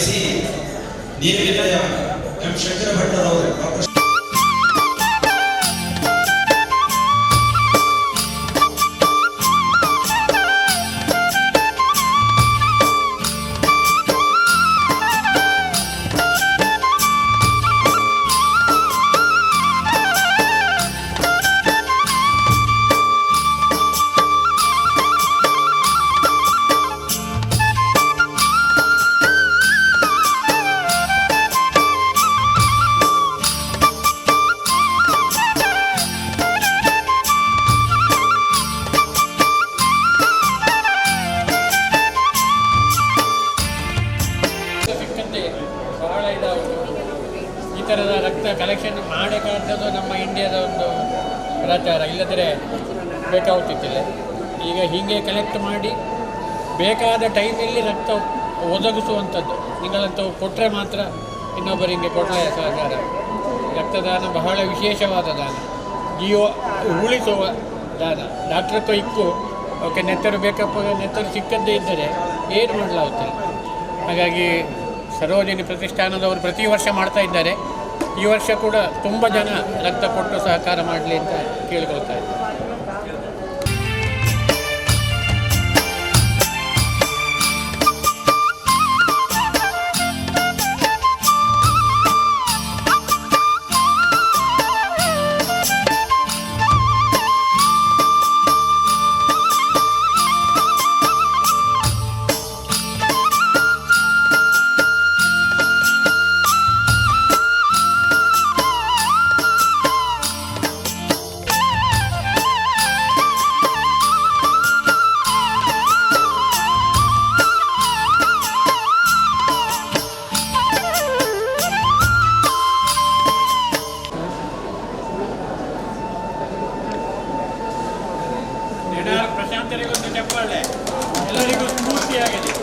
ಆಗಮಿಸಿ ನೀರ್ವಿನಯ ಎಂ ಶಂಕರ ಭಟ್ಟರವರು ಬಹಳ ಇದಾಗುತ್ತೆ. ಈ ಥರದ ರಕ್ತ ಕಲೆಕ್ಷನ್ ಮಾಡಬೇಕಾದದ್ದು ನಮ್ಮ ಇಂಡಿಯಾದ ಒಂದು ಪ್ರಚಾರ, ಇಲ್ಲದ್ರೆ ಬೇಕಾಗುತ್ತಿದ್ದಿಲ್ಲ. ಈಗ ಹೀಗೆ ಕಲೆಕ್ಟ್ ಮಾಡಿ ಬೇಕಾದ ಟೈಮಲ್ಲಿ ರಕ್ತ ಒದಗಿಸುವಂಥದ್ದು ನಿಗಳಂತೂ ಕೊಟ್ಟರೆ ಮಾತ್ರ ಇನ್ನೊಬ್ಬರಿಗೆ ಕೊಡಲೇ ಸಹಕಾರ. ರಕ್ತದಾನ ಬಹಳ ವಿಶೇಷವಾದ ದಾನ, ಜೀವ ಉಳಿಸುವ ದಾನ. ಡಾಕ್ಟ್ರ್ ಇಕ್ಕು ಓಕೆ ನೆತ್ತರು ಬೇಕಪ್ಪ, ನೆತ್ತರು ಸಿಕ್ಕದ್ದೇ ಇದ್ದರೆ ಏನು ಮಾಡಲಾಗುತ್ತದೆ. ಹಾಗಾಗಿ ಸರೋಜಿನಿ ಪ್ರತಿಷ್ಠಾನದವರು ಪ್ರತಿ ವರ್ಷ ಮಾಡ್ತಾ ಇದ್ದಾರೆ. ಈ ವರ್ಷ ಕೂಡ ತುಂಬ ಜನ ರಕ್ತ ಕೊಟ್ಟು ಸಹಕಾರ ಮಾಡಲಿ ಅಂತ ಕೇಳಿಕೊಳ್ತಾ ಇದ್ದಾರೆ. ಪ್ರಶಾಂತರಿಗೊಂದು ಚಪ್ಪಾಳೆ, ಎಲ್ಲರಿಗೂ ಸ್ಫೂರ್ತಿಯಾಗಿದೆ.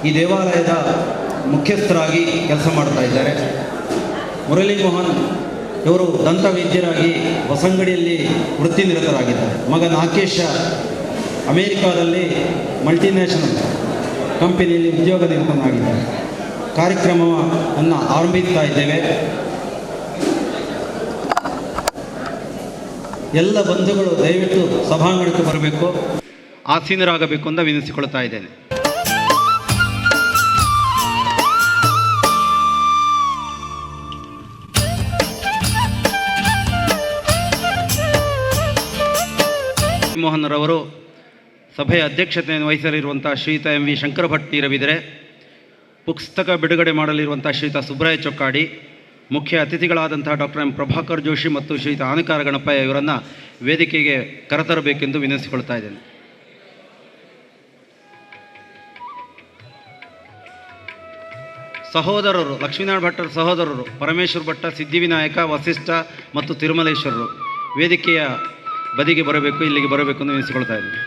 ಈ ದೇವಾಲಯದ ಮುಖ್ಯಸ್ಥರಾಗಿ ಕೆಲಸ ಮಾಡ್ತಾ ಇದ್ದಾರೆ. ಮುರಳಿ ಮೋಹನ್ ಇವರು ದಂತವೈದ್ಯರಾಗಿ ಹೊಸಂಗಡಿಯಲ್ಲಿ ವೃತ್ತಿನಿರತರಾಗಿದ್ದಾರೆ. ಮಗ ನಾಗೇಶ ಅಮೇರಿಕಾದಲ್ಲಿ ಮಲ್ಟಿನ್ಯಾಷನಲ್ ಕಂಪನಿಯಲ್ಲಿ ಉದ್ಯೋಗ ನಿರತನಾಗಿದ್ದಾರೆ. ಕಾರ್ಯಕ್ರಮವನ್ನು ಆರಂಭಿಸ್ತಾ ಇದ್ದೇವೆ. ಎಲ್ಲ ಬಂಧುಗಳು ದಯವಿಟ್ಟು ಸಭಾಂಗಣಕ್ಕೆ ಬರಬೇಕು, ಆಸೀನರಾಗಬೇಕು ಅಂತ ವಿನಂತಿಸಿಕೊಳ್ತಾ ಇದ್ದೇನೆ. ಮೋಹನ್ರವರು ಸಭೆಯ ಅಧ್ಯಕ್ಷತೆಯನ್ನು ವಹಿಸಲಿರುವಂಥ ಶ್ರೀಯುತ ಎಂ ವಿ ಶಂಕರ ಭಟ್ ನೀರಬಿದರೆ, ಪುಸ್ತಕ ಬಿಡುಗಡೆ ಮಾಡಲಿರುವಂಥ ಶ್ರೀಯುತ ಸುಬ್ರಾಯ ಚೊಕ್ಕಾಡಿ, ಮುಖ್ಯ ಅತಿಥಿಗಳಾದಂತಹ ಡಾಕ್ಟರ್ ಎಂ ಪ್ರಭಾಕರ್ ಜೋಶಿ ಮತ್ತು ಶ್ರೀಯುತ ಆನಕಾರ ಗಣಪಯ್ಯ ಇವರನ್ನು ವೇದಿಕೆಗೆ ಕರೆತರಬೇಕೆಂದು ವಿನಂತಿಸಿಕೊಳ್ತಾ ಇದ್ದೇನೆ. ಸಹೋದರರು ಲಕ್ಷ್ಮೀನಾರಾಯಣ ಭಟ್ಟರ ಸಹೋದರರು ಪರಮೇಶ್ವರ ಭಟ್ಟ, ಸಿದ್ಧಿವಿನಾಯಕ, ವಸಿಷ್ಠ ಮತ್ತು ತಿರುಮಲೇಶ್ವರರು ವೇದಿಕೆಯ ಬದಿಗೆ ಬರಬೇಕು, ಇಲ್ಲಿಗೆ ಬರಬೇಕು ಎಂದು ವಿನಿಸಿಕೊಳ್ತಾ ಇದ್ದೀನಿ.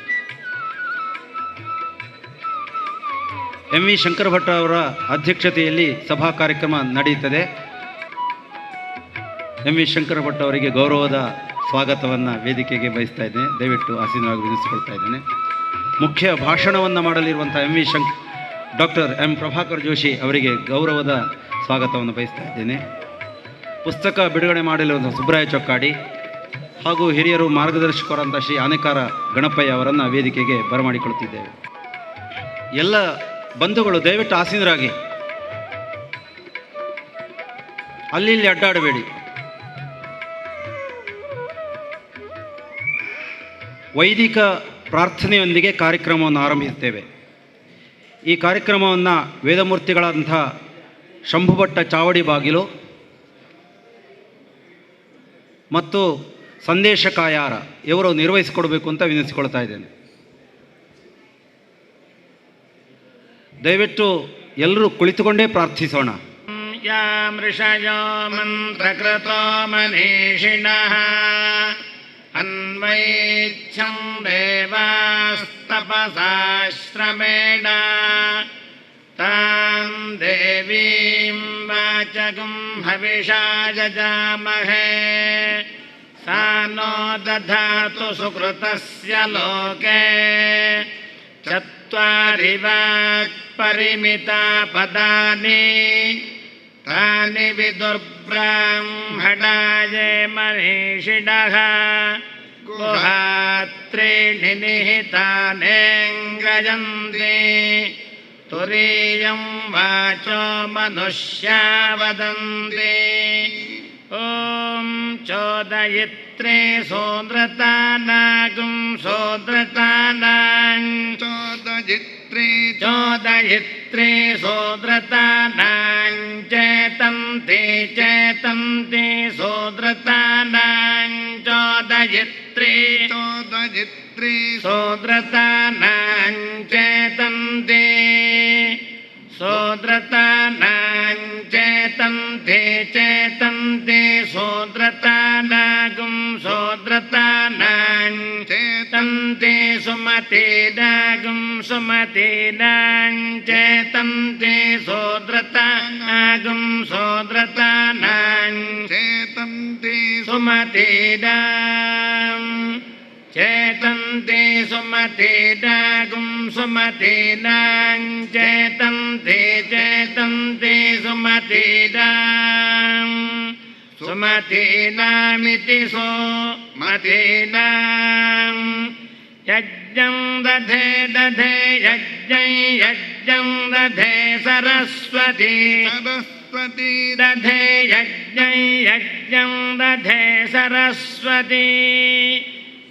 ಎಂ ವಿ ಶಂಕರ ಭಟ್ ಅವರ ಅಧ್ಯಕ್ಷತೆಯಲ್ಲಿ ಸಭಾ ಕಾರ್ಯಕ್ರಮ ನಡೆಯುತ್ತದೆ. ಎಂ ವಿ ಶಂಕರ ಭಟ್ ಅವರಿಗೆ ಗೌರವದ ಸ್ವಾಗತವನ್ನು ವೇದಿಕೆಗೆ ಬಯಸ್ತಾ ಇದ್ದೇನೆ. ದಯವಿಟ್ಟು ಆಸೀನವಾಗಿ ವಿನಿಸಿಕೊಳ್ತಾ ಇದ್ದೇನೆ. ಮುಖ್ಯ ಭಾಷಣವನ್ನು ಮಾಡಲಿರುವಂಥ ಡಾಕ್ಟರ್ ಎಂ ಪ್ರಭಾಕರ್ ಜೋಶಿ ಅವರಿಗೆ ಗೌರವದ ಸ್ವಾಗತವನ್ನು ಬಯಸ್ತಾ ಇದ್ದೇನೆ. ಪುಸ್ತಕ ಬಿಡುಗಡೆ ಮಾಡಲಿರುವಂಥ ಸುಬ್ರಾಯ ಚೊಕ್ಕಾಡಿ ಹಾಗೂ ಹಿರಿಯರು ಮಾರ್ಗದರ್ಶಕರಾದಂಥ ಶ್ರೀ ಆನೆಕಾರ ಗಣಪಯ್ಯ ಅವರನ್ನು ವೇದಿಕೆಗೆ ಬರಮಾಡಿಕೊಳ್ಳುತ್ತಿದ್ದೇವೆ. ಎಲ್ಲ ಬಂಧುಗಳು ದಯವಿಟ್ಟು ಆಸೀನರಾಗಿ, ಅಲ್ಲಿ ಇಲ್ಲಿ ಅಡ್ಡಾಡಬೇಡಿ. ವೈದಿಕ ಪ್ರಾರ್ಥನೆಯೊಂದಿಗೆ ಕಾರ್ಯಕ್ರಮವನ್ನು ಆರಂಭಿಸುತ್ತೇವೆ. ಈ ಕಾರ್ಯಕ್ರಮವನ್ನು ವೇದಮೂರ್ತಿಗಳಾದಂಥ ಶಂಭುಭಟ್ಟ ಚಾವಡಿ ಬಾಗಿಲು ಮತ್ತು ಸಂದೇಶ ಕಾಯಾರ ಇವರು ನಿರ್ವಹಿಸಿಕೊಡಬೇಕು ಅಂತ ವಿನಂತಿಸಿಕೊಳ್ತಾ ಇದ್ದೇನೆ. ದಯವಿಟ್ಟು ಎಲ್ಲರೂ ಕುಳಿತುಕೊಂಡೇ ಪ್ರಾರ್ಥಿಸೋಣ. ಯಾಮೃಷಯೋ ಮಂತ್ರಕೃತೋ ಮನೀಷಿಣಃ ಅನ್ವೈಚ್ಛಂ ದೇವಾಸ್ತಪಸಾಶ್ರಮೇಣ ತಾಂ ದೇವೀಂ ವಾಚಕಂ ಹವಿಷಾ ಜಜಾಮಹೇ ಸಾ ನೋ ದಧಾತು ಸುಕೃತಸ್ಯ ಲೋಕೆ ಚತ್ವಾರಿ ವಾಕ್ ಪರಿಮಿತಾ ಪದಾನಿ ತಾನಿ ವಿದುರ್ಬ್ರಾಹ್ಮಣಾಯೇ ಮನೀಷಿಣಃ ಗುಹಾತ್ರೀಣಿ ನಿಹಿತಾನೇಂಗಯಂತಿ ತುರೀಯಂ ವಾಚೋ ಮನುಷ್ಯಾ ವದಂತಿ. ಓಂ ಚೋದಯಿತ್ರೆ ಸೋದೃತಾನಾಗುಂ ಸೋದೃತಾನಾಂ ಚೋದಯಿತ್ರೆ ಸೋದೃತಾನಾಂ ಚೇತಂತಿ ಚೇತಂತಿ ಸೋದೃತಾನಾಂ ಚೋದಯಿತ್ರೆ ಸೋದೃತಾನಾಂ ಚೇತಂತಿ ಸೋದೃತಾನಾಂ ಚೇತಂತಿ ಚೇತಂತಿ ಸೋದೃತಾನಾಗುಂ ಸೋದೃತಾನಾಂ ಚೇತಂತಿ ಸುಮತೀನಾಗುಂ ಸುಮತೀನಾಂ ಚೇತಂತಿ ಸೋದೃತಾನಾಗುಂ ಸೋದೃತಾನಾಂ ಚೇತಂತಿ ಸುಮತೀನಾಂ ಚೇತಂತಿ ಸುಮತೀನಾಗುಂ ಸುಮತೀನಾಂ ಚೇತಂತಿ ಚೇತಂತಿ ಸುಮತೀನಾಂ ಸುಮತೀನಾಮಿತಿ ಸೋಮತೀನಾಂ ಯಜ್ಞಂ ದಧೆ ದಧೆ ಯಜ್ಞೈ ಯಜ್ಞಂ ದಧೆ ಸರಸ್ವತಿ ದಧೆ ಯಜ್ಞೈ ಯಜ್ಞಂ ದಧೆ ಸರಸ್ವತಿ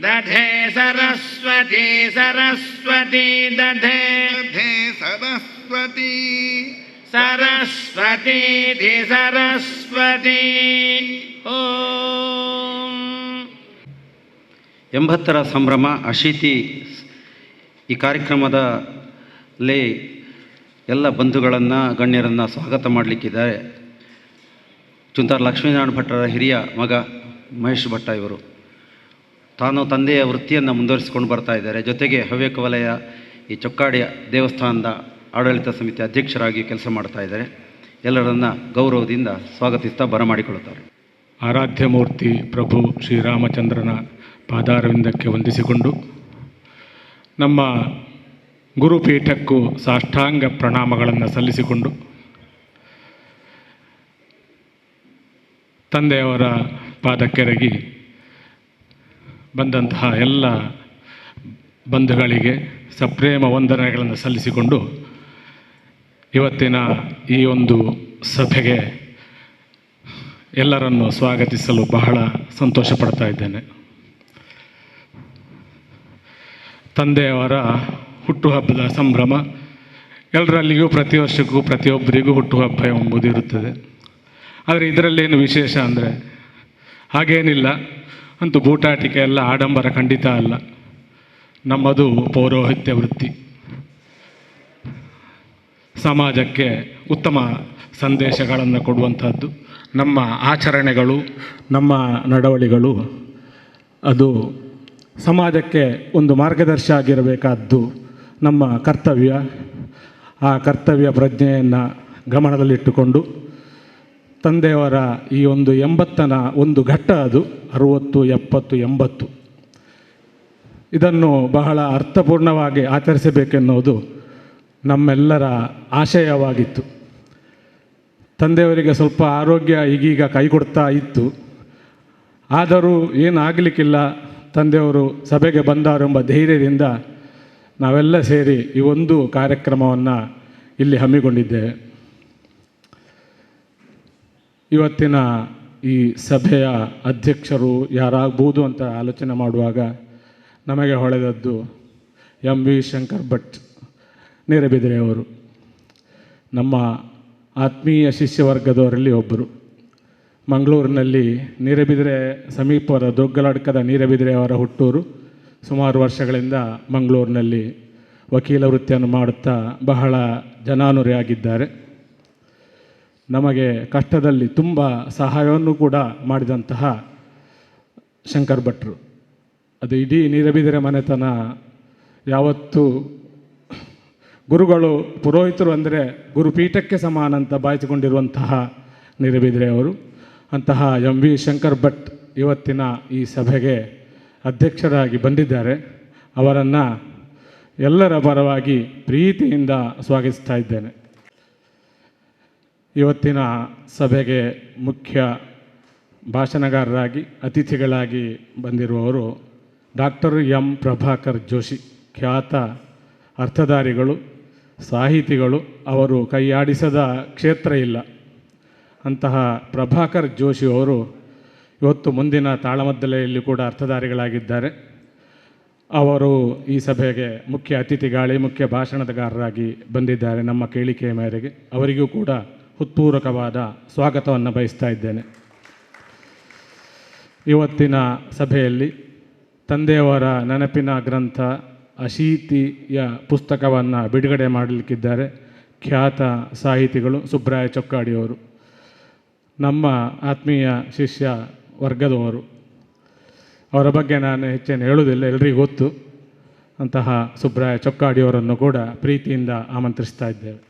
ದಧೆ ಸರಸ್ವತಿ ಸರಸ್ವತಿ ದಧೆ ಸರಸ್ವತಿ ಸರಸ್ವತೀತಿ ಸರಸ್ವತಿ. ಓಂ 80ರ ಸಂಭ್ರಮ ಅಶೀತಿ ಈ ಕಾರ್ಯಕ್ರಮದಲ್ಲಿ ಎಲ್ಲ ಬಂಧುಗಳನ್ನು ಗಣ್ಯರನ್ನು ಸ್ವಾಗತ ಮಾಡಲಿಕ್ಕಿದ್ದಾರೆ. ಚುಂತಾರ ಲಕ್ಷ್ಮೀನಾರಾಯಣ ಭಟ್ಟರ ಹಿರಿಯ ಮಗ ಮಹೇಶ್ ಭಟ್ಟ ಇವರು ತಾನು ತಂದೆಯ ವೃತ್ತಿಯನ್ನು ಮುಂದುವರಿಸಿಕೊಂಡು ಬರ್ತಾ ಇದ್ದಾರೆ. ಜೊತೆಗೆ ಹವ್ಯಕ ವಲಯ ಈ ಚೊಕ್ಕಾಡಿಯ ದೇವಸ್ಥಾನದ ಆಡಳಿತ ಸಮಿತಿ ಅಧ್ಯಕ್ಷರಾಗಿ ಕೆಲಸ ಮಾಡ್ತಾ ಇದ್ದಾರೆ. ಎಲ್ಲರನ್ನ ಗೌರವದಿಂದ ಸ್ವಾಗತಿಸ್ತಾ ಬರಮಾಡಿಕೊಳ್ಳುತ್ತಾರೆ. ಆರಾಧ್ಯ ಮೂರ್ತಿ ಪ್ರಭು ಶ್ರೀರಾಮಚಂದ್ರನ ಪಾದಾರವಿಂದಕ್ಕೆ ವಂದಿಸಿಕೊಂಡು ನಮ್ಮ ಗುರುಪೀಠಕ್ಕೂ ಸಾಷ್ಟಾಂಗ ಪ್ರಣಾಮಗಳನ್ನು ಸಲ್ಲಿಸಿಕೊಂಡು ತಂದೆಯವರ ಪಾದಕ್ಕೆರಗಿ ಬಂದಂತಹ ಎಲ್ಲ ಬಂಧುಗಳಿಗೆ ಸಪ್ರೇಮ ವಂದನೆಗಳನ್ನು ಸಲ್ಲಿಸಿಕೊಂಡು ಇವತ್ತಿನ ಈ ಒಂದು ಸಭೆಗೆ ಎಲ್ಲರನ್ನು ಸ್ವಾಗತಿಸಲು ಬಹಳ ಸಂತೋಷ ಪಡ್ತಾ ಇದ್ದೇನೆ. ತಂದೆಯವರ ಹುಟ್ಟುಹಬ್ಬದ ಸಂಭ್ರಮ ಎಲ್ಲರಲ್ಲಿಯೂ ಪ್ರತಿ ವರ್ಷಕ್ಕೂ ಪ್ರತಿಯೊಬ್ಬರಿಗೂ ಹುಟ್ಟುಹಬ್ಬ ಎಂಬುದು ಇರುತ್ತದೆ. ಆದರೆ ಇದರಲ್ಲೇನು ವಿಶೇಷ ಅಂದರೆ ಹಾಗೇನಿಲ್ಲ, ಅಂತೂ ಬೂಟಾಟಿಕೆ ಎಲ್ಲ ಆಡಂಬರ ಖಂಡಿತ ಅಲ್ಲ. ನಮ್ಮದು ಪೌರೋಹಿತ್ಯ ವೃತ್ತಿ. ಸಮಾಜಕ್ಕೆ ಉತ್ತಮ ಸಂದೇಶಗಳನ್ನು ಕೊಡುವಂಥದ್ದು ನಮ್ಮ ಆಚರಣೆಗಳು, ನಮ್ಮ ನಡವಳಿಗಳು. ಅದು ಸಮಾಜಕ್ಕೆ ಒಂದು ಮಾರ್ಗದರ್ಶಿ ಆಗಿರಬೇಕಾದ್ದು ನಮ್ಮ ಕರ್ತವ್ಯ. ಆ ಕರ್ತವ್ಯ ಪ್ರಜ್ಞೆಯನ್ನು ಗಮನದಲ್ಲಿಟ್ಟುಕೊಂಡು ತಂದೆಯವರ ಈ ಒಂದು 80ನ ಒಂದು ಘಟ್ಟ, ಅದು 60, 70, 80 ಇದನ್ನು ಬಹಳ ಅರ್ಥಪೂರ್ಣವಾಗಿ ಆಚರಿಸಬೇಕೆನ್ನುವುದು ನಮ್ಮೆಲ್ಲರ ಆಶಯವಾಗಿತ್ತು. ತಂದೆಯವರಿಗೆ ಸ್ವಲ್ಪ ಆರೋಗ್ಯ ಈಗೀಗ ಕೈಕೊಡ್ತಾ ಇತ್ತು. ಆದರೂ ಏನಾಗಲಿಕ್ಕಿಲ್ಲ, ತಂದೆಯವರು ಸಭೆಗೆ ಬಂದವರೆಂಬ ಧೈರ್ಯದಿಂದ ನಾವೆಲ್ಲ ಸೇರಿ ಈ ಒಂದು ಕಾರ್ಯಕ್ರಮವನ್ನು ಇಲ್ಲಿ ಹಮ್ಮಿಕೊಂಡಿದ್ದೇವೆ. ಇವತ್ತಿನ ಈ ಸಭೆಯ ಅಧ್ಯಕ್ಷರು ಯಾರಾಗ್ಬೋದು ಅಂತ ಆಲೋಚನೆ ಮಾಡುವಾಗ ನಮಗೆ ಹೊಳೆದದ್ದು ಎಂ ವಿ ಶಂಕರ್ ಭಟ್ ನೀರಬಿದಿರೆಯವರು. ನಮ್ಮ ಆತ್ಮೀಯ ಶಿಷ್ಯವರ್ಗದವರಲ್ಲಿ ಒಬ್ಬರು. ಮಂಗಳೂರಿನಲ್ಲಿ ನೀರಬಿದಿರೆ ಸಮೀಪದ ದೊಗ್ಗಲಡ್ಕದ ನೀರಬಿದಿರೆಯವರ ಹುಟ್ಟೂರು. ಸುಮಾರು ವರ್ಷಗಳಿಂದ ಮಂಗಳೂರಿನಲ್ಲಿ ವಕೀಲ ವೃತ್ತಿಯನ್ನು ಮಾಡುತ್ತಾ ಬಹಳ ಜನಾನುರಿಯಾಗಿದ್ದಾರೆ. ನಮಗೆ ಕಷ್ಟದಲ್ಲಿ ತುಂಬ ಸಹಾಯವನ್ನು ಕೂಡ ಮಾಡಿದಂತಹ ಶಂಕರ್ ಭಟ್ರು. ಅದು ಇಡೀ ನೀರಬಿದಿರೆ ಮನೆತನ ಯಾವತ್ತೂ ಗುರುಗಳು ಪುರೋಹಿತರು ಅಂದರೆ ಗುರುಪೀಠಕ್ಕೆ ಸಮಾನ ಅಂತ ಬಾಯಿಸಿಕೊಂಡಿರುವಂತಹ ನೀರಬಿದಿರೆಯವರು. ಅಂತಹ ಎಂ ವಿ ಶಂಕರ್ ಭಟ್ ಇವತ್ತಿನ ಈ ಸಭೆಗೆ ಅಧ್ಯಕ್ಷರಾಗಿ ಬಂದಿದ್ದಾರೆ. ಅವರನ್ನು ಎಲ್ಲರ ಪರವಾಗಿ ಪ್ರೀತಿಯಿಂದ ಸ್ವಾಗತಿಸ್ತಾ ಇದ್ದೇನೆ. ಇವತ್ತಿನ ಸಭೆಗೆ ಮುಖ್ಯ ಭಾಷಣಗಾರರಾಗಿ ಅತಿಥಿಗಳಾಗಿ ಬಂದಿರುವವರು ಡಾಕ್ಟರ್ ಎಂ ಪ್ರಭಾಕರ್ ಜೋಶಿ, ಖ್ಯಾತ ಅರ್ಥಧಾರಿಗಳು, ಸಾಹಿತಿಗಳು. ಅವರು ಕೈಯಾಡಿಸದ ಕ್ಷೇತ್ರ ಇಲ್ಲ. ಅಂತಹ ಪ್ರಭಾಕರ್ ಜೋಶಿ ಅವರು ಇವತ್ತು ಮುಂದಿನ ತಾಳಮದ್ದಲೆಯಲ್ಲಿ ಕೂಡ ಅರ್ಥಧಾರಿಗಳಾಗಿದ್ದಾರೆ. ಅವರು ಈ ಸಭೆಗೆ ಮುಖ್ಯ ಅತಿಥಿಗಾಳಿ, ಮುಖ್ಯ ಭಾಷಣಗಾರರಾಗಿ ಬಂದಿದ್ದಾರೆ. ನಮ್ಮ ಕೇಳಿಕೆಯ ಮೇರೆಗೆ ಅವರಿಗೂ ಕೂಡ ಹೃತ್ಪೂರ್ವಕವಾದ ಸ್ವಾಗತವನ್ನು ಬಯಸ್ತಾ ಇದ್ದೇನೆ. ಇವತ್ತಿನ ಸಭೆಯಲ್ಲಿ ತಂದೆಯವರ ನೆನಪಿನ ಗ್ರಂಥ ಅಶೀತಿಯ ಪುಸ್ತಕವನ್ನು ಬಿಡುಗಡೆ ಮಾಡಲಿಕ್ಕಿದ್ದಾರೆ ಖ್ಯಾತ ಸಾಹಿತಿಗಳು ಸುಬ್ರಾಯ ಚೊಕ್ಕಾಡಿಯವರು. ನಮ್ಮ ಆತ್ಮೀಯ ಶಿಷ್ಯ ವರ್ಗದವರು. ಅವರ ಬಗ್ಗೆ ನಾನು ಹೆಚ್ಚೇನು ಹೇಳುವುದಿಲ್ಲ, ಎಲ್ರಿಗೂ ಗೊತ್ತು. ಅಂತಹ ಸುಬ್ರಾಯ ಚೊಕ್ಕಾಡಿಯವರನ್ನು ಕೂಡ ಪ್ರೀತಿಯಿಂದ ಆಮಂತ್ರಿಸ್ತಾ ಇದ್ದೇವೆ.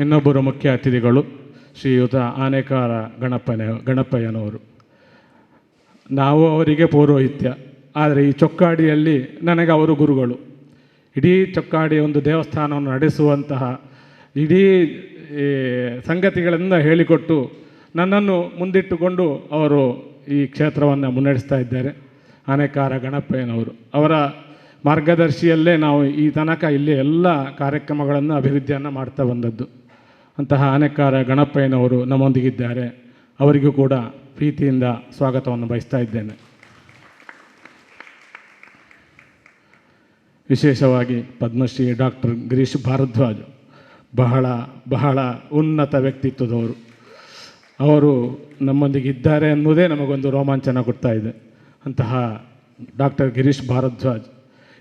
ಇನ್ನೊಬ್ಬರು ಮುಖ್ಯ ಅತಿಥಿಗಳು ಶ್ರೀಯುತ ಆನೇಕಾರ ಗಣಪಯ್ಯನವರು. ನಾವು ಅವರಿಗೆ ಪೌರೋಹಿತ್ಯ, ಆದರೆ ಈ ಚೊಕ್ಕಾಡಿಯಲ್ಲಿ ನನಗೆ ಅವರು ಗುರುಗಳು. ಇಡೀ ಚೊಕ್ಕಾಡಿ ಒಂದು ದೇವಸ್ಥಾನವನ್ನು ನಡೆಸುವಂತಹ ಇಡೀ ಸಂಗತಿಗಳಿಂದ ಹೇಳಿಕೊಟ್ಟು ನನ್ನನ್ನು ಮುಂದಿಟ್ಟುಕೊಂಡು ಅವರು ಈ ಕ್ಷೇತ್ರವನ್ನು ಮುನ್ನಡೆಸ್ತಾ ಇದ್ದಾರೆ. ಆನೇಕಾರ ಗಣಪಯ್ಯನವರು ಅವರ ಮಾರ್ಗದರ್ಶಿಯಲ್ಲೇ ನಾವು ಈ ತನಕ ಇಲ್ಲಿ ಎಲ್ಲ ಕಾರ್ಯಕ್ರಮಗಳನ್ನು ಅಭಿವೃದ್ಧಿಯನ್ನು ಮಾಡ್ತಾ ಬಂದದ್ದು. ಅಂತಹ ಆನೇಕಾರ ಗಣಪಯ್ಯನವರು ನಮ್ಮೊಂದಿಗಿದ್ದಾರೆ. ಅವರಿಗೂ ಕೂಡ ಪ್ರೀತಿಯಿಂದ ಸ್ವಾಗತವನ್ನು ಬಯಸ್ತಾ ಇದ್ದೇನೆ. ವಿಶೇಷವಾಗಿ ಪದ್ಮಶ್ರೀ ಡಾಕ್ಟರ್ ಗಿರೀಶ್ ಭಾರದ್ವಾಜ್ ಬಹಳ ಬಹಳ ಉನ್ನತ ವ್ಯಕ್ತಿತ್ವದವರು. ಅವರು ನಮ್ಮೊಂದಿಗಿದ್ದಾರೆ ಅನ್ನೋದೇ ನಮಗೊಂದು ರೋಮಾಂಚನ ಕೊಡ್ತಾ ಇದೆ. ಅಂತಹ ಡಾಕ್ಟರ್ ಗಿರೀಶ್ ಭಾರದ್ವಾಜ್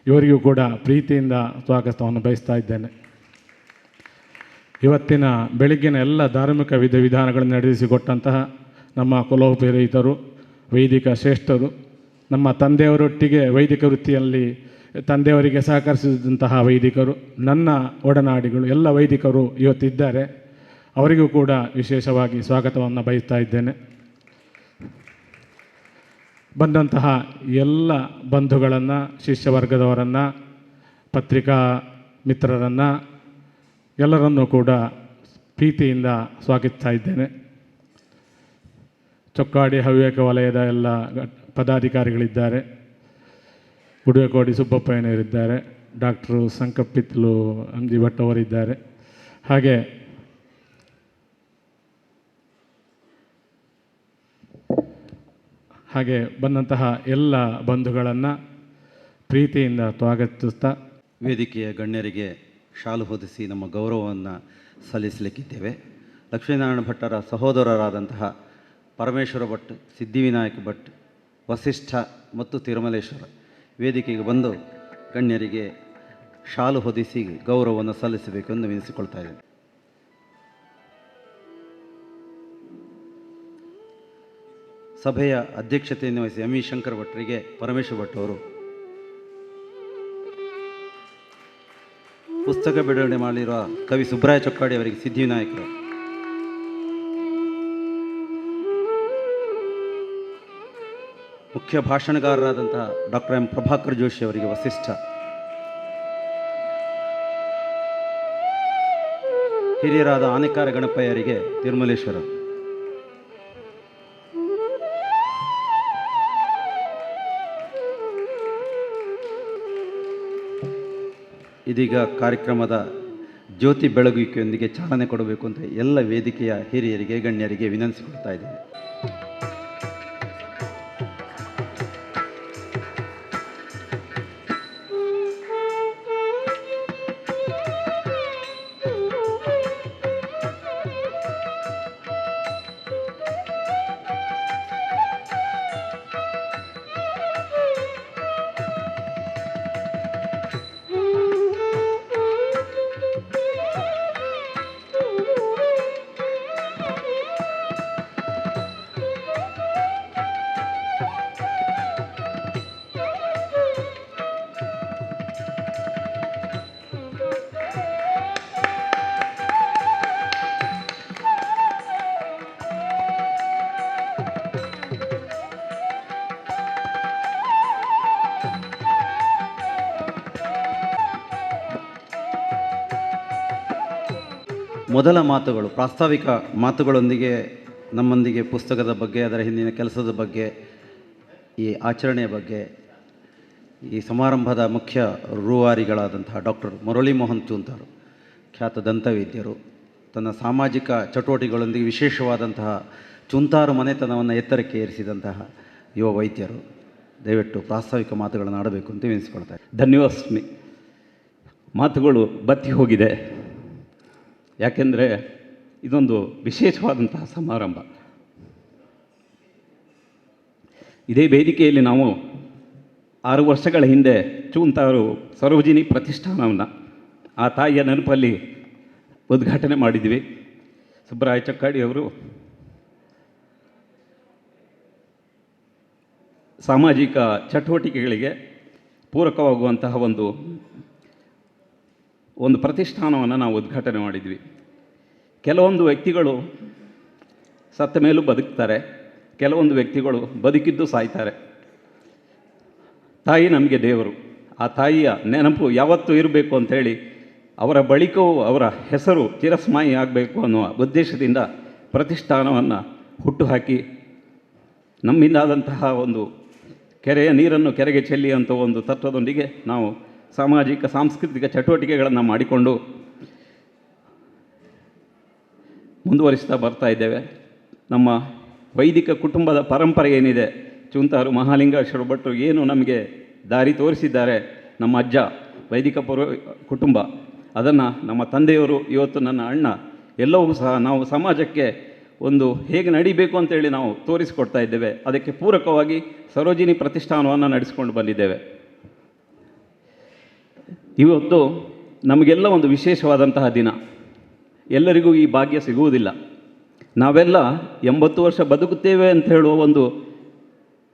ಇವರಿಗೂ ಕೂಡ ಪ್ರೀತಿಯಿಂದ ಸ್ವಾಗತವನ್ನು ಬಯಸ್ತಾ ಇದ್ದೇನೆ. ಇವತ್ತಿನ ಬೆಳಗ್ಗಿನ ಎಲ್ಲ ಧಾರ್ಮಿಕ ವಿಧಾನಗಳನ್ನು ನಡೆಸಿಕೊಟ್ಟಂತಹ ನಮ್ಮ ಕುಲೋಪೇರಿತರು, ವೈದಿಕ ಶ್ರೇಷ್ಠರು, ನಮ್ಮ ತಂದೆಯವರೊಟ್ಟಿಗೆ ವೈದಿಕ ವೃತ್ತಿಯಲ್ಲಿ ತಂದೆಯವರಿಗೆ ಸಹಕರಿಸಿದಂತಹ ವೈದಿಕರು, ನನ್ನ ಒಡನಾಡಿಗಳು ಎಲ್ಲ ವೈದಿಕರು ಇವತ್ತಿದ್ದಾರೆ. ಅವರಿಗೂ ಕೂಡ ವಿಶೇಷವಾಗಿ ಸ್ವಾಗತವನ್ನು ಬಯಸ್ತಾ ಇದ್ದೇನೆ. ಬಂದಂತಹ ಎಲ್ಲ ಬಂಧುಗಳನ್ನು, ಶಿಷ್ಯವರ್ಗದವರನ್ನು, ಪತ್ರಿಕಾ ಮಿತ್ರರನ್ನು ಎಲ್ಲರನ್ನೂ ಕೂಡ ಪ್ರೀತಿಯಿಂದ ಸ್ವಾಗತಿಸ್ತಾ ಇದ್ದೇನೆ. ಚೊಕ್ಕಾಡಿ ಹವ್ಯಕ ವಲಯದ ಎಲ್ಲ ಪದಾಧಿಕಾರಿಗಳಿದ್ದಾರೆ. ಉಡುವೆಕೋಡಿ ಸುಬ್ಬಪ್ಪಯ್ಯನವರಿದ್ದಾರೆ, ಡಾಕ್ಟ್ರು ಸಂಕಪ್ಪಿತ್ಲು ಅಂಜಿ ಭಟ್ ಅವರಿದ್ದಾರೆ. ಹಾಗೆ ಬಂದಂತಹ ಎಲ್ಲ ಬಂಧುಗಳನ್ನು ಪ್ರೀತಿಯಿಂದ ಸ್ವಾಗತಿಸ್ತಾ ವೇದಿಕೆಯ ಗಣ್ಯರಿಗೆ ಶಾಲು ಹೊದಿಸಿ ನಮ್ಮ ಗೌರವವನ್ನು ಸಲ್ಲಿಸಲಿಕ್ಕಿದ್ದೇವೆ. ಲಕ್ಷ್ಮೀನಾರಾಯಣ ಭಟ್ಟರ ಸಹೋದರರಾದಂತಹ ಪರಮೇಶ್ವರ ಭಟ್, ಸಿದ್ಧಿವಿನಾಯಕ ಭಟ್, ವಸಿಷ್ಠ ಮತ್ತು ತಿರುಮಲೇಶ್ವರ ವೇದಿಕೆಗೆ ಬಂದು ಗಣ್ಯರಿಗೆ ಶಾಲು ಹೊದಿಸಿ ಗೌರವವನ್ನು ಸಲ್ಲಿಸಬೇಕು ಎಂದು ವಿನಿಸಿಕೊಳ್ತಾ ಇದ್ದೇನೆ. ಸಭೆಯ ಅಧ್ಯಕ್ಷತೆಯನ್ನು ವಹಿಸಿ ಎಂ ವಿ ಶಂಕರ್ ಭಟ್ರಿಗೆ ಪರಮೇಶ್ವರ ಭಟ್ ಅವರು ಪುಸ್ತಕ ಬಿಡುಗಡೆ ಮಾಡಿರುವ ಕವಿ ಸುಬ್ರಾಯ ಚೊಕ್ಕಾಡಿ ಅವರಿಗೆ ಸಿದ್ಧಿವಿನಾಯಕರು, ಮುಖ್ಯ ಭಾಷಣಗಾರರಾದಂತಹ ಡಾಕ್ಟರ್ ಎಂ ಪ್ರಭಾಕರ್ ಜೋಶಿ ಅವರಿಗೆ ವಸಿಷ್ಠ, ಹಿರಿಯರಾದ ಆನೇಕಾರ ಗಣಪಯ್ಯರಿಗೆ ತಿರುಮಲೇಶ್ವರ, ಇದೀಗ ಕಾರ್ಯಕ್ರಮದ ಜ್ಯೋತಿ ಬೆಳಗುವಿಕೆಯೊಂದಿಗೆ ಚಾಲನೆ ಕೊಡಬೇಕು ಅಂತ ಎಲ್ಲ ವೇದಿಕೆಯ ಹಿರಿಯರಿಗೆ ಗಣ್ಯರಿಗೆ ವಿನಂತಿಸಿಕೊಳ್ತಾ ಇದ್ದೇನೆ. ಮೊದಲ ಮಾತುಗಳು, ಪ್ರಾಸ್ತಾವಿಕ ಮಾತುಗಳೊಂದಿಗೆ ನಮ್ಮೊಂದಿಗೆ ಪುಸ್ತಕದ ಬಗ್ಗೆ, ಅದರ ಹಿಂದಿನ ಕೆಲಸದ ಬಗ್ಗೆ, ಈ ಆಚರಣೆಯ ಬಗ್ಗೆ, ಈ ಸಮಾರಂಭದ ಮುಖ್ಯ ರೂವಾರಿಗಳಾದಂತಹ ಡಾಕ್ಟರ್ ಮುರಳಿ ಮೋಹನ್ ಚೂಂತಾರು, ಖ್ಯಾತ ದಂತವೈದ್ಯರು, ತನ್ನ ಸಾಮಾಜಿಕ ಚಟುವಟಿಕೆಗಳೊಂದಿಗೆ ವಿಶೇಷವಾದಂತಹ ಚೂಂತಾರು ಮನೆತನವನ್ನು ಎತ್ತರಕ್ಕೆ ಏರಿಸಿದಂತಹ ಯುವ ವೈದ್ಯರು, ದಯವಿಟ್ಟು ಪ್ರಾಸ್ತಾವಿಕ ಮಾತುಗಳನ್ನು ಆಡಬೇಕು ಅಂತ ಎನಿಸಿಕೊಳ್ತಾರೆ. ಧನ್ಯವಾಸ್ಮಿ. ಮಾತುಗಳು ಬತ್ತಿ ಹೋಗಿದೆ. ಯಾಕೆಂದರೆ ಇದೊಂದು ವಿಶೇಷವಾದಂತಹ ಸಮಾರಂಭ. ಇದೇ ವೇದಿಕೆಯಲ್ಲಿ ನಾವು 6 ವರ್ಷಗಳ ಹಿಂದೆ ಚೂಂತಾರು ಸರೋಜಿನಿ ಪ್ರತಿಷ್ಠಾನವನ್ನು ಆ ತಾಯಿಯ ನೆನಪಲ್ಲಿ ಉದ್ಘಾಟನೆ ಮಾಡಿದ್ವಿ. ಸುಬ್ಬರಾಯ ಚಕ್ಕಾಡಿಯವರು ಸಾಮಾಜಿಕ ಚಟುವಟಿಕೆಗಳಿಗೆ ಪೂರಕವಾಗುವಂತಹ ಒಂದು ಪ್ರತಿಷ್ಠಾನವನ್ನು ನಾವು ಉದ್ಘಾಟನೆ ಮಾಡಿದ್ವಿ. ಕೆಲವೊಂದು ವ್ಯಕ್ತಿಗಳು ಸತ್ತ ಮೇಲೂ ಬದುಕ್ತಾರೆ, ಕೆಲವೊಂದು ವ್ಯಕ್ತಿಗಳು ಬದುಕಿದ್ದು ಸಾಯ್ತಾರೆ. ತಾಯಿ ನಮಗೆ ದೇವರು. ಆ ತಾಯಿಯ ನೆನಪು ಯಾವತ್ತೂ ಇರಬೇಕು ಅಂಥೇಳಿ ಅವರ ಬಳಿಕವೂ ಅವರ ಹೆಸರು ಚಿರಸ್ಮರಣೀಯ ಆಗಬೇಕು ಅನ್ನುವ ಉದ್ದೇಶದಿಂದ ಪ್ರತಿಷ್ಠಾನವನ್ನು ಹುಟ್ಟುಹಾಕಿ ನಮ್ಮಿಂದಾದಂತಹ ಒಂದು ಕೆರೆಯ ನೀರನ್ನು ಕೆರೆಗೆ ಚೆಲ್ಲಿ ಅಂತ ಒಂದು ತತ್ವದೊಂದಿಗೆ ನಾವು ಸಾಮಾಜಿಕ ಸಾಂಸ್ಕೃತಿಕ ಚಟುವಟಿಕೆಗಳನ್ನು ಮಾಡಿಕೊಂಡು ಮುಂದುವರಿಸ್ತಾ ಬರ್ತಾ ಇದ್ದೇವೆ. ನಮ್ಮ ವೈದಿಕ ಕುಟುಂಬದ ಪರಂಪರೆ ಏನಿದೆ, ಚೂಂತಾರು ಮಹಾಲಿಂಗೇಶ್ವರ ಭಟ್ರು ಏನು ನಮಗೆ ದಾರಿ ತೋರಿಸಿದ್ದಾರೆ, ನಮ್ಮ ಅಜ್ಜ ವೈದಿಕ ಕುಟುಂಬ, ಅದನ್ನು ನಮ್ಮ ತಂದೆಯವರು, ಇವತ್ತು ನನ್ನ ಅಣ್ಣ, ಎಲ್ಲವೂ ಸಹ ನಾವು ಸಮಾಜಕ್ಕೆ ಒಂದು ಹೇಗೆ ನಡಿಬೇಕು ಅಂತೇಳಿ ನಾವು ತೋರಿಸಿಕೊಡ್ತಾ ಇದ್ದೇವೆ. ಅದಕ್ಕೆ ಪೂರಕವಾಗಿ ಸರೋಜಿನಿ ಪ್ರತಿಷ್ಠಾನವನ್ನು ನಡೆಸಿಕೊಂಡು ಬಂದಿದ್ದೇವೆ. ಇವತ್ತು ನಮಗೆಲ್ಲ ಒಂದು ವಿಶೇಷವಾದಂತಹ ದಿನ. ಎಲ್ಲರಿಗೂ ಈ ಭಾಗ್ಯ ಸಿಗುವುದಿಲ್ಲ. ನಾವೆಲ್ಲ 80 ವರ್ಷ ಬದುಕುತ್ತೇವೆ ಅಂತ ಹೇಳುವ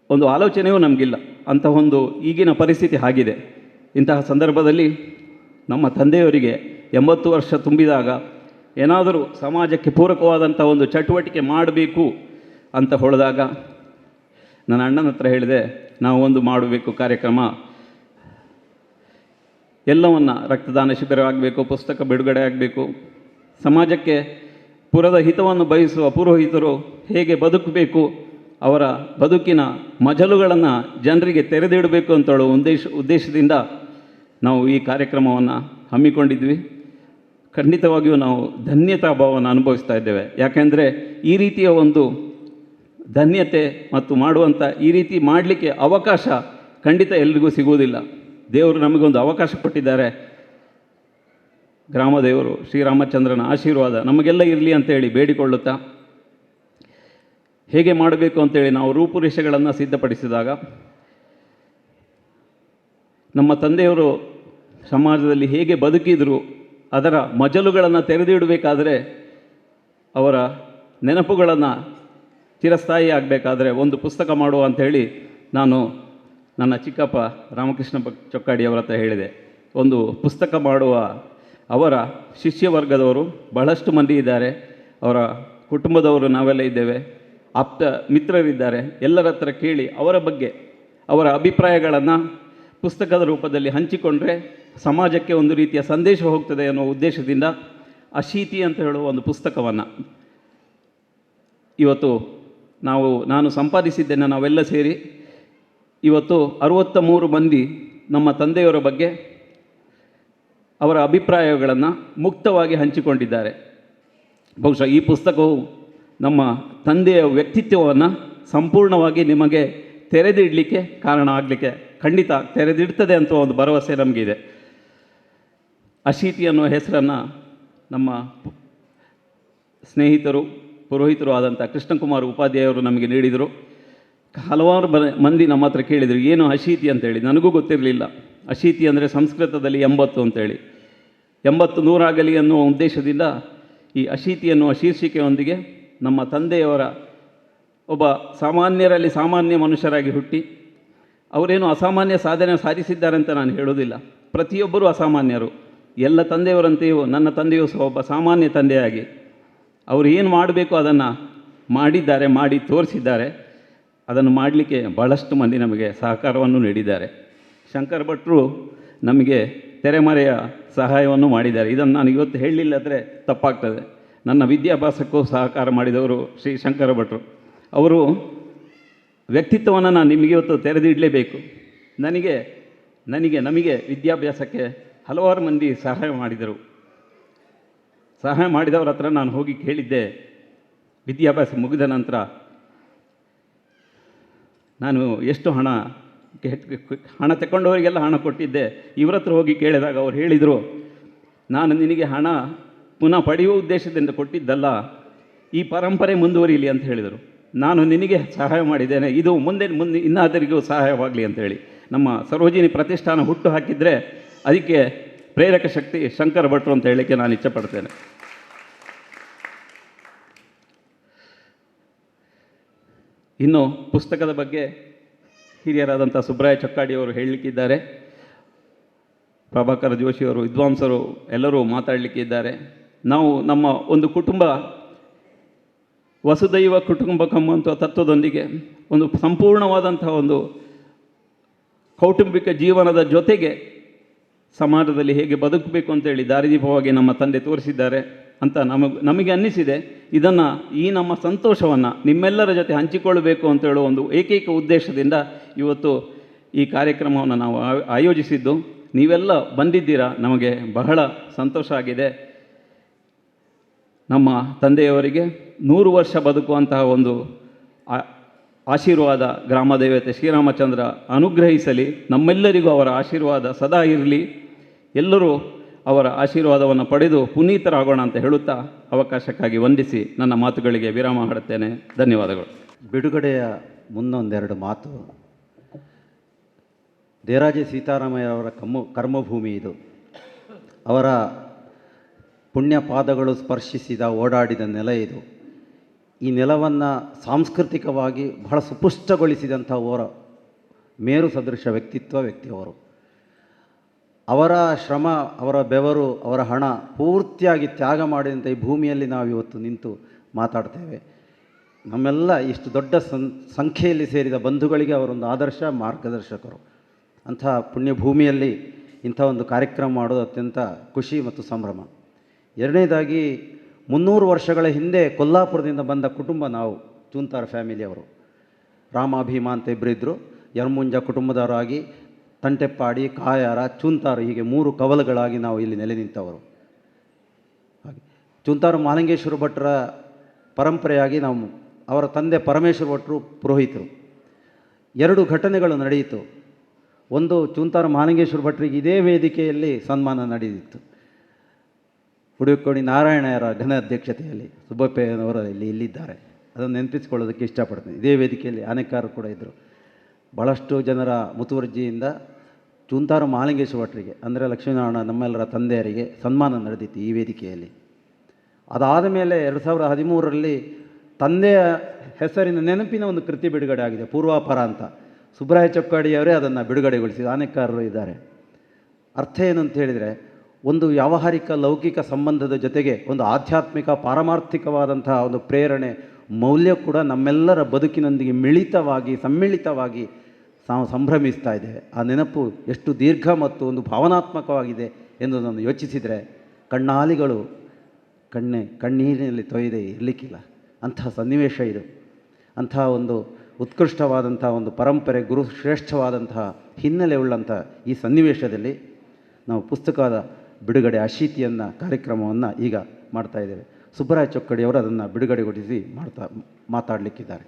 ಒಂದು ಆಲೋಚನೆಯೂ ನಮಗಿಲ್ಲ. ಅಂತಹ ಒಂದು ಈಗಿನ ಪರಿಸ್ಥಿತಿ ಆಗಿದೆ. ಇಂತಹ ಸಂದರ್ಭದಲ್ಲಿ ನಮ್ಮ ತಂದೆಯವರಿಗೆ 80 ವರ್ಷ ತುಂಬಿದಾಗ ಏನಾದರೂ ಸಮಾಜಕ್ಕೆ ಪೂರಕವಾದಂಥ ಒಂದು ಚಟುವಟಿಕೆ ಮಾಡಬೇಕು ಅಂತ ಹೊಳೆದಾಗ ನನ್ನ ಅಣ್ಣನ ಹತ್ರ ಹೇಳಿದೆ, ನಾವು ಒಂದು ಮಾಡಬೇಕು ಕಾರ್ಯಕ್ರಮ, ಎಲ್ಲವನ್ನು ರಕ್ತದಾನ ಶಿಬಿರ ಆಗಬೇಕು, ಪುಸ್ತಕ ಬಿಡುಗಡೆ ಆಗಬೇಕು, ಸಮಾಜಕ್ಕೆ ಪುರದ ಹಿತವನ್ನು ಬಯಸುವ ಪುರೋಹಿತರು ಹೇಗೆ ಬದುಕಬೇಕು, ಅವರ ಬದುಕಿನ ಮಜಲುಗಳನ್ನು ಜನರಿಗೆ ತೆರೆದಿಡಬೇಕು ಅಂತ ಹೇಳುವ ಉದ್ದೇಶದಿಂದ ನಾವು ಈ ಕಾರ್ಯಕ್ರಮವನ್ನು ಹಮ್ಮಿಕೊಂಡಿದ್ವಿ. ಖಂಡಿತವಾಗಿಯೂ ನಾವು ಧನ್ಯತಾ ಭಾವವನ್ನು ಅನುಭವಿಸ್ತಾ ಇದ್ದೇವೆ. ಯಾಕೆಂದರೆ ಈ ರೀತಿಯ ಒಂದು ಧನ್ಯತೆ ಮತ್ತು ಮಾಡುವಂಥ ಈ ರೀತಿ ಮಾಡಲಿಕ್ಕೆ ಅವಕಾಶ ಖಂಡಿತ ಎಲ್ರಿಗೂ ಸಿಗುವುದಿಲ್ಲ. ದೇವರು ನಮಗೊಂದು ಅವಕಾಶ ಕೊಟ್ಟಿದ್ದಾರೆ. ಗ್ರಾಮದೇವರು ಶ್ರೀರಾಮಚಂದ್ರನ ಆಶೀರ್ವಾದ ನಮಗೆಲ್ಲ ಇರಲಿ ಅಂತೇಳಿ ಬೇಡಿಕೊಳ್ಳುತ್ತಾ ಹೇಗೆ ಮಾಡಬೇಕು ಅಂತೇಳಿ ನಾವು ರೂಪುರೇಷೆಗಳನ್ನು ಸಿದ್ಧಪಡಿಸಿದಾಗ ನಮ್ಮ ತಂದೆಯವರು ಸಮಾಜದಲ್ಲಿ ಹೇಗೆ ಬದುಕಿದರು, ಅದರ ಮಜಲುಗಳನ್ನು ತೆರೆದಿಡಬೇಕಾದರೆ, ಅವರ ನೆನಪುಗಳನ್ನು ಚಿರಸ್ಥಾಯಿ ಆಗಬೇಕಾದ್ರೆ ಒಂದು ಪುಸ್ತಕ ಮಾಡುವ ಅಂಥೇಳಿ ನಾನು ನನ್ನ ಚಿಕ್ಕಪ್ಪ ರಾಮಕೃಷ್ಣ ಚೊಕ್ಕಾಡಿಯವರ ಹತ್ರ ಹೇಳಿದೆ. ಒಂದು ಪುಸ್ತಕ ಮಾಡುವ ಅವರ ಶಿಷ್ಯವರ್ಗದವರು ಬಹಳಷ್ಟು ಮಂದಿ ಇದ್ದಾರೆ, ಅವರ ಕುಟುಂಬದವರು ನಾವೆಲ್ಲ ಇದ್ದೇವೆ, ಆಪ್ತ ಮಿತ್ರರಿದ್ದಾರೆ. ಎಲ್ಲರ ಹತ್ರ ಕೇಳಿ ಅವರ ಬಗ್ಗೆ ಅವರ ಅಭಿಪ್ರಾಯಗಳನ್ನು ಪುಸ್ತಕದ ರೂಪದಲ್ಲಿ ಹಂಚಿಕೊಂಡ್ರೆ ಸಮಾಜಕ್ಕೆ ಒಂದು ರೀತಿಯ ಸಂದೇಶ ಹೋಗ್ತದೆ ಅನ್ನೋ ಉದ್ದೇಶದಿಂದ ಅಶೀತಿ ಅಂತ ಹೇಳುವ ಒಂದು ಪುಸ್ತಕವನ್ನು ಇವತ್ತು ನಾನು ಸಂಪಾದಿಸಿದ್ದೇನೆ. ನಾವೆಲ್ಲ ಸೇರಿ ಇವತ್ತು 63 ಮಂದಿ ನಮ್ಮ ತಂದೆಯವರ ಬಗ್ಗೆ ಅವರ ಅಭಿಪ್ರಾಯಗಳನ್ನು ಮುಕ್ತವಾಗಿ ಹಂಚಿಕೊಂಡಿದ್ದಾರೆ. ಬಹುಶಃ ಈ ಪುಸ್ತಕವು ನಮ್ಮ ತಂದೆಯ ವ್ಯಕ್ತಿತ್ವವನ್ನು ಸಂಪೂರ್ಣವಾಗಿ ನಿಮಗೆ ತೆರೆದಿಡಲಿಕ್ಕೆ ಕಾರಣ ಆಗಲಿಕ್ಕೆ ಖಂಡಿತ ತೆರೆದಿಡ್ತದೆ ಅಂತ ಒಂದು ಭರವಸೆ ನಮಗಿದೆ. ಅಶೀತಿ ಅನ್ನುವ ಹೆಸರನ್ನು ನಮ್ಮ ಸ್ನೇಹಿತರು ಪುರೋಹಿತರು ಆದಂಥ ಕೃಷ್ಣಕುಮಾರ್ ಉಪಾಧ್ಯಾಯವರು ನಮಗೆ ನೀಡಿದರು. ಹಲವಾರು ಮಂದಿ ನಮ್ಮ ಹತ್ರ ಕೇಳಿದರು, ಏನು ಅಶೀತಿ ಅಂತೇಳಿ. ನನಗೂ ಗೊತ್ತಿರಲಿಲ್ಲ. ಅಶೀತಿ ಅಂದರೆ ಸಂಸ್ಕೃತದಲ್ಲಿ 80 ಅಂತೇಳಿ, 80 ನೂರಾಗಲಿ ಅನ್ನುವ ಉದ್ದೇಶದಿಂದ ಈ ಅಶೀತಿ ಅನ್ನುವ ಶೀರ್ಷಿಕೆಯೊಂದಿಗೆ ನಮ್ಮ ತಂದೆಯವರ ಒಬ್ಬ ಸಾಮಾನ್ಯರಲ್ಲಿ ಸಾಮಾನ್ಯ ಮನುಷ್ಯರಾಗಿ ಹುಟ್ಟಿ ಅವರೇನು ಅಸಾಮಾನ್ಯ ಸಾಧನೆ ಸಾಧಿಸಿದ್ದಾರೆ ಅಂತ ನಾನು ಹೇಳೋದಿಲ್ಲ. ಪ್ರತಿಯೊಬ್ಬರೂ ಅಸಾಮಾನ್ಯರು. ಎಲ್ಲ ತಂದೆಯವರಂತೆಯೂ ನನ್ನ ತಂದೆಯೂ ಸಹ ಒಬ್ಬ ಸಾಮಾನ್ಯ ತಂದೆಯಾಗಿ ಅವರು ಏನು ಮಾಡಬೇಕು ಅದನ್ನು ಮಾಡಿದ್ದಾರೆ, ಮಾಡಿ ತೋರಿಸಿದ್ದಾರೆ. ಅದನ್ನು ಮಾಡಲಿಕ್ಕೆ ಭಾಳಷ್ಟು ಮಂದಿ ನಮಗೆ ಸಹಕಾರವನ್ನು ನೀಡಿದ್ದಾರೆ. ಶಂಕರ ಭಟ್ರು ನಮಗೆ ತೆರೆಮರೆಯ ಸಹಾಯವನ್ನು ಮಾಡಿದ್ದಾರೆ. ಇದನ್ನು ನಾನು ಇವತ್ತು ಹೇಳಲಿಲ್ಲ ಅಂದರೆ ತಪ್ಪಾಗ್ತದೆ. ನನ್ನ ವಿದ್ಯಾಭ್ಯಾಸಕ್ಕೂ ಸಹಕಾರ ಮಾಡಿದವರು ಶ್ರೀ ಶಂಕರ ಭಟ್ರು. ಅವರು ವ್ಯಕ್ತಿತ್ವವನ್ನು ನಾನು ನಿಮಗೆ ಇವತ್ತು ತೆರೆದಿಡಲೇಬೇಕು. ನಮಗೆ ವಿದ್ಯಾಭ್ಯಾಸಕ್ಕೆ ಹಲವಾರು ಮಂದಿ ಸಹಾಯ ಮಾಡಿದರು. ಸಹಾಯ ಮಾಡಿದವರ ಹತ್ರ ನಾನು ಹೋಗಿ ಕೇಳಿದ್ದೆ, ವಿದ್ಯಾಭ್ಯಾಸ ಮುಗಿದ ನಂತರ ನಾನು ಎಷ್ಟು ಹಣ ತಗೊಂಡವರಿಗೆಲ್ಲ ಹಣ ಕೊಟ್ಟಿದ್ದೆ. ಇವರ ಹತ್ರ ಹೋಗಿ ಕೇಳಿದಾಗ ಅವ್ರು ಹೇಳಿದರು, ನಾನು ನಿನಗೆ ಹಣ ಪುನಃ ಪಡೆಯುವ ಉದ್ದೇಶದಿಂದ ಕೊಟ್ಟಿದ್ದಲ್ಲ, ಈ ಪರಂಪರೆ ಮುಂದುವರಿಯಲಿ ಅಂತ ಹೇಳಿದರು. ನಾನು ನಿನಗೆ ಸಹಾಯ ಮಾಡಿದ್ದೇನೆ, ಇದು ಮುಂದೆ ಇನ್ನಾದರಿಗೂ ಸಹಾಯವಾಗಲಿ ಅಂತೇಳಿ ನಮ್ಮ ಸರೋಜಿನಿ ಪ್ರತಿಷ್ಠಾನ ಹುಟ್ಟು ಹಾಕಿದರೆ ಅದಕ್ಕೆ ಪ್ರೇರಕ ಶಕ್ತಿ ಶಂಕರ ಭಟ್ರು ಅಂತ ಹೇಳಲಿಕ್ಕೆ ನಾನು ಇಚ್ಛೆಪಡ್ತೇನೆ. ಇನ್ನು ಪುಸ್ತಕದ ಬಗ್ಗೆ ಹಿರಿಯರಾದಂಥ ಸುಬ್ರಾಯ ಚೊಕ್ಕಾಡಿಯವರು ಹೇಳಲಿಕ್ಕಿದ್ದಾರೆ, ಪ್ರಭಾಕರ ಜೋಶಿಯವರು, ವಿದ್ವಾಂಸರು ಎಲ್ಲರೂ ಮಾತಾಡಲಿಕ್ಕಿದ್ದಾರೆ. ನಾವು ನಮ್ಮ ಒಂದು ಕುಟುಂಬ ವಸುದೈವ ಕುಟುಂಬಕಂ ಅಂತ ತತ್ವದೊಂದಿಗೆ ಒಂದು ಸಂಪೂರ್ಣವಾದಂತಹ ಒಂದು ಕೌಟುಂಬಿಕ ಜೀವನದ ಜೊತೆಗೆ ಸಮಾಜದಲ್ಲಿ ಹೇಗೆ ಬದುಕಬೇಕು ಅಂತೇಳಿ ದಾರಿದೀಪವಾಗಿ ನಮ್ಮ ತಂದೆ ತೋರಿಸಿದ್ದಾರೆ ಅಂತ ನಮಗೆ ಅನ್ನಿಸಿದೆ. ಇದನ್ನು ಈ ನಮ್ಮ ಸಂತೋಷವನ್ನು ನಿಮ್ಮೆಲ್ಲರ ಜೊತೆ ಹಂಚಿಕೊಳ್ಳಬೇಕು ಅಂತ ಹೇಳುವ ಒಂದು ಏಕೈಕ ಉದ್ದೇಶದಿಂದ ಇವತ್ತು ಈ ಕಾರ್ಯಕ್ರಮವನ್ನು ನಾವು ಆಯೋಜಿಸಿದ್ದು. ನೀವೆಲ್ಲ ಬಂದಿದ್ದೀರಾ, ನಮಗೆ ಬಹಳ ಸಂತೋಷ ಆಗಿದೆ. ನಮ್ಮ ತಂದೆಯವರಿಗೆ 100 ವರ್ಷ ಬದುಕುವಂತಹ ಒಂದು ಆಶೀರ್ವಾದ ಗ್ರಾಮದೇವತೆ ಶ್ರೀರಾಮಚಂದ್ರ ಅನುಗ್ರಹಿಸಲಿ. ನಮ್ಮೆಲ್ಲರಿಗೂ ಅವರ ಆಶೀರ್ವಾದ ಸದಾ ಇರಲಿ. ಎಲ್ಲರೂ ಅವರ ಆಶೀರ್ವಾದವನ್ನು ಪಡೆದು ಪುನೀತರಾಗೋಣ ಅಂತ ಹೇಳುತ್ತಾ ಅವಕಾಶಕ್ಕಾಗಿ ವಂದಿಸಿ ನನ್ನ ಮಾತುಗಳಿಗೆ ವಿರಾಮ ಹಾಡುತ್ತೇನೆ. ಧನ್ಯವಾದಗಳು. ಬಿಡುಗಡೆಯ ಮುನ್ನೊಂದೆರಡು ಮಾತು. ದೇರಾಜೆ ಸೀತಾರಾಮಯ್ಯ ಅವರ ಕರ್ಮಭೂಮಿ ಇದು. ಅವರ ಪುಣ್ಯ ಪಾದಗಳು ಸ್ಪರ್ಶಿಸಿದ ಓಡಾಡಿದ ನೆಲ ಇದು. ಈ ನೆಲವನ್ನು ಸಾಂಸ್ಕೃತಿಕವಾಗಿ ಬಹಳ ಸುಪುಷ್ಟಗೊಳಿಸಿದಂಥ ಅವರ ಮೇರು ಸದೃಶ ವ್ಯಕ್ತಿಯವರು. ಅವರ ಶ್ರಮ, ಅವರ ಬೆವರು, ಅವರ ಹಣ ಪೂರ್ತಿಯಾಗಿ ತ್ಯಾಗ ಮಾಡಿದಂಥ ಈ ಭೂಮಿಯಲ್ಲಿ ನಾವು ಇವತ್ತು ನಿಂತು ಮಾತಾಡ್ತೇವೆ. ನಮ್ಮೆಲ್ಲ ಇಷ್ಟು ದೊಡ್ಡ ಸಂಖ್ಯೆಯಲ್ಲಿ ಸೇರಿದ ಬಂಧುಗಳಿಗೆ ಅವರೊಂದು ಆದರ್ಶ ಮಾರ್ಗದರ್ಶಕರು. ಅಂಥ ಪುಣ್ಯಭೂಮಿಯಲ್ಲಿ ಇಂಥ ಒಂದು ಕಾರ್ಯಕ್ರಮ ಮಾಡೋದು ಅತ್ಯಂತ ಖುಷಿ ಮತ್ತು ಸಂಭ್ರಮ. ಎರಡನೇದಾಗಿ 300 ವರ್ಷಗಳ ಹಿಂದೆ ಕೊಲ್ಲಾಪುರದಿಂದ ಬಂದ ಕುಟುಂಬ ನಾವು, ಚೂಂತಾರ ಫ್ಯಾಮಿಲಿಯವರು. ರಾಮ ಭೀಮ ಅಂತ ಇಬ್ಬರಿದ್ದರು. ಯರಮುಂಜ ಕುಟುಂಬದವರಾಗಿ ತಂಟೆಪ್ಪಾಡಿ, ಕಾಯಾರ, ಚೂಂತಾರು ಹೀಗೆ 3 ಕವಲುಗಳಾಗಿ ನಾವು ಇಲ್ಲಿ ನೆಲೆ ನಿಂತವರು. ಹಾಗೆ ಚೂಂತಾರು ಮಹಾಲಿಂಗೇಶ್ವರ ಭಟ್ರ ಪರಂಪರೆಯಾಗಿ ನಾವು, ಅವರ ತಂದೆ ಪರಮೇಶ್ವರ ಭಟ್ರು ಪುರೋಹಿತರು. 2 ಘಟನೆಗಳು ನಡೆಯಿತು. ಒಂದು, ಚೂಂತಾರು ಮಹಾಲಿಂಗೇಶ್ವರ ಭಟ್ರಿಗೆ ಇದೇ ವೇದಿಕೆಯಲ್ಲಿ ಸನ್ಮಾನ ನಡೆದಿತ್ತು. ಉಡುಕೋಣಿ ನಾರಾಯಣರ ಘನ ಅಧ್ಯಕ್ಷತೆಯಲ್ಲಿ ಸುಬ್ಬಪ್ಪಯ್ಯನವರು ಇಲ್ಲಿದ್ದಾರೆ. ಅದನ್ನು ನೆನಪಿಸ್ಕೊಳ್ಳೋದಕ್ಕೆ ಇಷ್ಟಪಡ್ತೀನಿ. ಇದೇ ವೇದಿಕೆಯಲ್ಲಿ ಅನೇಕಾರು ಕೂಡ ಇದ್ದರು. ಭಾಳಷ್ಟು ಜನರ ಮುತುವರ್ಜಿಯಿಂದ ಚೂಂತಾರು ಮಹಾಲಿಂಗೇಶ್ವರ ಭಟ್ರಿಗೆ ಅಂದರೆ ಲಕ್ಷ್ಮೀನಾರಾಯಣ ನಮ್ಮೆಲ್ಲರ ತಂದೆಯರಿಗೆ ಸನ್ಮಾನ ನಡೆದಿತ್ತು ಈ ವೇದಿಕೆಯಲ್ಲಿ. ಅದಾದ ಮೇಲೆ 2013ರಲ್ಲಿ ತಂದೆಯ ಹೆಸರಿನ ನೆನಪಿನ ಒಂದು ಕೃತಿ ಬಿಡುಗಡೆ ಆಗಿದೆ, ಪೂರ್ವಾಪರ ಅಂತ. ಸುಬ್ರಾಯ ಚೊಕ್ಕಾಡಿಯವರೇ ಅದನ್ನು ಬಿಡುಗಡೆಗೊಳಿಸಿದ. ಅನೇಕಾರರು ಇದ್ದಾರೆ. ಅರ್ಥ ಏನು ಅಂತ ಹೇಳಿದರೆ, ಒಂದು ವ್ಯಾವಹಾರಿಕ ಲೌಕಿಕ ಸಂಬಂಧದ ಜೊತೆಗೆ ಒಂದು ಆಧ್ಯಾತ್ಮಿಕ ಪಾರಮಾರ್ಥಿಕವಾದಂತಹ ಒಂದು ಪ್ರೇರಣೆ, ಮೌಲ್ಯ ಕೂಡ ನಮ್ಮೆಲ್ಲರ ಬದುಕಿನೊಂದಿಗೆ ಸಮ್ಮಿಳಿತವಾಗಿ ಸಂಭ್ರಮಿಸ್ತಾ ಇದೆ. ಆ ನೆನಪು ಎಷ್ಟು ದೀರ್ಘ ಮತ್ತು ಒಂದು ಭಾವನಾತ್ಮಕವಾಗಿದೆ ಎಂದು ನಾನು ಯೋಚಿಸಿದರೆ ಕಣ್ಣಾಲಿಗಳು ಕಣ್ಣೀರಿನಲ್ಲಿ ತೊಯ್ದೆ ಇರಲಿಕ್ಕಿಲ್ಲ. ಅಂತಹ ಸನ್ನಿವೇಶ ಇದು. ಅಂತಹ ಒಂದು ಉತ್ಕೃಷ್ಟವಾದಂಥ ಒಂದು ಪರಂಪರೆ, ಗುರು ಶ್ರೇಷ್ಠವಾದಂತಹ ಹಿನ್ನೆಲೆ ಉಳ್ಳಂಥ ಈ ಸನ್ನಿವೇಶದಲ್ಲಿ ನಾವು ಪುಸ್ತಕದ ಬಿಡುಗಡೆ ಅಶೀತಿಯನ್ನು ಕಾರ್ಯಕ್ರಮವನ್ನು ಈಗ ಮಾಡ್ತಾಯಿದ್ದೇವೆ. ಸುಬ್ಬರಾಯ ಚೊಕ್ಕಡಿಯವರು ಅದನ್ನು ಬಿಡುಗಡೆಗೊಳಿಸಿ ಮಾತಾಡಲಿಕ್ಕಿದ್ದಾರೆ.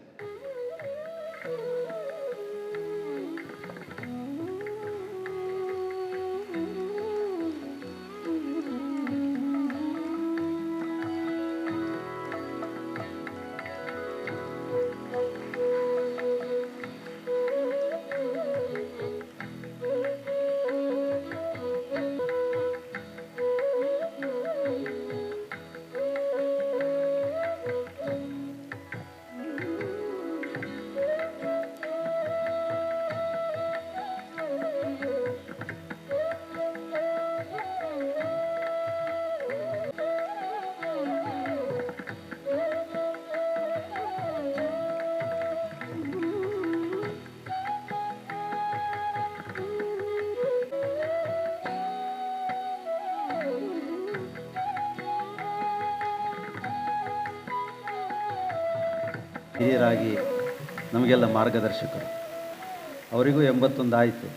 ಹಿರಿಯರಾಗಿ ನಮಗೆಲ್ಲ ಮಾರ್ಗದರ್ಶಕರು. ಅವರಿಗೂ 81 ಆಯಿತು,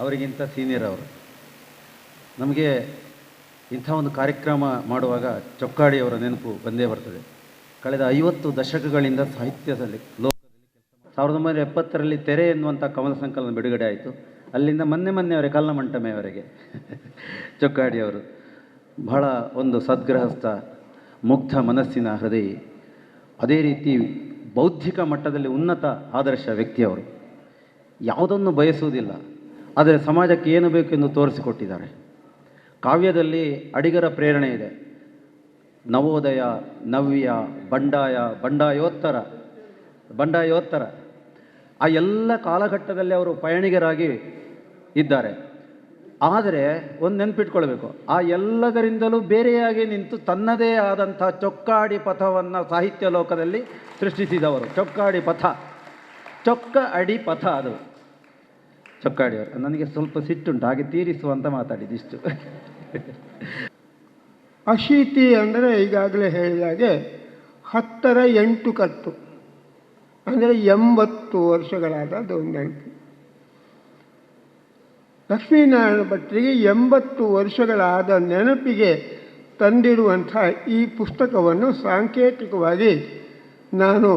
ಅವರಿಗಿಂತ ಸೀನಿಯರ್ ಅವರು. ನಮಗೆ ಇಂಥ ಒಂದು ಕಾರ್ಯಕ್ರಮ ಮಾಡುವಾಗ ಚೊಕ್ಕಾಡಿಯವರ ನೆನಪು ಬಂದೇ ಬರ್ತದೆ. ಕಳೆದ 50 ದಶಕಗಳಿಂದ ಸಾಹಿತ್ಯದಲ್ಲಿ ಲೋಕದಲ್ಲಿ 1970ರಲ್ಲಿ ತೆರೆ ಎನ್ನುವಂಥ ಕವನ ಸಂಕಲನ ಬಿಡುಗಡೆ ಆಯಿತು. ಅಲ್ಲಿಂದ ಮೊನ್ನೆಯವರೆಗೆ ಕಲ್ಲಮಂಟಮೆಯವರೆಗೆ ಚೊಕ್ಕಾಡಿಯವರು ಬಹಳ ಒಂದು ಸದ್ಗೃಹಸ್ಥ, ಮುಗ್ಧ ಮನಸ್ಸಿನ ಹೃದಯಿ, ಅದೇ ರೀತಿ ಬೌದ್ಧಿಕ ಮಟ್ಟದಲ್ಲಿ ಉನ್ನತ ಆದರ್ಶ ವ್ಯಕ್ತಿಯವರು. ಯಾವುದನ್ನು ಬಯಸುವುದಿಲ್ಲ, ಆದರೆ ಸಮಾಜಕ್ಕೆ ಏನು ಬೇಕೆಂದು ತೋರಿಸಿಕೊಟ್ಟಿದ್ದಾರೆ. ಕಾವ್ಯದಲ್ಲಿ ಅಡಿಗರ ಪ್ರೇರಣೆ ಇದೆ. ನವೋದಯ, ನವ್ಯ, ಬಂಡಾಯೋತ್ತರ ಆ ಎಲ್ಲ ಕಾಲಘಟ್ಟದಲ್ಲಿ ಅವರು ಪಯಣಿಗರಾಗಿ ಇದ್ದಾರೆ. ಆದರೆ ಒಂದು ನೆನಪಿಟ್ಕೊಳ್ಬೇಕು, ಆ ಎಲ್ಲದರಿಂದಲೂ ಬೇರೆಯಾಗಿ ನಿಂತು ತನ್ನದೇ ಆದಂಥ ಚೊಕ್ಕಾಡಿ ಪಥವನ್ನು ಸಾಹಿತ್ಯ ಲೋಕದಲ್ಲಿ ಸೃಷ್ಟಿಸಿದವರು. ಚೊಕ್ಕಾಡಿ ಪಥ, ಚೊಕ್ಕ ಅಡಿ ಪಥ ಅದು ಚೊಕ್ಕಾಡಿಯವರು. ನನಗೆ ಸ್ವಲ್ಪ ಸಿಟ್ಟುಂಟು, ಹಾಗೆ ತೀರಿಸುವಂತ ಮಾತಾಡಿದಿಷ್ಟು. ಅಶೀತಿ ಅಂದರೆ ಈಗಾಗಲೇ ಹೇಳಿದಾಗೆ 10ರ 8 ಕಟ್ಟು ಅಂದರೆ 80 ವರ್ಷಗಳಾದ ಒಂದು ನೆನಪು. ಲಕ್ಷ್ಮೀನಾರಾಯಣ ಭಟ್ಟರಿಗೆ 80 ವರ್ಷಗಳಾದ ನೆನಪಿಗೆ ತಂದಿರುವಂಥ ಈ ಪುಸ್ತಕವನ್ನು ಸಾಂಕೇತಿಕವಾಗಿ ನಾನು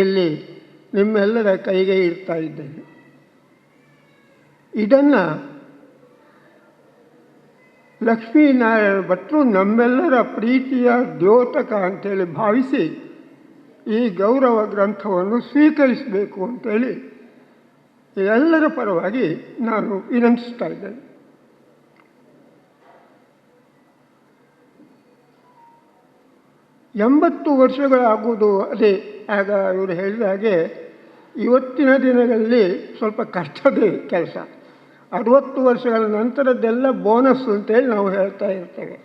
ಇಲ್ಲಿ ನಿಮ್ಮೆಲ್ಲರ ಕೈಗೆ ಇಡ್ತಾ ಇದ್ದೇನೆ. ಇದನ್ನು ಲಕ್ಷ್ಮೀನಾರಾಯಣ ಭಟ್ರು ನಮ್ಮೆಲ್ಲರ ಪ್ರೀತಿಯ ದ್ಯೋತಕ ಅಂತೇಳಿ ಭಾವಿಸಿ ಈ ಗೌರವ ಗ್ರಂಥವನ್ನು ಸ್ವೀಕರಿಸಬೇಕು ಅಂತೇಳಿ ಎಲ್ಲರ ಪರವಾಗಿ ನಾನು ವಿನಂತಿಸ್ತಾ ಇದ್ದೇನೆ. ಎಂಬತ್ತು ವರ್ಷಗಳಾಗುವುದು ಅದೇ ಆಗ ಇವರು ಹೇಳಿದ ಹಾಗೆ ಇವತ್ತಿನ ದಿನಗಳಲ್ಲಿ ಸ್ವಲ್ಪ ಕಷ್ಟದ ಕೆಲಸ. 60 ವರ್ಷಗಳ ನಂತರದ್ದೆಲ್ಲ ಬೋನಸ್ ಅಂತೇಳಿ ನಾವು ಹೇಳ್ತಾ ಇರ್ತೇವೆ.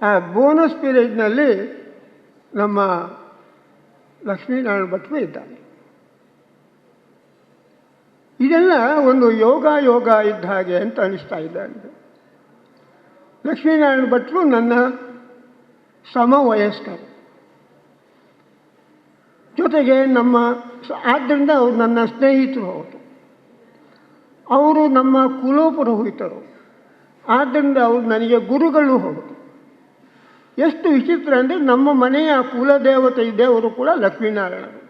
ಆ ಬೋನಸ್ ಪೀರಿಯಡ್ನಲ್ಲಿ ನಮ್ಮ ಲಕ್ಷ್ಮೀನಾರಾಯಣ ಭಟ್ರು ಇದ್ದಾರೆ. ಇದೆಲ್ಲ ಒಂದು ಯೋಗ ಇದ್ದ ಹಾಗೆ ಅಂತ ಅನಿಸ್ತಾ ಇದೆ. ಲಕ್ಷ್ಮೀನಾರಾಯಣ ಭಟ್ರು ನನ್ನ ಸಮವಯಸ್ಕರು, ಜೊತೆಗೆ ಆದ್ದರಿಂದ ಅವರು ನನ್ನ ಸ್ನೇಹಿತರು. ಅವರು ನಮ್ಮ ಕುಲೋಪುರೋಹಿತರು, ಆದ್ದರಿಂದ ಅವರು ನನಗೆ ಗುರುಗಳು ಹೌದು. ಎಷ್ಟು ವಿಚಿತ್ರ ಅಂದರೆ ನಮ್ಮ ಮನೆಯ ಕುಲದೇವತೆ ದೇವರು ಕೂಡ ಲಕ್ಷ್ಮೀನಾರಾಯಣರು,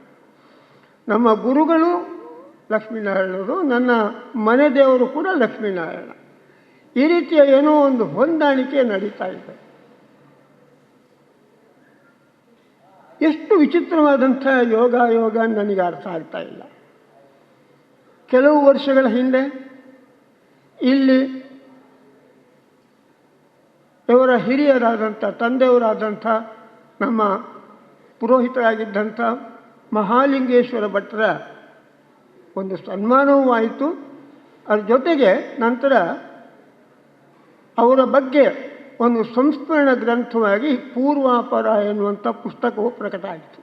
ನಮ್ಮ ಗುರುಗಳು ಲಕ್ಷ್ಮೀನಾರಾಯಣರು, ನನ್ನ ಮನೆ ದೇವರು ಕೂಡ ಲಕ್ಷ್ಮೀನಾರಾಯಣ. ಈ ರೀತಿಯ ಏನೋ ಒಂದು ಹೊಂದಾಣಿಕೆ ನಡೀತಾ ಇದೆ. ಎಷ್ಟು ವಿಚಿತ್ರವಾದಂಥ ಯೋಗ ನನಗೆ ಅರ್ಥ ಆಗ್ತಾ ಇಲ್ಲ. ಕೆಲವು ವರ್ಷಗಳ ಹಿಂದೆ ಇಲ್ಲಿ ಇವರ ಹಿರಿಯರಾದಂಥ ತಂದೆಯವರಾದಂಥ ನಮ್ಮ ಪುರೋಹಿತರಾಗಿದ್ದಂಥ ಮಹಾಲಿಂಗೇಶ್ವರ ಭಟ್ರ ಒಂದು ಸನ್ಮಾನವೂ ಆಯಿತು. ಅದ್ರ ಜೊತೆಗೆ ನಂತರ ಅವರ ಬಗ್ಗೆ ಒಂದು ಸಂಸ್ಮರಣ ಗ್ರಂಥವಾಗಿ ಪೂರ್ವಾಪರ ಎನ್ನುವಂಥ ಪುಸ್ತಕವು ಪ್ರಕಟ ಆಯಿತು.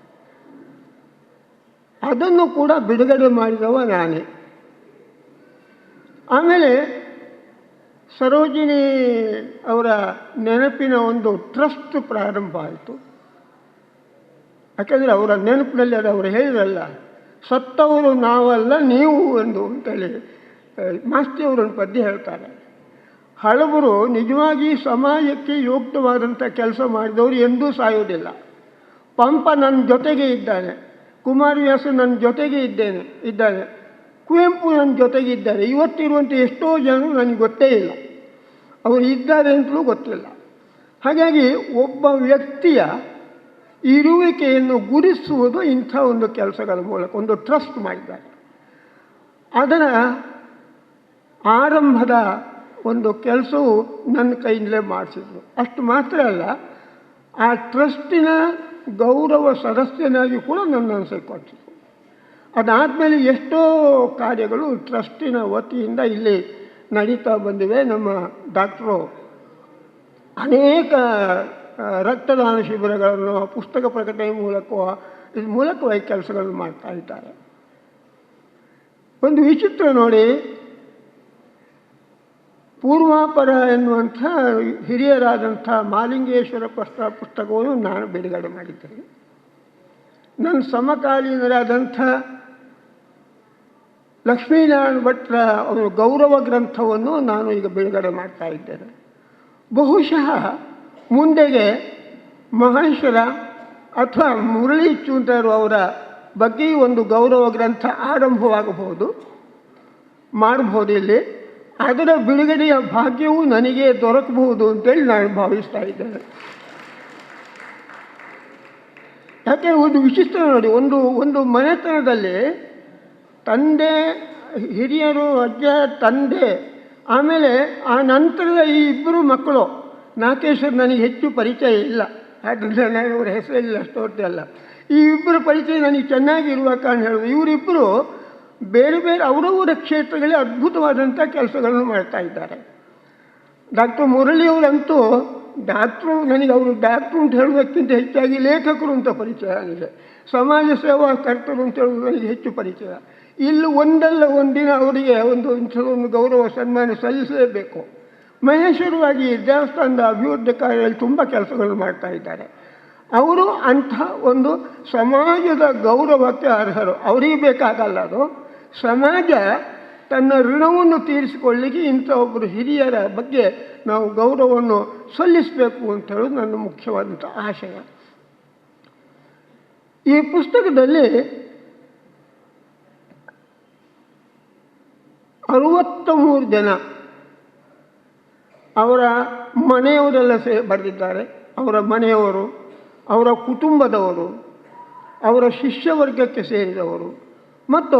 ಅದನ್ನು ಕೂಡ ಬಿಡುಗಡೆ ಮಾಡಿದವ ನಾನೇ. ಆಮೇಲೆ ಸರೋಜಿನಿ ಅವರ ನೆನಪಿನ ಒಂದು ಟ್ರಸ್ಟ್ ಪ್ರಾರಂಭ ಆಯಿತು. ಯಾಕೆಂದರೆ ಅವರ ನೆನಪಿನಲ್ಲಿ ಅವರು ಹೇಳಿರಲ್ಲ, ಸತ್ತವರು ನಾವಲ್ಲ ನೀವು ಎಂದು ಅಂತೇಳಿ ಮಾಸ್ತಿಯವರೊಂದು ಪದ್ಯ ಹೇಳ್ತಾರೆ. ಹಳಬರು ನಿಜವಾಗಿ ಸಮಾಜಕ್ಕೆ ಯೋಗ್ಯವಾದಂಥ ಕೆಲಸ ಮಾಡಿದವರು ಎಂದೂ ಸಾಯೋದಿಲ್ಲ. ಪಂಪ ನನ್ನ ಜೊತೆಗೆ ಇದ್ದಾನೆ, ಕುಮಾರವ್ಯಾಸ ನನ್ನ ಜೊತೆಗೆ ಇದ್ದಾನೆ, ಕುವೆಂಪು ನನ್ನ ಜೊತೆಗೆ ಇದ್ದಾರೆ. ಇವತ್ತಿರುವಂಥ ಎಷ್ಟೋ ಜನರು ನನಗೆ ಗೊತ್ತೇ ಇಲ್ಲ, ಅವರು ಇದ್ದಾರೆ ಅಂತಲೂ ಗೊತ್ತಿಲ್ಲ. ಹಾಗಾಗಿ ಒಬ್ಬ ವ್ಯಕ್ತಿಯ ಇರುವಿಕೆಯನ್ನು ಗುರುತಿಸುವುದು ಇಂಥ ಒಂದು ಕೆಲಸಗಳ ಮೂಲಕ ಒಂದು ಟ್ರಸ್ಟ್ ಮಾಡಿದ್ದಾರೆ. ಅದರ ಆರಂಭದ ಒಂದು ಕೆಲಸವು ನನ್ನ ಕೈಯಿಂದಲೇ ಮಾಡಿಸಿದ್ರು. ಅಷ್ಟು ಮಾತ್ರ ಅಲ್ಲ, ಆ ಟ್ರಸ್ಟಿನ ಗೌರವ ಸದಸ್ಯನಾಗಿ ಕೂಡ ನನ್ನನ್ನು ಸೇರಿಕೊಟ್ಟಿದ್ರು. ಅದಾದಮೇಲೆ ಎಷ್ಟೋ ಕಾರ್ಯಗಳು ಟ್ರಸ್ಟಿನ ವತಿಯಿಂದ ಇಲ್ಲಿ ನಡೀತಾ ಬಂದಿವೆ. ನಮ್ಮ ಡಾಕ್ಟ್ರು ಅನೇಕ ರಕ್ತದಾನ ಶಿಬಿರಗಳನ್ನು ಪುಸ್ತಕ ಪ್ರಕಟಣೆ ಮೂಲಕವಾಗಿ ಕೆಲಸಗಳನ್ನು ಮಾಡ್ತಾ ಇದ್ದಾರೆ. ಒಂದು ವಿಚಿತ್ರ ನೋಡಿ, ಪೂರ್ವಾಪರ ಎನ್ನುವಂಥ ಹಿರಿಯರಾದಂಥ ಮಾಲಿಂಗೇಶ್ವರ ಪುಸ್ತಕವನ್ನು ನಾನು ಬಿಡುಗಡೆ ಮಾಡಿದ್ದೇನೆ. ನನ್ನ ಸಮಕಾಲೀನರಾದಂಥ ಲಕ್ಷ್ಮೀನಾರಾಯಣ ಭಟ್ರ ಒಂದು ಗೌರವ ಗ್ರಂಥವನ್ನು ನಾನು ಈಗ ಬಿಡುಗಡೆ ಮಾಡ್ತಾ ಇದ್ದೇನೆ. ಬಹುಶಃ ಮುಂದೆಗೆ ಮಹೇಶ್ವರ ಅಥವಾ ಮುರಳಿ ಚೂಂತರು ಅವರ ಬಗ್ಗೆ ಒಂದು ಗೌರವ ಗ್ರಂಥ ಆರಂಭವಾಗಬಹುದು, ಮಾಡಬಹುದು. ಇಲ್ಲಿ ಅದರ ಬಿಡುಗಡೆಯ ಭಾಗ್ಯವೂ ನನಗೆ ದೊರಕಬಹುದು ಅಂತೇಳಿ ನಾನು ಭಾವಿಸ್ತಾ ಇದ್ದೇನೆ. ಯಾಕೆ ಒಂದು ವಿಶಿಷ್ಟ ನೋಡಿ, ಒಂದು ಮನೆತನದಲ್ಲಿ ತಂದೆ, ಹಿರಿಯರು, ಅಜ್ಜ, ತಂದೆ, ಆಮೇಲೆ ಆ ನಂತರದ ಈ ಇಬ್ಬರು ಮಕ್ಕಳು. ನಾಗೇಶ್ವರ್ ನನಗೆ ಹೆಚ್ಚು ಪರಿಚಯ ಇಲ್ಲ, ಆದ್ದರಿಂದ ನಾನು ಅವರ ಹೆಸರಲ್ಲಿ ಅಷ್ಟು ಅಲ್ಲ. ಈ ಇಬ್ಬರ ಪರಿಚಯ ನನಗೆ ಚೆನ್ನಾಗಿರುವ ಕಾರಣ ಹೇಳೋದು, ಇವರಿಬ್ಬರು ಬೇರೆ ಬೇರೆ ಅವರವರ ಕ್ಷೇತ್ರಗಳಲ್ಲಿ ಅದ್ಭುತವಾದಂಥ ಕೆಲಸಗಳನ್ನು ಮಾಡ್ತಾ ಇದ್ದಾರೆ. ಡಾಕ್ಟರ್ ಮುರಳಿಯವರಂತೂ ನನಗೆ ಅವರು ಡಾಕ್ಟ್ರು ಅಂತ ಹೇಳೋದಕ್ಕಿಂತ ಹೆಚ್ಚಾಗಿ ಲೇಖಕರು ಅಂತ ಪರಿಚಯ ನನಗೆ, ಸಮಾಜ ಸೇವಾ ಕರ್ತರು ಅಂತ ಹೇಳೋದು ನನಗೆ ಹೆಚ್ಚು ಪರಿಚಯ. ಇಲ್ಲಿ ಒಂದಲ್ಲ ಒಂದಿನ ಅವರಿಗೆ ಒಂದು ಗೌರವ ಸನ್ಮಾನ ಸಲ್ಲಿಸಲೇಬೇಕು. ಮಹೇಶ್ವರವಾಗಿ ದೇವಸ್ಥಾನದ ಅಭಿವೃದ್ಧಿ ಕಾರ್ಯದಲ್ಲಿ ತುಂಬ ಕೆಲಸಗಳು ಮಾಡ್ತಾ ಇದ್ದಾರೆ. ಅವರು ಅಂಥ ಒಂದು ಸಮಾಜದ ಗೌರವಕ್ಕೆ ಅರ್ಹರು. ಅವರಿಗೆ ಬೇಕಾಗಲ್ಲ, ಅದು ಸಮಾಜ ತನ್ನ ಋಣವನ್ನು ತೀರಿಸಿಕೊಳ್ಳಿಕ್ಕೆ ಇಂಥ ಒಬ್ಬರು ಹಿರಿಯರ ಬಗ್ಗೆ ನಾವು ಗೌರವವನ್ನು ಸಲ್ಲಿಸಬೇಕು ಅಂತ ಹೇಳೋದು ನನ್ನ ಮುಖ್ಯವಾದಂಥ ಆಶಯ. ಈ ಪುಸ್ತಕದಲ್ಲಿ 63 ಜನ ಅವರ ಮನೆಯವರೆಲ್ಲ ಬರೆದಿದ್ದಾರೆ. ಅವರ ಮನೆಯವರು, ಅವರ ಕುಟುಂಬದವರು, ಅವರ ಶಿಷ್ಯವರ್ಗಕ್ಕೆ ಸೇರಿದವರು ಮತ್ತು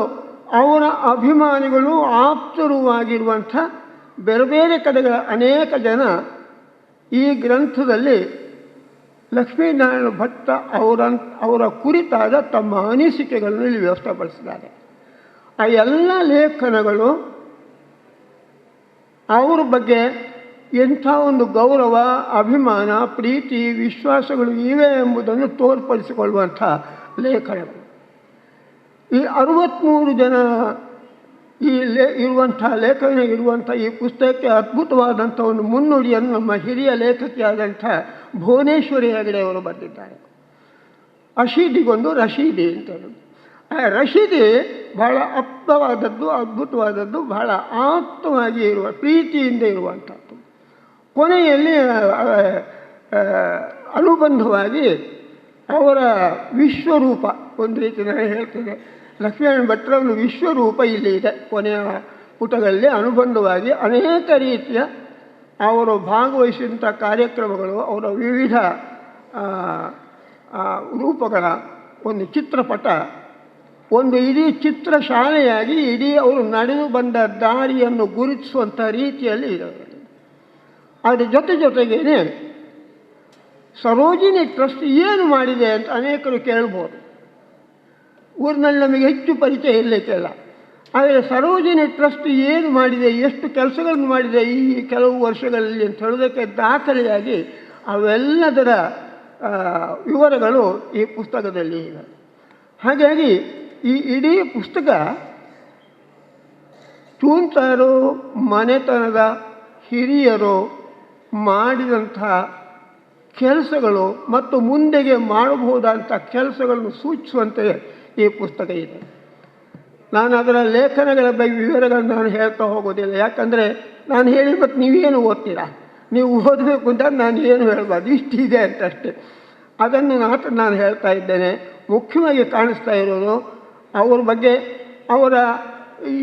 ಅವರ ಅಭಿಮಾನಿಗಳು, ಆಪ್ತರೂ ಆಗಿರುವಂಥ ಬೇರೆ ಬೇರೆ ಕಡೆಗಳ ಅನೇಕ ಜನ ಈ ಗ್ರಂಥದಲ್ಲಿ ಲಕ್ಷ್ಮೀನಾರಾಯಣ ಭಟ್ಟ ಅವರ ಕುರಿತಾದ ತಮ್ಮ ಅನಿಸಿಕೆಗಳನ್ನು ಇಲ್ಲಿ ವ್ಯವಸ್ಥೆಪಡಿಸಿದ್ದಾರೆ. ಆ ಎಲ್ಲ ಲೇಖನಗಳು ಅವರ ಬಗ್ಗೆ ಎಂಥ ಒಂದು ಗೌರವ, ಅಭಿಮಾನ, ಪ್ರೀತಿ, ವಿಶ್ವಾಸಗಳು ಇವೆ ಎಂಬುದನ್ನು ತೋರ್ಪಡಿಸಿಕೊಳ್ಳುವಂಥ ಲೇಖನಗಳು. ಈ 63 ಜನ ಇರುವಂಥ ಲೇಖನ ಇರುವಂಥ ಈ ಪುಸ್ತಕಕ್ಕೆ ಅದ್ಭುತವಾದಂಥ ಒಂದು ಮುನ್ನುಡಿಯನ್ನು ನಮ್ಮ ಹಿರಿಯ ಲೇಖಕಿಯಾದಂಥ ಭುವನೇಶ್ವರಿ ಹೆಗಡೆ ಅವರು ಬರೆದಿದ್ದಾರೆ. ಅಶೀದಿಗೊಂದು ರಶೀದಿ ಅಂತೇಳಿ. ಆ ರಶೀದಿ ಬಹಳ ಆಪ್ತವಾದದ್ದು, ಅದ್ಭುತವಾದದ್ದು, ಬಹಳ ಆಪ್ತವಾಗಿ ಇರುವ, ಪ್ರೀತಿಯಿಂದ ಇರುವಂಥದ್ದು. ಕೊನೆಯಲ್ಲಿ ಅನುಬಂಧವಾಗಿ ಅವರ ವಿಶ್ವರೂಪ, ಒಂದು ರೀತಿ ನಾನು ಹೇಳ್ತೇನೆ, ಲಕ್ಷ್ಮೀನಾರಾಯಣ ಭಟ್ರ ಒಂದು ವಿಶ್ವರೂಪ ಇಲ್ಲಿ ಇದೆ. ಕೊನೆಯ ಪುಟಗಳಲ್ಲಿ ಅನುಬಂಧವಾಗಿ ಅನೇಕ ರೀತಿಯ ಅವರು ಭಾಗವಹಿಸಿದಂಥ ಕಾರ್ಯಕ್ರಮಗಳು, ಅವರ ವಿವಿಧ ರೂಪಗಳ ಒಂದು ಚಿತ್ರಪಟ, ಒಂದು ಇಡೀ ಚಿತ್ರಶಾಲೆಯಾಗಿ ಇಡೀ ಅವರು ನಡೆದು ಬಂದ ದಾರಿಯನ್ನು ಗುರುತಿಸುವಂಥ ರೀತಿಯಲ್ಲಿ ಇದೆ. ಅದರ ಜೊತೆಗೇನೆ ಸರೋಜಿನಿ ಟ್ರಸ್ಟ್ ಏನು ಮಾಡಿದೆ ಅಂತ ಅನೇಕರು ಕೇಳ್ಬೋದು. ಊರಿನಲ್ಲಿ ನಮಗೆ ಹೆಚ್ಚು ಪರಿಚಯ ಇರಲಿಕ್ಕಿಲ್ಲ. ಆದರೆ ಸರೋಜಿನಿ ಟ್ರಸ್ಟ್ ಏನು ಮಾಡಿದೆ, ಎಷ್ಟು ಕೆಲಸಗಳನ್ನು ಮಾಡಿದೆ ಈ ಕೆಲವು ವರ್ಷಗಳಲ್ಲಿ ಅಂತ ಹೇಳೋದಕ್ಕೆ ದಾಖಲೆಯಾಗಿ ಅವೆಲ್ಲದರ ವಿವರಗಳು ಈ ಪುಸ್ತಕದಲ್ಲಿ ಇದೆ. ಹಾಗಾಗಿ ಈ ಇಡೀ ಪುಸ್ತಕ ಚೂಂತಾರು ಮನೆತನದ ಹಿರಿಯರು ಮಾಡಿದಂಥ ಕೆಲಸಗಳು ಮತ್ತು ಮುಂದೆಗೆ ಮಾಡಬಹುದಂಥ ಕೆಲಸಗಳನ್ನು ಸೂಚಿಸುವಂತೆ ಈ ಪುಸ್ತಕ ಇದೆ. ನಾನು ಅದರ ಲೇಖನಗಳ ಬಗ್ಗೆ ವಿವರಗಳನ್ನು ನಾನು ಹೇಳ್ತಾ ಹೋಗೋದಿಲ್ಲ, ಯಾಕಂದರೆ ನಾನು ಹೇಳಿ ಮತ್ತು ನೀವೇನು ಓದ್ತೀರಾ, ನೀವು ಓದಬೇಕು ಅಂತ ನಾನು ಏನು ಹೇಳ್ಬಾರ್ದು, ಇಷ್ಟಿದೆ ಅಂತಷ್ಟೇ. ಅದನ್ನು ಮಾತ್ರ ನಾನು ಹೇಳ್ತಾ ಇದ್ದೇನೆ. ಮುಖ್ಯವಾಗಿ ಕಾಣಿಸ್ತಾ ಇರೋದು ಅವ್ರ ಬಗ್ಗೆ, ಅವರ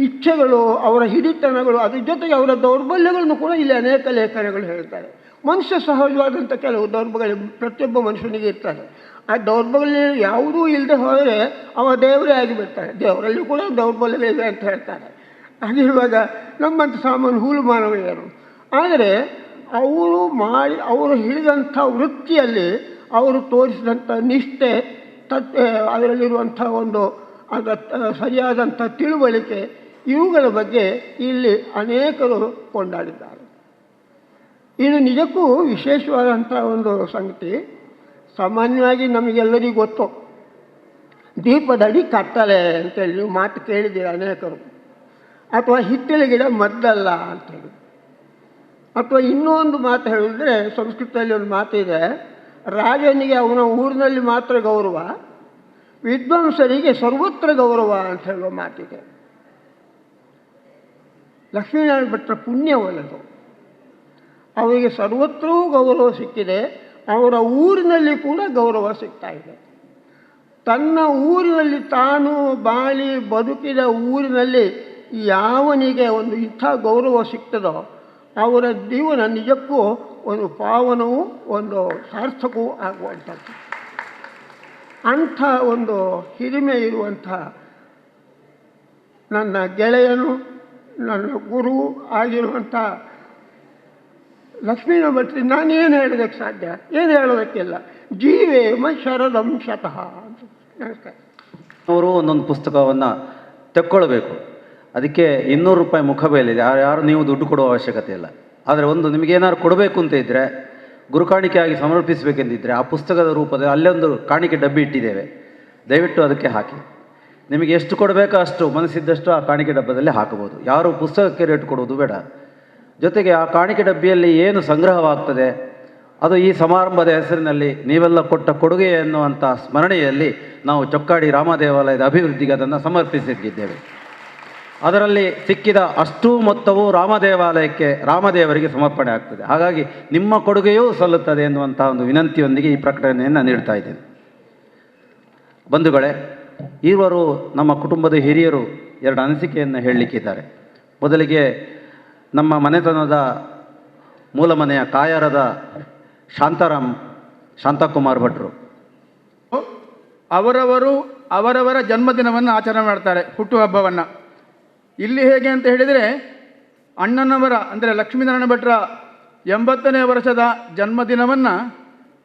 ಇಚ್ಛೆಗಳು, ಅವರ ಹಿರಿತನಗಳು, ಅದ್ರ ಜೊತೆಗೆ ಅವರ ದೌರ್ಬಲ್ಯಗಳನ್ನು ಕೂಡ ಇಲ್ಲಿ ಅನೇಕ ಲೇಖನಗಳು ಹೇಳ್ತಾರೆ. ಮನುಷ್ಯ ಸಹಜವಾದಂಥ ಕೆಲವು ದೌರ್ಬಲ್ಯ ಪ್ರತಿಯೊಬ್ಬ ಮನುಷ್ಯನಿಗೆ ಇರ್ತಾರೆ. ಆ ದೌರ್ಬಲ್ಯ ಯಾವುದೂ ಇಲ್ಲದೆ ಹೋದರೆ ಅವ ದೇವರೇ ಆಗಿಬಿಡ್ತಾರೆ. ದೇವರಲ್ಲಿ ಕೂಡ ದೌರ್ಬಲ್ಯಗಳಿವೆ ಅಂತ ಹೇಳ್ತಾರೆ. ಹಾಗಿರುವಾಗ ನಮ್ಮಂಥ ಸಾಮಾನ್ಯ ಹೂಲು ಮಾನವೀಯರು. ಆದರೆ ಅವರು ಹಿಡಿದಂಥ ವೃತ್ತಿಯಲ್ಲಿ ಅವರು ತೋರಿಸಿದಂಥ ನಿಷ್ಠೆ, ಅದರಲ್ಲಿರುವಂಥ ಒಂದು ಸರಿಯಾದಂಥ ತಿಳುವಳಿಕೆ, ಇವುಗಳ ಬಗ್ಗೆ ಇಲ್ಲಿ ಅನೇಕರು ಕೊಂಡಾಡಿದ್ದಾರೆ. ಇದು ನಿಜಕ್ಕೂ ವಿಶೇಷವಾದಂಥ ಒಂದು ಸಂಗತಿ. ಸಾಮಾನ್ಯವಾಗಿ ನಮಗೆಲ್ಲರಿಗೂ ಗೊತ್ತು, ದೀಪದಡಿ ಕತ್ತಲೆ ಅಂತೇಳಿ ನೀವು ಮಾತು ಕೇಳಿದ್ದೀರ ಅನೇಕರು. ಅಥವಾ ಹಿತ್ತಲ ಗಿಡ ಮದ್ದಲ್ಲ ಅಂತೇಳಿ. ಅಥವಾ ಇನ್ನೂ ಒಂದು ಮಾತು ಹೇಳಿದ್ರೆ, ಸಂಸ್ಕೃತದಲ್ಲಿ ಒಂದು ಮಾತಿದೆ, ರಾಜನಿಗೆ ಅವನ ಊರಿನಲ್ಲಿ ಮಾತ್ರ ಗೌರವ, ವಿದ್ವಾಂಸರಿಗೆ ಸರ್ವತ್ರ ಗೌರವ ಅಂತ ಹೇಳುವ ಮಾತಿದೆ. ಲಕ್ಷ್ಮೀನಾರಾಯಣ ಭಟ್ರ ಪುಣ್ಯವಲ್ಲದು. ಅವರಿಗೆ ಸರ್ವತ್ರವೂ ಗೌರವ ಸಿಕ್ಕಿದೆ, ಅವರ ಊರಿನಲ್ಲಿ ಕೂಡ ಗೌರವ ಸಿಗ್ತಾ ಇದೆ. ತನ್ನ ಊರಿನಲ್ಲಿ ತಾನು ಬಾಳಿ ಬದುಕಿದ ಊರಿನಲ್ಲಿ ಯಾವನಿಗೆ ಒಂದು ಇಂಥ ಗೌರವ ಸಿಗ್ತದೋ ಅವರ ಜೀವನ ನಿಜಕ್ಕೂ ಒಂದು ಪಾವನವೂ ಒಂದು ಸಾರ್ಥಕವೂ ಆಗುವಂಥದ್ದು. ಅಂಥ ಒಂದು ಹಿರಿಮೆ ಇರುವಂಥ ನನ್ನ ಗೆಳೆಯನು, ನನ್ನ ಗುರು ಆಗಿರುವಂಥ ಲಕ್ಷ್ಮೀನಾರಾಯಣ ಭಟ್ರಿ ನಾನೇನು ಹೇಳೋದಕ್ಕೆ ಸಾಧ್ಯ? ಏನು ಹೇಳೋದಕ್ಕಿಲ್ಲ. ಜೀವೇಮ ಶರದಂ ಶತಃ ಅಂತ. ನಮಸ್ಕಾರ. ಅವರು ಒಂದೊಂದು ಪುಸ್ತಕವನ್ನು ತೆಕ್ಕೊಳ್ಬೇಕು. ಅದಕ್ಕೆ 200 ರೂಪಾಯಿ ಮುಖಬೆಲೆಯಿದೆ. ಯಾರು ನೀವು ದುಡ್ಡು ಕೊಡುವ ಅವಶ್ಯಕತೆ ಇಲ್ಲ. ಆದರೆ ಒಂದು ನಿಮಗೇನಾದ್ರು ಕೊಡಬೇಕು ಅಂತ ಇದ್ದರೆ, ಗುರುಕಾಣಿಕೆಯಾಗಿ ಸಮರ್ಪಿಸಬೇಕೆಂದಿದ್ದರೆ ಆ ಪುಸ್ತಕದ ರೂಪದಲ್ಲಿ ಅಲ್ಲೊಂದು ಕಾಣಿಕೆ ಡಬ್ಬಿ ಇಟ್ಟಿದ್ದೇವೆ, ದಯವಿಟ್ಟು ಅದಕ್ಕೆ ಹಾಕಿ. ನಿಮಗೆ ಎಷ್ಟು ಕೊಡಬೇಕೋ ಅಷ್ಟು ಮನಸ್ಸಿದ್ದಷ್ಟು ಆ ಕಾಣಿಕೆ ಡಬ್ಬದಲ್ಲಿ ಹಾಕಬಹುದು. ಯಾರು ಪುಸ್ತಕಕ್ಕೆ ರೇಟ್ ಕೊಡುವುದು ಬೇಡ. ಜೊತೆಗೆ ಆ ಕಾಣಿಕೆ ಡಬ್ಬಿಯಲ್ಲಿ ಏನು ಸಂಗ್ರಹವಾಗ್ತದೆ ಅದು ಈ ಸಮಾರಂಭದ ಹೆಸರಿನಲ್ಲಿ ನೀವೆಲ್ಲ ಕೊಟ್ಟ ಕೊಡುಗೆ ಎನ್ನುವಂಥ ಸ್ಮರಣೆಯಲ್ಲಿ ನಾವು ಚೊಕ್ಕಾಡಿ ರಾಮದೇವಾಲಯದ ಅಭಿವೃದ್ಧಿಗೆ ಅದನ್ನು ಸಮರ್ಪಿಸಿದ್ದೇವೆ. ಅದರಲ್ಲಿ ಸಿಕ್ಕಿದ ಅಷ್ಟೂ ಮೊತ್ತವು ರಾಮದೇವಾಲಯಕ್ಕೆ, ರಾಮದೇವರಿಗೆ ಸಮರ್ಪಣೆ ಆಗ್ತದೆ. ಹಾಗಾಗಿ ನಿಮ್ಮ ಕೊಡುಗೆಯೂ ಸಲ್ಲುತ್ತದೆ ಎನ್ನುವಂಥ ಒಂದು ವಿನಂತಿಯೊಂದಿಗೆ ಈ ಪ್ರಕಟಣೆಯನ್ನು ನೀಡ್ತಾ ಇದ್ದೇನೆ. ಬಂಧುಗಳೇ, ಇವರು ನಮ್ಮ ಕುಟುಂಬದ ಹಿರಿಯರು 2 ಅನಿಸಿಕೆಯನ್ನು ಹೇಳಲಿಕ್ಕಿದ್ದಾರೆ. ಮೊದಲಿಗೆ ನಮ್ಮ ಮನೆತನದ ಮೂಲ ಮನೆಯ ಕಾಯರದ ಶಾಂತಕುಮಾರ್ ಭಟ್ರು ಅವರವರ ಜನ್ಮದಿನವನ್ನು ಆಚರಣೆ ಮಾಡ್ತಾರೆ, ಹುಟ್ಟುಹಬ್ಬವನ್ನು. ಇಲ್ಲಿ ಹೇಗೆ ಅಂತ ಹೇಳಿದರೆ, ಅಣ್ಣನವರ ಅಂದರೆ ಲಕ್ಷ್ಮೀನಾರಾಯಣ ಭಟ್ರ 80ನೇ ವರ್ಷದ ಜನ್ಮದಿನವನ್ನು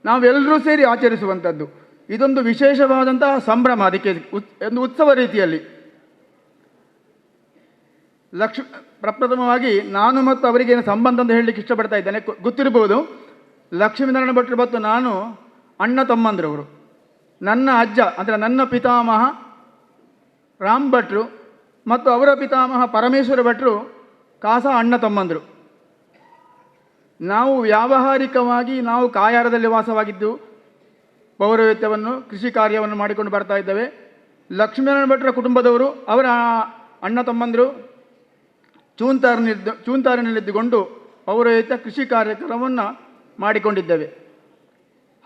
ನಾವೆಲ್ಲರೂ ಸೇರಿ ಆಚರಿಸುವಂಥದ್ದು. ಇದೊಂದು ವಿಶೇಷವಾದಂತಹ ಸಂಭ್ರಮ. ಅದಕ್ಕೆ ಒಂದು ಉತ್ಸವ ರೀತಿಯಲ್ಲಿ ಪ್ರಪ್ರಥಮವಾಗಿ ನಾನು ಮತ್ತು ಅವರಿಗೆ ಸಂಬಂಧ ಅಂತ ಹೇಳಲಿಕ್ಕೆ ಇಷ್ಟಪಡ್ತಾ ಇದ್ದೇನೆ. ಗೊತ್ತಿರ್ಬೋದು, ಲಕ್ಷ್ಮೀನಾರಾಯಣ ಭಟ್ರು ಮತ್ತು ನಾನು ಅಣ್ಣ ತಮ್ಮಂದ್ರವರು. ನನ್ನ ಅಜ್ಜ ಅಂದರೆ ನನ್ನ ಪಿತಾಮಹ ರಾಮ್ ಭಟ್ರು ಮತ್ತು ಅವರ ಪಿತಾಮಹ ಪರಮೇಶ್ವರ ಭಟ್ರು ಕಾಸ ಅಣ್ಣ ತಮ್ಮಂದರು. ನಾವು ವ್ಯಾವಹಾರಿಕವಾಗಿ ನಾವು ಕಾಯಾರದಲ್ಲಿ ವಾಸವಾಗಿದ್ದು ಪೌರೋಹಿತ್ಯವನ್ನು, ಕೃಷಿ ಕಾರ್ಯವನ್ನು ಮಾಡಿಕೊಂಡು ಬರ್ತಾ ಇದ್ದೇವೆ. ಲಕ್ಷ್ಮೀನಾರಾಯಣ ಭಟ್ರ ಕುಟುಂಬದವರು, ಅವರ ಅಣ್ಣ ತಮ್ಮಂದರು ಚೂಂತಾರಿನಲ್ಲಿದ್ದುಕೊಂಡು ಪೌರೋಹಿತ್ಯ ಕೃಷಿ ಕಾರ್ಯಕ್ರಮವನ್ನು ಮಾಡಿಕೊಂಡಿದ್ದೇವೆ.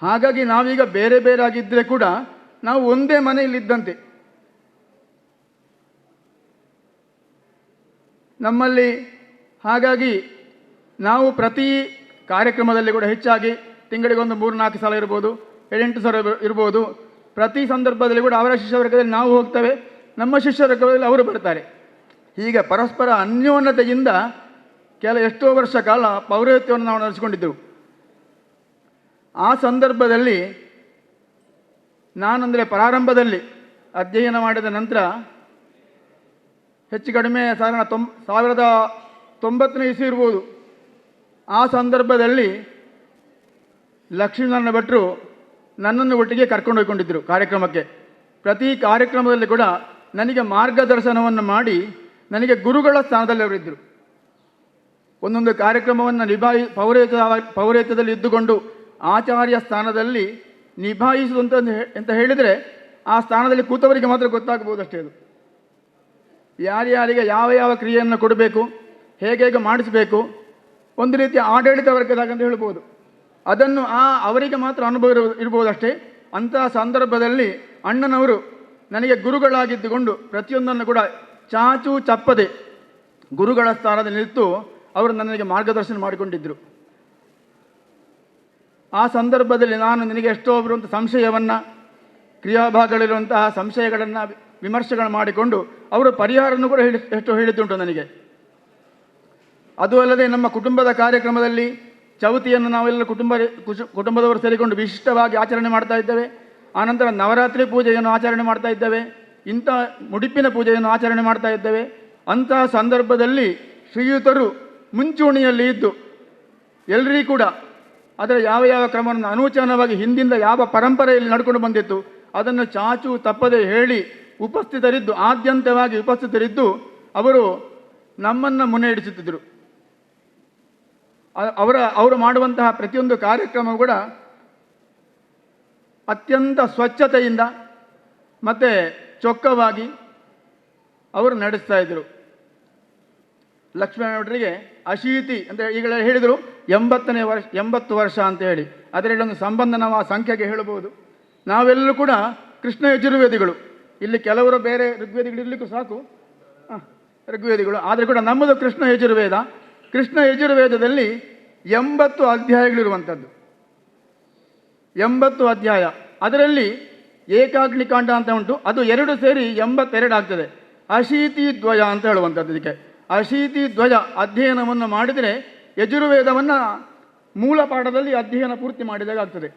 ಹಾಗಾಗಿ ನಾವೀಗ ಬೇರೆ ಬೇರೆ ಆಗಿದ್ದರೆ ಕೂಡ ನಾವು ಒಂದೇ ಮನೆಯಲ್ಲಿದ್ದಂತೆ. ನಮ್ಮಲ್ಲಿ ಹಾಗಾಗಿ ನಾವು ಪ್ರತಿ ಕಾರ್ಯಕ್ರಮದಲ್ಲಿ ಕೂಡ ಹೆಚ್ಚಾಗಿ ತಿಂಗಳಿಗೊಂದು 3-4 ಸಲ ಇರ್ಬೋದು, 7-8 ಸಲ ಇರ್ಬೋದು. ಪ್ರತಿ ಸಂದರ್ಭದಲ್ಲಿ ಕೂಡ ಅವರ ಶಿಷ್ಯವರ್ಗದಲ್ಲಿ ನಾವು ಹೋಗ್ತೇವೆ, ನಮ್ಮ ಶಿಷ್ಯವರ್ಗದಲ್ಲಿ ಅವರು ಬರ್ತಾರೆ. ಹೀಗೆ ಪರಸ್ಪರ ಅನ್ಯೋನ್ಯತೆಯಿಂದ ಎಷ್ಟೋ ವರ್ಷ ಕಾಲ ಪೌರೋಹಿತ್ಯವನ್ನು ನಾವು ನಡೆಸಿಕೊಂಡಿದ್ದೆವು. ಆ ಸಂದರ್ಭದಲ್ಲಿ ನಾನಂದರೆ ಪ್ರಾರಂಭದಲ್ಲಿ ಅಧ್ಯಯನ ಮಾಡಿದ ನಂತರ ಹೆಚ್ಚು ಕಡಿಮೆ 1990ನೇ ಇಸ್ವಿ ಇರ್ಬೋದು. ಆ ಸಂದರ್ಭದಲ್ಲಿ ಲಕ್ಷ್ಮೀನಾರಾಯಣ ಭಟ್ರು ನನ್ನನ್ನು ಒಟ್ಟಿಗೆ ಕರ್ಕೊಂಡು ಹೋಗಿಕೊಂಡಿದ್ದರು ಕಾರ್ಯಕ್ರಮಕ್ಕೆ. ಪ್ರತಿ ಕಾರ್ಯಕ್ರಮದಲ್ಲಿ ಕೂಡ ನನಗೆ ಮಾರ್ಗದರ್ಶನವನ್ನು ಮಾಡಿ ನನಗೆ ಗುರುಗಳ ಸ್ಥಾನದಲ್ಲಿ ಅವರಿದ್ದರು. ಒಂದೊಂದು ಕಾರ್ಯಕ್ರಮವನ್ನು ಪೌರೋಹಿತ್ಯದಲ್ಲಿ ಇದ್ದುಕೊಂಡು ಆಚಾರ್ಯ ಸ್ಥಾನದಲ್ಲಿ ನಿಭಾಯಿಸುವಂತ ಅಂತ ಹೇಳಿದರೆ ಆ ಸ್ಥಾನದಲ್ಲಿ ಕೂತವರಿಗೆ ಮಾತ್ರ ಗೊತ್ತಾಗಬಹುದು ಅಷ್ಟೇ. ಅದು ಯಾರ್ಯಾರಿಗೆ ಯಾವ ಯಾವ ಕ್ರಿಯೆಯನ್ನು ಕೊಡಬೇಕು, ಹೇಗೆ ಮಾಡಿಸಬೇಕು, ಒಂದು ರೀತಿಯ ಆಡಳಿತ ವರ್ಗದಾಗಂತ ಹೇಳ್ಬೋದು. ಅದನ್ನು ಅವರಿಗೆ ಮಾತ್ರ ಅನುಭವ ಇರ್ಬೋದಷ್ಟೇ. ಅಂತಹ ಸಂದರ್ಭದಲ್ಲಿ ಅಣ್ಣನವರು ನನಗೆ ಗುರುಗಳಾಗಿದ್ದುಕೊಂಡು ಪ್ರತಿಯೊಂದನ್ನು ಕೂಡ ಚಾಚು ಚಪ್ಪದೆ ಗುರುಗಳ ಸ್ಥಾನದಲ್ಲಿ ನಿಂತು ಅವರು ನನಗೆ ಮಾರ್ಗದರ್ಶನ ಮಾಡಿಕೊಂಡಿದ್ದರು. ಆ ಸಂದರ್ಭದಲ್ಲಿ ನಾನು ನಿನಗೆ ಎಷ್ಟೋ ಬರುವಂಥ ಸಂಶಯವನ್ನು, ಕ್ರಿಯಾಭಾಗಗಳಿರುವಂತಹ ಸಂಶಯಗಳನ್ನು ವಿಮರ್ಶೆಗಳು ಮಾಡಿಕೊಂಡು ಅವರು ಪರಿಹಾರವನ್ನು ಕೂಡ ಎಷ್ಟೋ ಹೇಳಿದ್ದುಂಟು ನನಗೆ. ಅದು ಅಲ್ಲದೆ ನಮ್ಮ ಕುಟುಂಬದ ಕಾರ್ಯಕ್ರಮದಲ್ಲಿ ಚೌತಿಯನ್ನು ನಾವೆಲ್ಲ ಕುಟುಂಬದವರು ಸೇರಿಕೊಂಡು ವಿಶಿಷ್ಟವಾಗಿ ಆಚರಣೆ ಮಾಡ್ತಾ ಇದ್ದೇವೆ. ಆನಂತರ ನವರಾತ್ರಿ ಪೂಜೆಯನ್ನು ಆಚರಣೆ ಮಾಡ್ತಾ ಇದ್ದೇವೆ. ಇಂಥ ಮುಡಿಪಿನ ಪೂಜೆಯನ್ನು ಆಚರಣೆ ಮಾಡ್ತಾ ಇದ್ದೇವೆ. ಅಂತಹ ಸಂದರ್ಭದಲ್ಲಿ ಶ್ರೀಯುತರು ಮುಂಚೂಣಿಯಲ್ಲಿ ಇದ್ದು ಎಲ್ಲರೂ ಕೂಡ ಅದರ ಯಾವ ಯಾವ ಕ್ರಮವನ್ನು ಅನೂಚಾನವಾಗಿ ಹಿಂದಿಂದ ಯಾವ ಪರಂಪರೆಯಲ್ಲಿ ನಡ್ಕೊಂಡು ಬಂದಿತ್ತು ಅದನ್ನು ಚಾಚು ತಪ್ಪದೆ ಹೇಳಿ ಉಪಸ್ಥಿತರಿದ್ದು, ಆದ್ಯಂತವಾಗಿ ಉಪಸ್ಥಿತರಿದ್ದು ಅವರು ನಮ್ಮನ್ನು ಮುನ್ನಡೆ ಇಡಿಸುತ್ತಿದ್ದರು. ಅವರು ಮಾಡುವಂತಹ ಪ್ರತಿಯೊಂದು ಕಾರ್ಯಕ್ರಮ ಕೂಡ ಅತ್ಯಂತ ಸ್ವಚ್ಛತೆಯಿಂದ ಮತ್ತು ಚೊಕ್ಕವಾಗಿ ಅವರು ನಡೆಸ್ತಾ ಇದ್ದರು. ಲಕ್ಷ್ಮಣ ಭಟ್ರಿಗೆ ಅಶೀತಿ ಅಂತ ಈಗಲೇ ಹೇಳಿದರು, 80 ವರ್ಷ ಅಂತ ಹೇಳಿ. ಅದರಲ್ಲಿ ಒಂದು ಸಂಬಂಧ ನಾವು ಆ ಸಂಖ್ಯೆಗೆ ಹೇಳಬಹುದು. ನಾವೆಲ್ಲರೂ ಕೂಡ ಕೃಷ್ಣ ಯಜುರ್ವೇದಿಗಳು. ಇಲ್ಲಿ ಕೆಲವರು ಬೇರೆ ಋಗ್ವೇದಿಗಳಿರ್ಲಿಕ್ಕೂ ಸಾಕು, ಋಗ್ವೇದಿಗಳು. ಆದರೆ ಕೂಡ ನಮ್ಮದು ಕೃಷ್ಣ ಯಜುರ್ವೇದ. ಕೃಷ್ಣ ಯಜುರ್ವೇದದಲ್ಲಿ 80 ಅಧ್ಯಾಯಗಳಿರುವಂಥದ್ದು, 80 ಅಧ್ಯಾಯ. ಅದರಲ್ಲಿ ಏಕಾಗ್ನಿಕಾಂಡ ಅಂತ ಉಂಟು, ಅದು 2 ಸೇರಿ 82 ಆಗ್ತದೆ. ಅಶೀತಿ ದ್ವಯ ಅಂತ ಹೇಳುವಂಥದ್ದು. ಇದಕ್ಕೆ ಅಶೀತಿ ದ್ವಯ ಅಧ್ಯಯನವನ್ನು ಮಾಡಿದರೆ ಯಜುರ್ವೇದವನ್ನು ಮೂಲ ಪಾಠದಲ್ಲಿ ಅಧ್ಯಯನ ಪೂರ್ತಿ ಮಾಡಿದಾಗ ಆಗ್ತದೆ.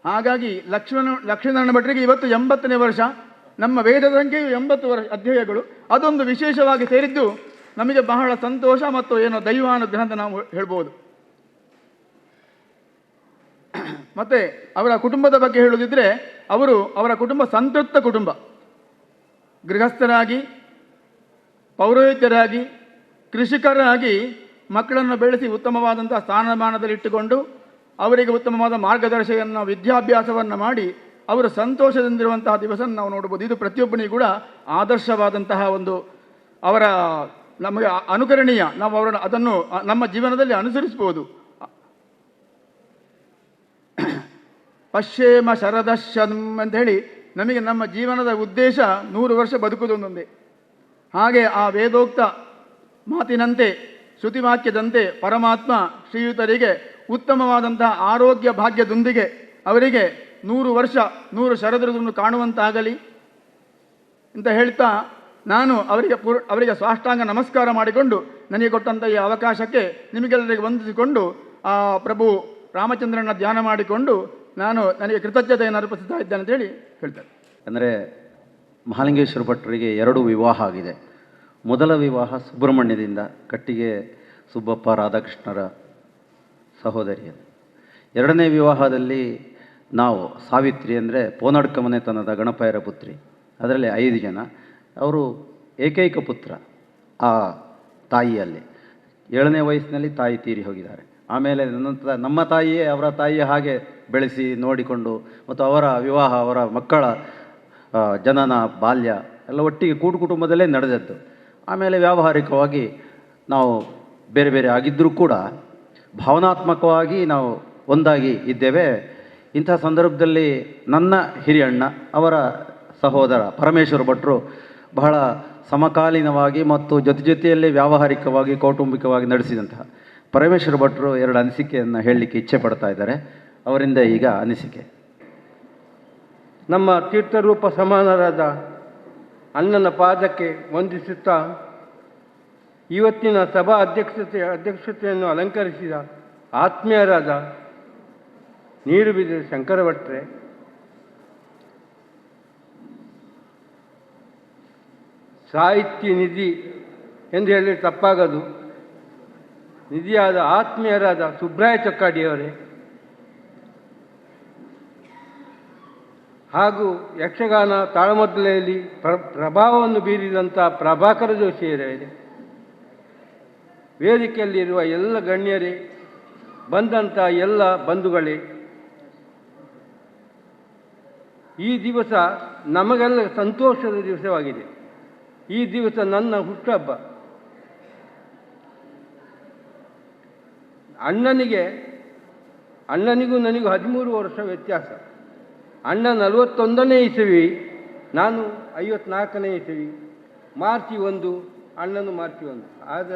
ಹಾಗಾಗಿ ಲಕ್ಷ್ಮೀನಾರಾಯಣ ಭಟ್ರಿಗೆ ಇವತ್ತು 80ನೇ ವರ್ಷ. ನಮ್ಮ ವೇದದ ಸಂಖ್ಯೆಯು 80 ವರ್ಷ ಅಧ್ಯಾಯಗಳು. ಅದೊಂದು ವಿಶೇಷವಾಗಿ ಸೇರಿದ್ದು ನಮಗೆ ಬಹಳ ಸಂತೋಷ ಮತ್ತು ಏನೋ ದೈವಾನುಗ್ರಹ ಅಂತ ನಾವು ಹೇಳ್ಬೋದು. ಮತ್ತು ಅವರ ಕುಟುಂಬದ ಬಗ್ಗೆ ಹೇಳುವುದಿದ್ರೆ, ಅವರ ಕುಟುಂಬ ಸಂತೃಪ್ತ ಕುಟುಂಬ. ಗೃಹಸ್ಥರಾಗಿ, ಪೌರೋಹಿತ್ಯರಾಗಿ, ಕೃಷಿಕರಾಗಿ ಮಕ್ಕಳನ್ನು ಬೆಳೆಸಿ ಉತ್ತಮವಾದಂಥ ಸ್ಥಾನಮಾನದಲ್ಲಿಟ್ಟುಕೊಂಡು ಅವರಿಗೆ ಉತ್ತಮವಾದ ಮಾರ್ಗದರ್ಶನ ವಿದ್ಯಾಭ್ಯಾಸವನ್ನು ಮಾಡಿ ಅವರು ಸಂತೋಷದಿಂದಿರುವಂತಹ ದಿವಸ ನಾವು ನೋಡ್ಬೋದು. ಇದು ಪ್ರತಿಯೊಬ್ಬನಿಗೂ ಕೂಡ ಆದರ್ಶವಾದಂತಹ ಒಂದು ಅವರ ನಮಗೆ ಅನುಕರಣೀಯ. ನಾವು ಅದನ್ನು ನಮ್ಮ ಜೀವನದಲ್ಲಿ ಅನುಸರಿಸ್ಬೋದು. ಪಶ್ಯೇಮ ಶರದಶಂ ಅಂತ ಹೇಳಿ ನಮಗೆ ನಮ್ಮ ಜೀವನದ ಉದ್ದೇಶ 100 ವರ್ಷ ಬದುಕುವುದೊಂದೊಂದೇ. ಹಾಗೆ ಆ ವೇದೋಕ್ತ ಮಾತಿನಂತೆ, ಶ್ರುತಿವಾಕ್ಯದಂತೆ ಪರಮಾತ್ಮ ಶ್ರೀಯುತರಿಗೆ ಉತ್ತಮವಾದಂತಹ ಆರೋಗ್ಯ ಭಾಗ್ಯದೊಂದಿಗೆ ಅವರಿಗೆ 100 ವರ್ಷ 100 ಶರದೃತನ್ನು ಕಾಣುವಂತಾಗಲಿ ಅಂತ ಹೇಳ್ತಾ, ನಾನು ಅವರಿಗೆ ಸಾಷ್ಟಾಂಗ ನಮಸ್ಕಾರ ಮಾಡಿಕೊಂಡು ನನಗೆ ಕೊಟ್ಟಂಥ ಈ ಅವಕಾಶಕ್ಕೆ ನಿಮಗೆಲ್ಲರಿಗೆ ವಂದಿಸಿಕೊಂಡು ಆ ಪ್ರಭು ರಾಮಚಂದ್ರನ ಧ್ಯಾನ ಮಾಡಿಕೊಂಡು ನನಗೆ ಕೃತಜ್ಞತೆಯನ್ನು ಅರ್ಪಿಸ್ತಾ ಇದ್ದೇನೆ ಅಂತೇಳಿ ಹೇಳ್ತಾರೆ. ಅಂದರೆ ಮಹಾಲಿಂಗೇಶ್ವರ ಭಟ್ರಿಗೆ 2 ವಿವಾಹ ಆಗಿದೆ. ಮೊದಲ ವಿವಾಹ ಸುಬ್ರಹ್ಮಣ್ಯದಿಂದ, ಕಟ್ಟಿಗೆ ಸುಬ್ಬಪ್ಪ ರಾಧಾಕೃಷ್ಣರ ಸಹೋದರಿಯರು. 2ನೇ ವಿವಾಹದಲ್ಲಿ ನಾವು ಸಾವಿತ್ರಿ ಅಂದರೆ ಪೋನಡ್ಕ ಮನೆತನದ ಗಣಪಯ್ಯರ ಪುತ್ರಿ. ಅದರಲ್ಲಿ 5 ಜನ. ಅವರು ಏಕೈಕ ಪುತ್ರ ಆ ತಾಯಿಯಲ್ಲಿ. 7ನೇ ವಯಸ್ಸಿನಲ್ಲಿ ತಾಯಿ ತೀರಿ ಹೋಗಿದ್ದಾರೆ. ಆಮೇಲೆ ನಮ್ಮ ತಾಯಿಯೇ ಅವರ ತಾಯಿಯ ಹಾಗೆ ಬೆಳೆಸಿ ನೋಡಿಕೊಂಡು, ಮತ್ತು ಅವರ ವಿವಾಹ, ಅವರ ಮಕ್ಕಳ ಜನನ, ಬಾಲ್ಯ ಎಲ್ಲ ಒಟ್ಟಿಗೆ ಕೂಡು ಕುಟುಂಬದಲ್ಲೇ ನಡೆದದ್ದು. ಆಮೇಲೆ ವ್ಯಾವಹಾರಿಕವಾಗಿ ನಾವು ಬೇರೆ ಬೇರೆ ಆಗಿದ್ದರೂ ಕೂಡ ಭಾವನಾತ್ಮಕವಾಗಿ ನಾವು ಒಂದಾಗಿ ಇದ್ದೇವೆ. ಇಂಥ ಸಂದರ್ಭದಲ್ಲಿ ನನ್ನ ಹಿರಿಯಣ್ಣ, ಅವರ ಸಹೋದರ ಪರಮೇಶ್ವರ ಭಟ್ರು ಬಹಳ ಸಮಕಾಲೀನವಾಗಿ ಮತ್ತು ಜೊತೆಯಲ್ಲಿ ವ್ಯಾವಹಾರಿಕವಾಗಿ ಕೌಟುಂಬಿಕವಾಗಿ ನಡೆಸಿದಂತಹ ಪರಮೇಶ್ವರ ಭಟ್ರು 2 ಅನಿಸಿಕೆಯನ್ನು ಹೇಳಲಿಕ್ಕೆ ಇಚ್ಛೆ ಪಡ್ತಾ ಇದ್ದಾರೆ. ಅವರಿಂದ ಈಗ ಅನಿಸಿಕೆ. ನಮ್ಮ ತೀರ್ಥರೂಪ ಸಮಾನರಾದ ಅಣ್ಣನ ಪಾದಕ್ಕೆ ವಂದಿಸುತ್ತಾ, ಇವತ್ತಿನ ಸಭಾ ಅಧ್ಯಕ್ಷತೆಯನ್ನು ಅಲಂಕರಿಸಿದ ಆತ್ಮೀಯರಾದ ನೀರುಬಿದಿರೆ ಶಂಕರ ಭಟ್ರೆ, ಸಾಹಿತ್ಯ ನಿಧಿ ಎಂದು ಹೇಳಿ ತಪ್ಪಾಗದು, ನಿಧಿಯಾದ ಆತ್ಮೀಯರಾದ ಸುಬ್ರಾಯ ಚೊಕ್ಕಾಡಿಯವರೇ, ಹಾಗೂ ಯಕ್ಷಗಾನ ತಾಳಮದ್ದಲೆಯಲ್ಲಿ ಪ್ರಭಾವವನ್ನು ಬೀರಿದಂಥ ಪ್ರಭಾಕರ ಜೋಶಿಯರೇ, ವೇದಿಕೆಯಲ್ಲಿರುವ ಎಲ್ಲ ಗಣ್ಯರೇ, ಬಂದಂಥ ಎಲ್ಲ ಬಂಧುಗಳೇ, ಈ ದಿವಸ ನಮಗೆಲ್ಲ ಸಂತೋಷದ ದಿವಸವಾಗಿದೆ. ಈ ದಿವಸ ನನ್ನ ಹುಟ್ಟುಹಬ್ಬ. ಅಣ್ಣನಿಗೂ ನನಗೂ 13 ವರ್ಷ ವ್ಯತ್ಯಾಸ. ಅಣ್ಣ 41ನೇ ಇಸವಿ, ನಾನು 54ನೇ ಇಸವಿ. March 1, ಅಣ್ಣನು March 1. ಆದ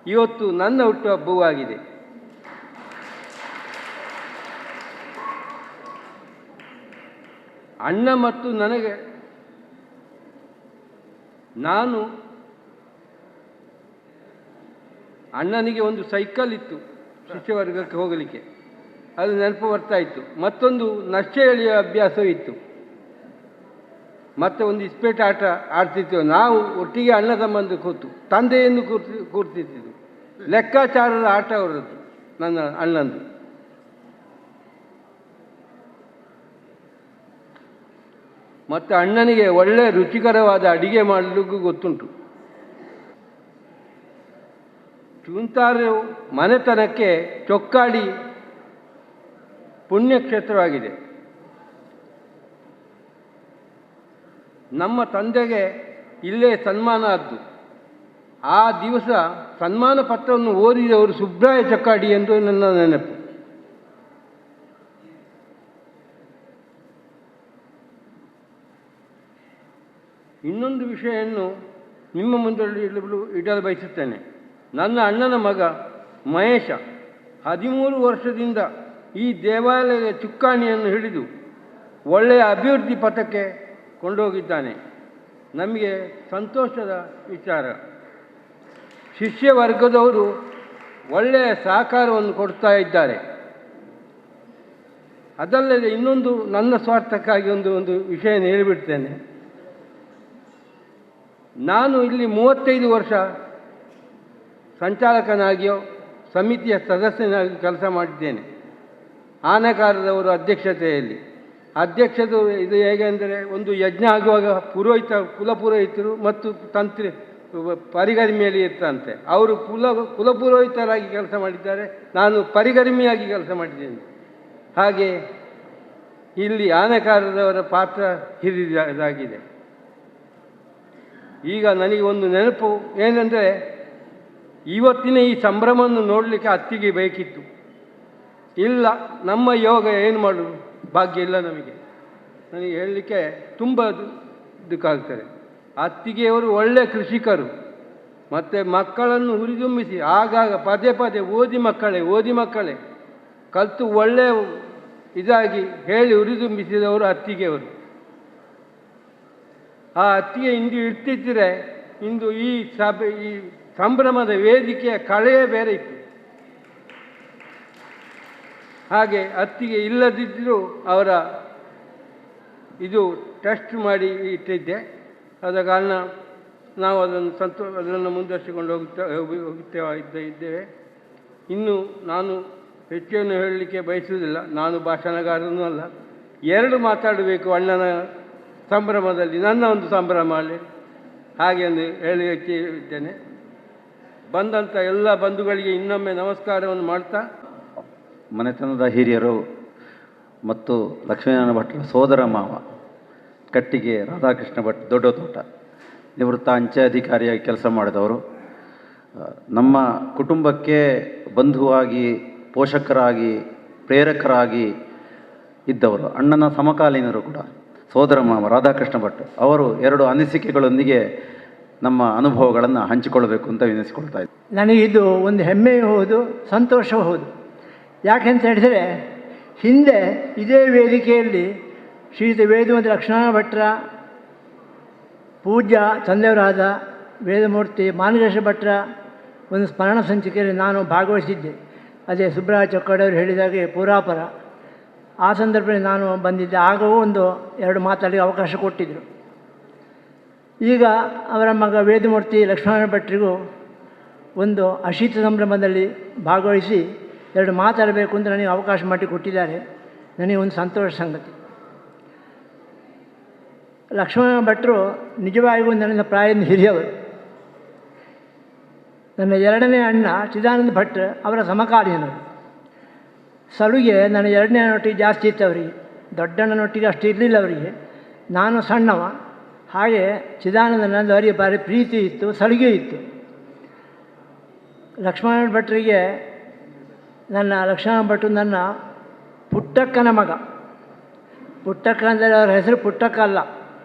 ಇವತ್ತು ನನ್ನ ಹುಟ್ಟುಹಬ್ಬವೂ ಆಗಿದೆ. ಅಣ್ಣ ಮತ್ತು ನನಗೆ, ನಾನು ಅಣ್ಣನಿಗೆ ಒಂದು ಸೈಕಲ್ ಇತ್ತು ಶಿಷ್ಯವರ್ಗಕ್ಕೆ ಹೋಗಲಿಕ್ಕೆ, ಅದು ನೆನಪು ಬರ್ತಾ ಇತ್ತು. ಮತ್ತೊಂದು ನಷ್ಟೆ ಎಳೆಯುವ ಅಭ್ಯಾಸವೂ ಇತ್ತು. ಮತ್ತೆ ಒಂದು ಇಸ್ಪೇಟ್ ಆಟ ಆಡ್ತಿದ್ದೆವು ನಾವು ಒಟ್ಟಿಗೆ, ಅಣ್ಣ ತಮ್ಮಂದು ಕೂತು ತಂದೆಯನ್ನು ಕೂರ್ತಿದ್ದು. ಲೆಕ್ಕಾಚಾರದ ಆಟ ಅವರದ್ದು, ನನ್ನ ಅಣ್ಣಂದು. ಮತ್ತು ಅಣ್ಣನಿಗೆ ಒಳ್ಳೆ ರುಚಿಕರವಾದ ಅಡಿಗೆ ಮಾಡಲಿಕ್ಕೂ ಗೊತ್ತುಂಟು. ಚುಂತಾರು ಮನೆತನಕ್ಕೆ ಚೊಕ್ಕಾಡಿ ಪುಣ್ಯಕ್ಷೇತ್ರವಾಗಿದೆ. ನಮ್ಮ ತಂದೆಗೆ ಇಲ್ಲೇ ಸನ್ಮಾನ ಆದ್ದು. ಆ ದಿವಸ ಸನ್ಮಾನ ಪತ್ರವನ್ನು ಓದಿದವರು ಸುಬ್ರಾಯ ಚಕ್ಕಾಡಿ ಎಂದು ನನ್ನ ನೆನಪು. ಇನ್ನೊಂದು ವಿಷಯವನ್ನು ನಿಮ್ಮ ಮುಂದೆ ಇಡಲು ಬಯಸುತ್ತೇನೆ. ನನ್ನ ಅಣ್ಣನ ಮಗ ಮಹೇಶ 13 ವರ್ಷದಿಂದ ಈ ದೇವಾಲಯದ ಚುಕ್ಕಾಣಿಯನ್ನು ಹಿಡಿದು ಒಳ್ಳೆಯ ಅಭಿವೃದ್ಧಿ ಪಥಕ್ಕೆ ಕೊಂಡೋಗಿದ್ದಾನೆ. ನಮಗೆ ಸಂತೋಷದ ವಿಚಾರ. ಶಿಷ್ಯ ವರ್ಗದವರು ಒಳ್ಳೆಯ ಸಹಕಾರವನ್ನು ಕೊಡ್ತಾ ಇದ್ದಾರೆ. ಅದಲ್ಲದೆ ಇನ್ನೊಂದು ನನ್ನ ಸ್ವಾರ್ಥಕ್ಕಾಗಿ ಒಂದು ವಿಷಯ ಹೇಳಿಬಿಡ್ತೇನೆ. ನಾನು ಇಲ್ಲಿ 35 ವರ್ಷ ಸಂಚಾಲಕನಾಗಿಯೋ ಸಮಿತಿಯ ಸದಸ್ಯನಾಗಿ ಕೆಲಸ ಮಾಡಿದ್ದೇನೆ. ಆನೆಗಾರದವರು ಅಧ್ಯಕ್ಷತೆಯಲ್ಲಿ. ಅಧ್ಯಕ್ಷರು ಇದು ಹೇಗೆ ಅಂದರೆ, ಒಂದು ಯಜ್ಞ ಆಗುವಾಗ ಕುಲಪುರೋಹಿತರು ಮತ್ತು ಪರಿಗರ್ಮಿಯಲ್ಲಿ ಇರ್ತಂತೆ. ಅವರು ಕುಲಪುರೋಹಿತರಾಗಿ ಕೆಲಸ ಮಾಡಿದ್ದಾರೆ, ನಾನು ಪರಿಗರ್ಮಿಯಾಗಿ ಕೆಲಸ ಮಾಡಿದ್ದೇನೆ. ಹಾಗೆ ಇಲ್ಲಿ ಆನೆಗಾರದವರ ಪಾತ್ರ ಹಿರಿದಾಗಿದೆ. ಈಗ ನನಗೆ ಒಂದು ನೆನಪು ಏನೆಂದರೆ, ಇವತ್ತಿನ ಈ ಸಂಭ್ರಮವನ್ನು ನೋಡಲಿಕ್ಕೆ ಅತ್ತಿಗೆ ಬೇಕಿತ್ತು. ಇಲ್ಲ, ನಮ್ಮ ಯೋಗ ಏನು ಮಾಡೋದು, ಭಾಗ್ಯ ಇಲ್ಲ ನಮಗೆ. ನನಗೆ ಹೇಳಲಿಕ್ಕೆ ತುಂಬ ದುಃಖಾಗ್ತದೆ. ಅತ್ತಿಗೆಯವರು ಒಳ್ಳೆಯ ಕೃಷಿಕರು, ಮತ್ತು ಮಕ್ಕಳನ್ನು ಹುರಿದುಂಬಿಸಿ ಆಗಾಗ ಪದೇ ಪದೇ ಓದಿ ಮಕ್ಕಳೇ ಕಲಿತು ಒಳ್ಳೆಯ ಇದಾಗಿ ಹೇಳಿ ಹುರಿದುಂಬಿಸಿದವರು ಅತ್ತಿಗೆಯವರು. ಆ ಅತ್ತಿಗೆ ಇಂದು ಇರ್ತಿದ್ದರೆ ಇಂದು ಈ ಸಂಭ್ರಮದ ವೇದಿಕೆಯ ಕಳೆಯೇ ಬೇರೆ ಇತ್ತು. ಹಾಗೆ ಅತ್ತಿಗೆ ಇಲ್ಲದಿದ್ದರೂ ಅವರ ಇದು ಟೆಸ್ಟ್ ಮಾಡಿ ಇಟ್ಟಿದ್ದೆ. ಆದ ಕಾರಣ ನಾವು ಅದನ್ನು ಮುಂದುವರಿಸಿಕೊಂಡು ಇದ್ದೇವೆ. ಇನ್ನು ನಾನು ಹೆಚ್ಚೇನು ಹೇಳಲಿಕ್ಕೆ ಬಯಸುವುದಿಲ್ಲ. ನಾನು ಭಾಷಣಗಾರನೂ ಅಲ್ಲ. 2 ಮಾತಾಡಬೇಕು ಅಣ್ಣನ ಸಂಭ್ರಮದಲ್ಲಿ, ನನ್ನ ಒಂದು ಸಂಭ್ರಮ ಅಲ್ಲಿ, ಹಾಗೆ ಒಂದು ಹೇಳಲಿಕ್ಕೆ ಇದ್ದೇನೆ. ಬಂದಂಥ ಎಲ್ಲ ಬಂಧುಗಳಿಗೆ ಇನ್ನೊಮ್ಮೆ ನಮಸ್ಕಾರವನ್ನು ಮಾಡ್ತಾ, ಮನೆತನದ ಹಿರಿಯರು ಮತ್ತು ಲಕ್ಷ್ಮೀನಾರಾಯಣ ಭಟ್ರ ಸೋದರ ಮಾವ ಕಟ್ಟಿಗೆ ರಾಧಾಕೃಷ್ಣ ಭಟ್ ದೊಡ್ಡ ತೋಟ, ನಿವೃತ್ತ ಅಂಚೆ ಅಧಿಕಾರಿಯಾಗಿ ಕೆಲಸ ಮಾಡಿದವರು, ನಮ್ಮ ಕುಟುಂಬಕ್ಕೆ ಬಂಧುವಾಗಿ, ಪೋಷಕರಾಗಿ, ಪ್ರೇರಕರಾಗಿ ಇದ್ದವರು, ಅಣ್ಣನ ಸಮಕಾಲೀನರು ಕೂಡ ಸೋದರ ಮಾವ ರಾಧಾಕೃಷ್ಣ ಭಟ್ ಅವರು 2 ಅನಿಸಿಕೆಗಳೊಂದಿಗೆ ನಮ್ಮ ಅನುಭವಗಳನ್ನು ಹಂಚಿಕೊಳ್ಬೇಕು ಅಂತ ವಿನಿಸಿಕೊಳ್ತಾ ಇದ್ದೆ. ನನಗಿದು ಒಂದು ಹೆಮ್ಮೆಯೂ ಹೌದು, ಸಂತೋಷವೂ ಹೌದು. ಯಾಕೆಂತ ಹೇಳಿದರೆ, ಹಿಂದೆ ಇದೇ ವೇದಿಕೆಯಲ್ಲಿ ಶ್ರೀಯುತ ವೇದಮೂರ್ತಿ ಲಕ್ಷ್ಮೀನಾರಾಯಣ ಭಟ್ರ ಪೂಜ್ಯ ತಂದೆಯವರಾದ ವೇದಮೂರ್ತಿ ಮಾನಗೇಶ ಭಟ್ರ ಒಂದು ಸ್ಮರಣ ಸಂಚಿಕೆಯಲ್ಲಿ ನಾನು ಭಾಗವಹಿಸಿದ್ದೆ. ಅದೇ ಸುಬ್ರಾಯ ಚೊಕ್ಕಾಡಿಯವರು ಹೇಳಿದಾಗೆ ಪೂರಾಪರ. ಆ ಸಂದರ್ಭದಲ್ಲಿ ನಾನು ಬಂದಿದ್ದೆ. ಆಗವೂ 1-2 ಮಾತಾಡಿ ಅವಕಾಶ ಕೊಟ್ಟಿದ್ದರು. ಈಗ ಅವರ ಮಗ ವೇದಮೂರ್ತಿ ಲಕ್ಷ್ಮೀನಾರಾಯಣ ಭಟ್ರಿಗೂ ಒಂದು ಅಶೀತ ಸಂಭ್ರಮದಲ್ಲಿ ಭಾಗವಹಿಸಿ 2 ಮಾತಾಡಬೇಕು ಅಂತ ನನಗೆ ಅವಕಾಶ ಮಾಡಿ ಕೊಟ್ಟಿದ್ದಾರೆ. ನನಗೆ ಒಂದು ಸಂತೋಷ ಸಂಗತಿ. ಲಕ್ಷ್ಮೀನಾರಾಯಣ ಭಟ್ರು ನಿಜವಾಗಿಯೂ ನನ್ನ ಪ್ರಾಯದಿಂದ ಹಿರಿಯವರು. ನನ್ನ 2ನೇ ಅಣ್ಣ ಚಿದಾನಂದ ಭಟ್ ಅವರ ಸಮಕಾಲೀನರು. ಸಲುಗೆ ನನ್ನ 2ನೇ ಅಣ್ಣನೊಟ್ಟಿಗೆ ಜಾಸ್ತಿ ಇತ್ತು ಅವರಿಗೆ, ದೊಡ್ಡಣ್ಣನೊಟ್ಟಿಗೆ ಅಷ್ಟು ಇರಲಿಲ್ಲ ಅವರಿಗೆ. ನಾನು ಸಣ್ಣವ, ಹಾಗೆ ಚಿದಾನಂದನಲ್ಲಿ ಅವರಿಗೆ ಭಾರಿ ಪ್ರೀತಿ ಇತ್ತು, ಸಲುಗೆ ಇತ್ತು. ಲಕ್ಷ್ಮೀನಾರಾಯಣ ಭಟ್ರಿಗೆ ಲಕ್ಷ್ಮೀನಾರಾಯಣ ಭಟ್ರು ನನ್ನ ಪುಟ್ಟಕ್ಕನ ಮಗ. ಪುಟ್ಟಕ್ಕ ಅಂದರೆ ಅವರ ಹೆಸರು ಪುಟ್ಟಕ್ಕ ಅಲ್ಲ,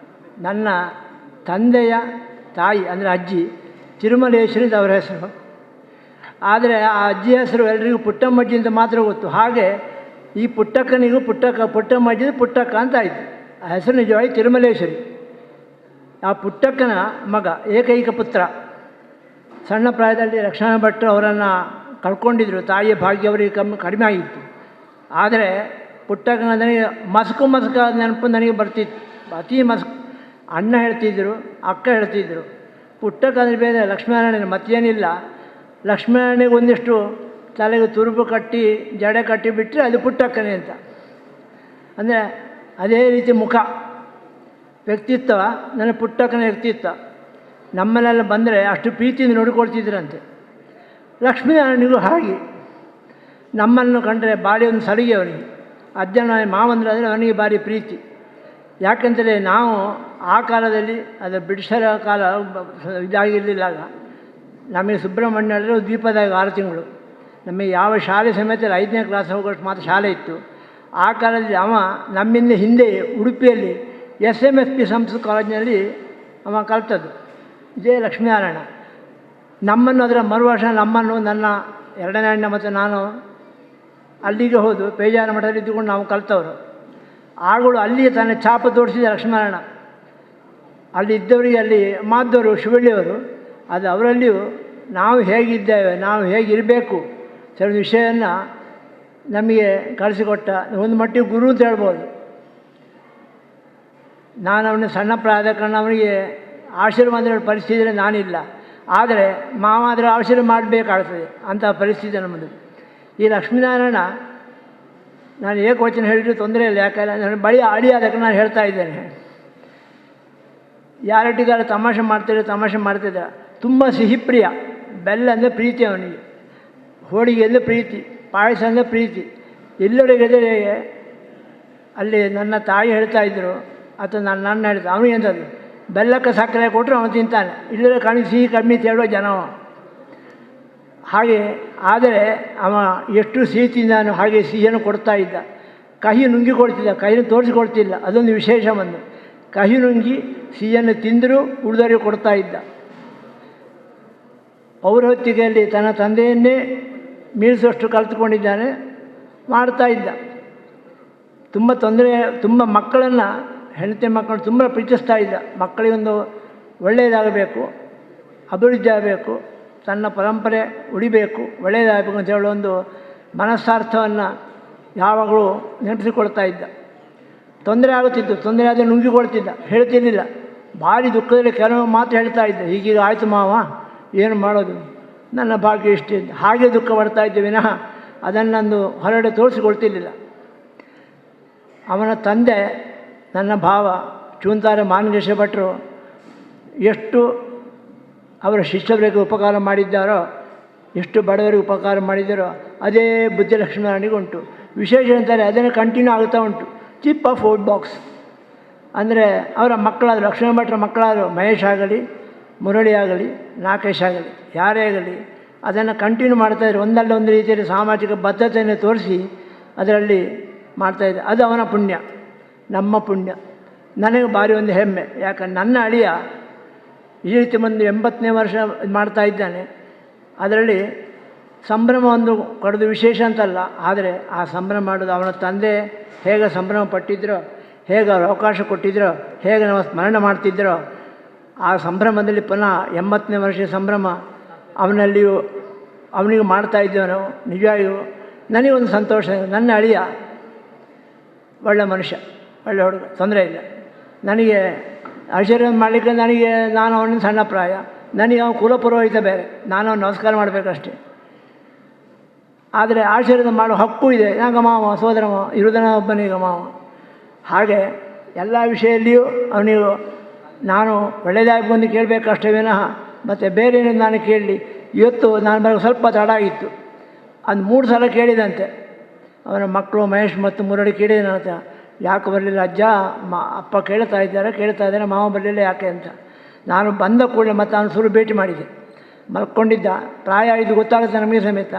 ನನ್ನ ತಂದೆಯ ತಾಯಿ ಅಂದರೆ ಅಜ್ಜಿ ತಿರುಮಲೇಶ್ವರಿ ಅಂತ ಅವರ ಹೆಸರು. ಆದರೆ ಆ ಅಜ್ಜಿ ಹೆಸರು ಎಲ್ಲರಿಗೂ ಪುಟ್ಟಮ್ಮಜ್ಜಿ ಅಂತ ಮಾತ್ರ ಗೊತ್ತು. ಹಾಗೆ ಈ ಪುಟ್ಟಕ್ಕನಿಗೂ ಪುಟ್ಟಮ್ಮಜ್ಜಿದು ಪುಟ್ಟಕ್ಕ ಅಂತ ಆಯಿತು. ಆ ಹೆಸರು ನಿಜವಾಗಿ ತಿರುಮಲೇಶ್ವರಿ. ಆ ಪುಟ್ಟಕ್ಕನ ಮಗ, ಏಕೈಕ ಪುತ್ರ. ಸಣ್ಣ ಪ್ರಾಯದಲ್ಲಿ ಲಕ್ಷ್ಮೀನಾರಾಯಣ ಭಟ್ರು ಅವರನ್ನು ಕಳ್ಕೊಂಡಿದ್ರು. ತಾಯಿಯ ಭಾಗ್ಯ ಅವರಿಗೆ ಕಡಿಮೆ ಆಗಿತ್ತು. ಆದರೆ ಪುಟ್ಟಕ್ಕನ ನನಗೆ ಮಸ್ಕು ನೆನಪು ನನಗೆ ಬರ್ತಿತ್ತು, ಅತಿ ಮಸ್ಕು. ಅಣ್ಣ ಹೇಳ್ತಿದ್ದರು, ಅಕ್ಕ ಹೇಳ್ತಿದ್ದರು. ಪುಟ್ಟಕ್ಕ ಅಂದರೆ ಬೇರೆ, ಲಕ್ಷ್ಮೀನಾರಾಯಣ ಮತ್ತೇನಿಲ್ಲ. ಲಕ್ಷ್ಮೀನಾರಾಯಣಿಗೆ ಒಂದಿಷ್ಟು ತಲೆಗೆ ತುರುಬು ಕಟ್ಟಿ ಜಡೆ ಕಟ್ಟಿ ಬಿಟ್ಟರೆ ಅದು ಪುಟ್ಟಕ್ಕನೇ ಅಂತ. ಅಂದರೆ ಅದೇ ರೀತಿ ಮುಖ, ವ್ಯಕ್ತಿತ್ವ ನನ್ನ ಪುಟ್ಟಕ್ಕನ ವ್ಯಕ್ತಿತ್ವ. ನಮ್ಮಲ್ಲೆಲ್ಲ ಬಂದರೆ ಅಷ್ಟು ಪ್ರೀತಿಯಿಂದ ನೋಡಿಕೊಳ್ತಿದ್ರಂತೆ. ಲಕ್ಷ್ಮೀನಾರಾಯಣಿಗೂ ಹಾಗೆ. ನಮ್ಮನ್ನು ಕಂಡರೆ ಭಾರಿ ಒಂದು ಸಲಿಗೆ ಅವನಿಗೆ. ಅಜ್ಜನ ಮಾವಂದ್ರೆ ಆದರೆ ಅವನಿಗೆ ಭಾರಿ ಪ್ರೀತಿ. ಯಾಕೆಂದರೆ ನಾವು ಆ ಕಾಲದಲ್ಲಿ ಅದು ಬ್ರಿಟಿಷರ ಕಾಲ ಇದಾಗಿರಲಿಲ್ಲ. ನಮಗೆ ಸುಬ್ರಹ್ಮಣ್ಯ ಹೇಳಿದ್ರೆ ದ್ವೀಪದಾಗ 6 ತಿಂಗಳು, ನಮಗೆ ಯಾವ ಶಾಲೆ ಸಮೇತ 5ನೇ ಕ್ಲಾಸ್ ಹೋಗೋಷ್ಟು ಮಾತ್ರ ಶಾಲೆ ಇತ್ತು. ಆ ಕಾಲದಲ್ಲಿ ಅವ ನಮ್ಮಿಂದ ಹಿಂದೆ ಉಡುಪಿಯಲ್ಲಿ SMSP ಸಂಸ್ಕೃತ ಕಾಲೇಜಿನಲ್ಲಿ ಅವ ಕಲ್ತದ್ದು, ವಿಜಯ ಲಕ್ಷ್ಮೀನಾರಾಯಣ. ನಮ್ಮನ್ನು ಅದರ ಮರುವರ್ಷ ನಮ್ಮನ್ನು ನನ್ನ 2ನೇ ಅಣ್ಣ ಮತ್ತು ನಾನು ಅಲ್ಲಿಗೆ ಹೋದು ಪೇಜಾರ ಮಠದಲ್ಲಿ ಇದ್ದುಕೊಂಡು ನಾವು ಕಲ್ತವರು. ಆಗಳು ಅಲ್ಲಿಯೇ ತನ್ನ ಛಾಪ ತೋರಿಸಿದ ಲಕ್ಷ್ಮೀನಾರಾಯಣ. ಅಲ್ಲಿ ಇದ್ದವರಿಗೆ ಅಲ್ಲಿ ಮಾದ್ದವರು ಶಿವಳ್ಳಿಯವರು, ಅದು ಅವರಲ್ಲಿಯೂ ನಾವು ಹೇಗಿದ್ದೇವೆ, ನಾವು ಹೇಗಿರಬೇಕು ಕೆಲವು ವಿಷಯವನ್ನು ನಮಗೆ ಕಳಿಸಿಕೊಟ್ಟ ಒಂದು ಮಟ್ಟಿಗೆ ಗುರು ಅಂತ ಹೇಳ್ಬೋದು. ನಾನು ಅವನ ಸಣ್ಣ ಪ್ರಾಯದ ಕಾರಣ ಅವನಿಗೆ ಆಶೀರ್ವಾದ ಪರಿಸ್ಥಿತಿ ನಾನಿಲ್ಲ, ಆದರೆ ಮಾವ ಆದರೆ ಆಶೀರ್ವಾದ ಮಾಡಬೇಕಾಗ್ತದೆ ಅಂಥ ಪರಿಸ್ಥಿತಿ ನಮ್ಮದು. ಈ ಲಕ್ಷ್ಮೀನಾರಾಯಣ ನಾನು ಏಕವಚನ ಹೇಳಿದ್ರು ತೊಂದರೆ ಇಲ್ಲ, ಯಾಕಂದರೆ ನನ್ನ ಬಳಿ ಅಡಿಯಾದಕ್ಕೆ ನಾನು ಹೇಳ್ತಾ ಇದ್ದೇನೆ. ಯಾರೊಟ್ಟಿಗಾರ ತಮಾಷೆ ಮಾಡ್ತಿದ್ದ. ತುಂಬ ಸಿಹಿಪ್ರಿಯ, ಬೆಲ್ಲ ಅಂದರೆ ಪ್ರೀತಿ ಅವನಿಗೆ, ಹೋಳಿಗೆ ಅಂದರೆ ಪ್ರೀತಿ, ಪಾಯಸ ಅಂದರೆ ಪ್ರೀತಿ. ಎಲ್ಲರಿಗೆದರೆ ಅಲ್ಲಿ ನನ್ನ ತಾಯಿ ಹೇಳ್ತಾ ಇದ್ದರು ಅಥವಾ ನನ್ನ ಹೇಳ್ತಾ ಅವನಿಗೆ ಎಂಥದ್ದು ಬೆಲ್ಲಕ್ಕೆ ಸಕ್ಕರೆ ಕೊಟ್ಟರು ಅವನು ತಿಂತಾನೆ, ಇಲ್ಲದ್ರೆ ಕಣಿಗೆ ಸಿಹಿ ಕಮ್ಮಿ ತೇಳೋ ಜನ. ಹಾಗೆ ಆದರೆ ಅವ ಎಷ್ಟು ಸಿಹಿ ತಿಂದಾನು ಹಾಗೆ ಸಿಹಿಯನ್ನು ಕೊಡ್ತಾ ಇದ್ದ. ಕಹಿ ನುಂಗಿ ಕೊಡ್ತಿದ್ದ, ಕಹಿಯನ್ನು ತೋರಿಸಿಕೊಡ್ತಿಲ್ಲ, ಅದೊಂದು ವಿಶೇಷ ಒಂದು. ಕಹಿ ನುಂಗಿ ಸಿಹಿಯನ್ನು ತಿಂದರೂ ಉಳಿದವರಿಗೆ ಕೊಡ್ತಾ ಇದ್ದ. ಅವರ ಹೊತ್ತಿಗೆಯಲ್ಲಿ ತನ್ನ ತಂದೆಯನ್ನೇ ಮೀರಿಸುವಷ್ಟು ಕಲಿತುಕೊಂಡಿದ್ದಾನೆ, ಮಾಡ್ತಾ ಇದ್ದ. ತುಂಬ ಮಕ್ಕಳನ್ನು, ಹೆಂಡತಿ ಮಕ್ಕಳನ್ನು ತುಂಬ ಪ್ರೀತಿಸ್ತಾ ಇದ್ದ. ಮಕ್ಕಳಿಗೊಂದು ಒಳ್ಳೆಯದಾಗಬೇಕು, ಅಭಿವೃದ್ಧಿ ಆಗಬೇಕು, ತನ್ನ ಪರಂಪರೆ ಉಳಿಬೇಕು, ಒಳ್ಳೆಯದಾಗಬೇಕು ಅಂತ ಹೇಳೋ ಒಂದು ಮನಸ್ಸಾರ್ಥವನ್ನು ಯಾವಾಗಲೂ ನೆನಪಿಸಿಕೊಳ್ತಾ ಇದ್ದ. ತೊಂದರೆ ಆಗುತ್ತಿತ್ತು, ತೊಂದರೆ ಆದರೆ ನುಂಗಿಕೊಳ್ತಿದ್ದ, ಹೇಳ್ತಿರ್ಲಿಲ್ಲ. ಭಾರಿ ದುಃಖದಲ್ಲಿ ಕೆಲವು ಮಾತು ಹೇಳ್ತಾ ಇದ್ದ, ಹೀಗೀಗ ಆಯಿತು ಮಾವ, ಏನು ಮಾಡೋದು, ನನ್ನ ಭಾಗ್ಯ ಇಷ್ಟ ಇದ್ದ. ಹಾಗೆ ದುಃಖ ಪಡ್ತಾ ಇದ್ದ ವಿನಃ ಅದನ್ನೊಂದು ಹೊರಗಡೆ ತೋರಿಸಿಕೊಳ್ತಿರ್ಲಿಲ್ಲ. ಅವನ ತಂದೆ ನನ್ನ ಭಾವ ಚೂಂತಾರೆ ಮಾನಗೇಶ ಭಟ್ರು ಎಷ್ಟು ಅವರ ಶಿಷ್ಯರಿಗೆ ಉಪಕಾರ ಮಾಡಿದ್ದಾರೋ, ಎಷ್ಟು ಬಡವರಿಗೆ ಉಪಕಾರ ಮಾಡಿದ್ದಾರೋ ಅದೇ ಬುದ್ಧಿ ಲಕ್ಷ್ಮೀನಾರಾಯಣಿಗೆ ಉಂಟು. ವಿಶೇಷ ಅಂತಾರೆ ಅದನ್ನು ಕಂಟಿನ್ಯೂ ಆಗ್ತಾ ಉಂಟು. ಚಿಪ್ ಆಫ್ ಫುಡ್ ಬಾಕ್ಸ್ ಅಂದರೆ ಅವರ ಮಕ್ಕಳಾದರು, ಲಕ್ಷ್ಮೀ ಭಟ್ರ ಮಕ್ಕಳಾದರು, ಮಹೇಶ್ ಆಗಲಿ, ಮುರಳಿ ಆಗಲಿ, ನಾಗೇಶ್ ಆಗಲಿ, ಯಾರೇ ಆಗಲಿ ಅದನ್ನು ಕಂಟಿನ್ಯೂ ಮಾಡ್ತಾಯಿದ್ರು. ಒಂದಲ್ಲ ಒಂದು ರೀತಿಯಲ್ಲಿ ಸಾಮಾಜಿಕ ಬದ್ಧತೆಯನ್ನು ತೋರಿಸಿ ಅದರಲ್ಲಿ ಮಾಡ್ತಾಯಿದ್ದೆ. ಅದು ಅವನ ಪುಣ್ಯ, ನಮ್ಮ ಪುಣ್ಯ. ನನಗೆ ಭಾರಿ ಒಂದು ಹೆಮ್ಮೆ, ಯಾಕಂದ್ರೆ ನನ್ನ ಅಳಿಯ ಈ ರೀತಿ ಒಂದು 80ನೇ ವರ್ಷ ಮಾಡ್ತಾ ಇದ್ದಾನೆ. ಅದರಲ್ಲಿ ಸಂಭ್ರಮ ಒಂದು ಕೊಡೋದು ವಿಶೇಷ ಅಂತಲ್ಲ, ಆದರೆ ಆ ಸಂಭ್ರಮ ಮಾಡೋದು ಅವನ ತಂದೆ ಹೇಗೆ ಸಂಭ್ರಮ ಪಟ್ಟಿದ್ದರೋ, ಹೇಗೆ ಅವ್ರು ಅವಕಾಶ ಕೊಟ್ಟಿದ್ದರೋ, ಹೇಗೆ ನಾವು ಸ್ಮರಣೆ ಮಾಡ್ತಿದ್ದರೋ, ಆ ಸಂಭ್ರಮದಲ್ಲಿ ಪುನಃ 80ನೇ ವರ್ಷದ ಸಂಭ್ರಮ ಅವನಲ್ಲಿಯೂ ಅವನಿಗೆ ಮಾಡ್ತಾ ಇದ್ದೇವೆ ನಾವು. ನಿಜವಾಗಿಯೂ ನನಗೊಂದು ಸಂತೋಷ. ನನ್ನ ಅಳಿಯ ಒಳ್ಳೆ ಮನುಷ್ಯ, ಒಳ್ಳೆ ಹುಡುಗ, ತೊಂದರೆ ಇಲ್ಲ. ನನಗೆ ಆಶೀರ್ವಾದ ಮಾಡಲಿಕ್ಕೆ ನಾನು ಅವನಿಗೆ ಸಣ್ಣ ಪ್ರಾಯ, ನನಗೆ ಅವನು ಕುಲಪುರೋಹಿತ ಬೇರೆ, ನಾನು ಅವನು ನಮಸ್ಕಾರ ಮಾಡಬೇಕಷ್ಟೇ. ಆದರೆ ಆಶೀರ್ವಾದ ಮಾಡೋ ಹಕ್ಕು ಇದೆ. ನಾಗ ಮಾವ, ಸೋದರ ಮಾವ, ಇರುವುದನ ಒಬ್ಬನಿಗೆ ಮಾವ. ಹಾಗೆ ಎಲ್ಲ ವಿಷಯದಲ್ಲಿಯೂ ಅವನಿಗೂ ನಾನು ಒಳ್ಳೆಯದಾಗಿ ಬಂದು ಕೇಳಬೇಕಷ್ಟೇ ವಿನಃ ಮತ್ತು ಬೇರೆ ಏನೇನು ನಾನು ಕೇಳಲಿ. ಇವತ್ತು ನಾನು ಬರೋ ಸ್ವಲ್ಪ ತಡ ಆಗಿತ್ತು, ಅದು 3 ಸಲ ಕೇಳಿದಂತೆ. ಅವನ ಮಕ್ಕಳು ಮಹೇಶ್ ಮತ್ತು ಮುರಳಿ ಕೇಳಿದಂತೆ, ಯಾಕೆ ಬರಲಿಲ್ಲ ಅಜ್ಜ, ಅಪ್ಪ ಕೇಳ್ತಾ ಇದ್ದಾರೆ, ಮಾವ ಬರಲಿಲ್ಲ ಯಾಕೆ ಅಂತ. ನಾನು ಬಂದ ಕೂಡಲೇ ಮತ್ತು ಅವನು ಸುರು ಭೇಟಿ ಮಾಡಿದೆ. ಮಲ್ಕೊಂಡಿದ್ದ, ಪ್ರಾಯ ಇದು ಗೊತ್ತಾಗುತ್ತೆ ನಮಗೆ ಸಮೇತ.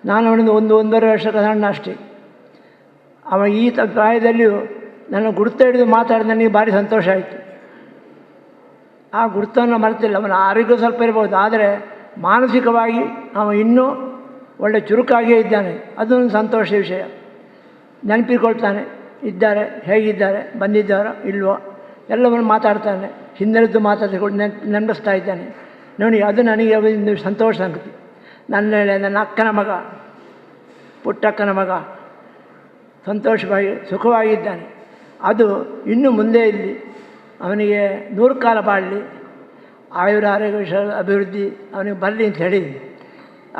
ನಾನು ಅವನಿಂದ 1-1.5 ವರ್ಷದ ಸಣ್ಣ ಅಷ್ಟೇ. ಅವ ಈ ಪ್ರಾಯದಲ್ಲಿಯೂ ನನ್ನ ಗುರುತ ಹಿಡಿದು ಮಾತಾಡಿದ ನನಗೆ ಭಾರಿ ಸಂತೋಷ ಆಯಿತು. ಆ ಗುರುತನ್ನು ಮರೆತಿಲ್ಲ. ಅವನ ಆರೋಗ್ಯ ಸ್ವಲ್ಪ ಇರ್ಬೋದು, ಆದರೆ ಮಾನಸಿಕವಾಗಿ ಅವ ಇನ್ನೂ ಒಳ್ಳೆ ಚುರುಕಾಗಿಯೇ ಇದ್ದಾನೆ. ಅದೊಂದು ಸಂತೋಷ ವಿಷಯ. ನೆನಪಿಕೊಳ್ತಾನೆ, ಇದ್ದಾರೆ, ಹೇಗಿದ್ದಾರೆ, ಬಂದಿದ್ದಾರೋ ಇಲ್ವೋ ಎಲ್ಲವನ್ನು ಮಾತಾಡ್ತಾನೆ. ಹಿಂದಿನದ್ದು ಮಾತಾಡಿಕೊಂಡು ನೆನಪಿಸ್ತಾ ಇದ್ದಾನೆ ನೋಡಿ. ಅದು ನನಗೆ ಒಂದು ಸಂತೋಷ ಸಂಗತಿ. ನನ್ನ ಅಕ್ಕನ ಮಗ, ಪುಟ್ಟಕ್ಕನ ಮಗ ಸಂತೋಷವಾಗಿ ಸುಖವಾಗಿದ್ದಾನೆ. ಅದು ಇನ್ನು ಮುಂದೆ ಇಲ್ಲಿ ಅವನಿಗೆ 100 ಕಾಲ ಬಾಳಲಿ, ಆಯುರ ಆರೋಗ್ಯ ಅಭಿವೃದ್ಧಿ ಅವನಿಗೆ ಬರಲಿ ಅಂತ ಹೇಳಿ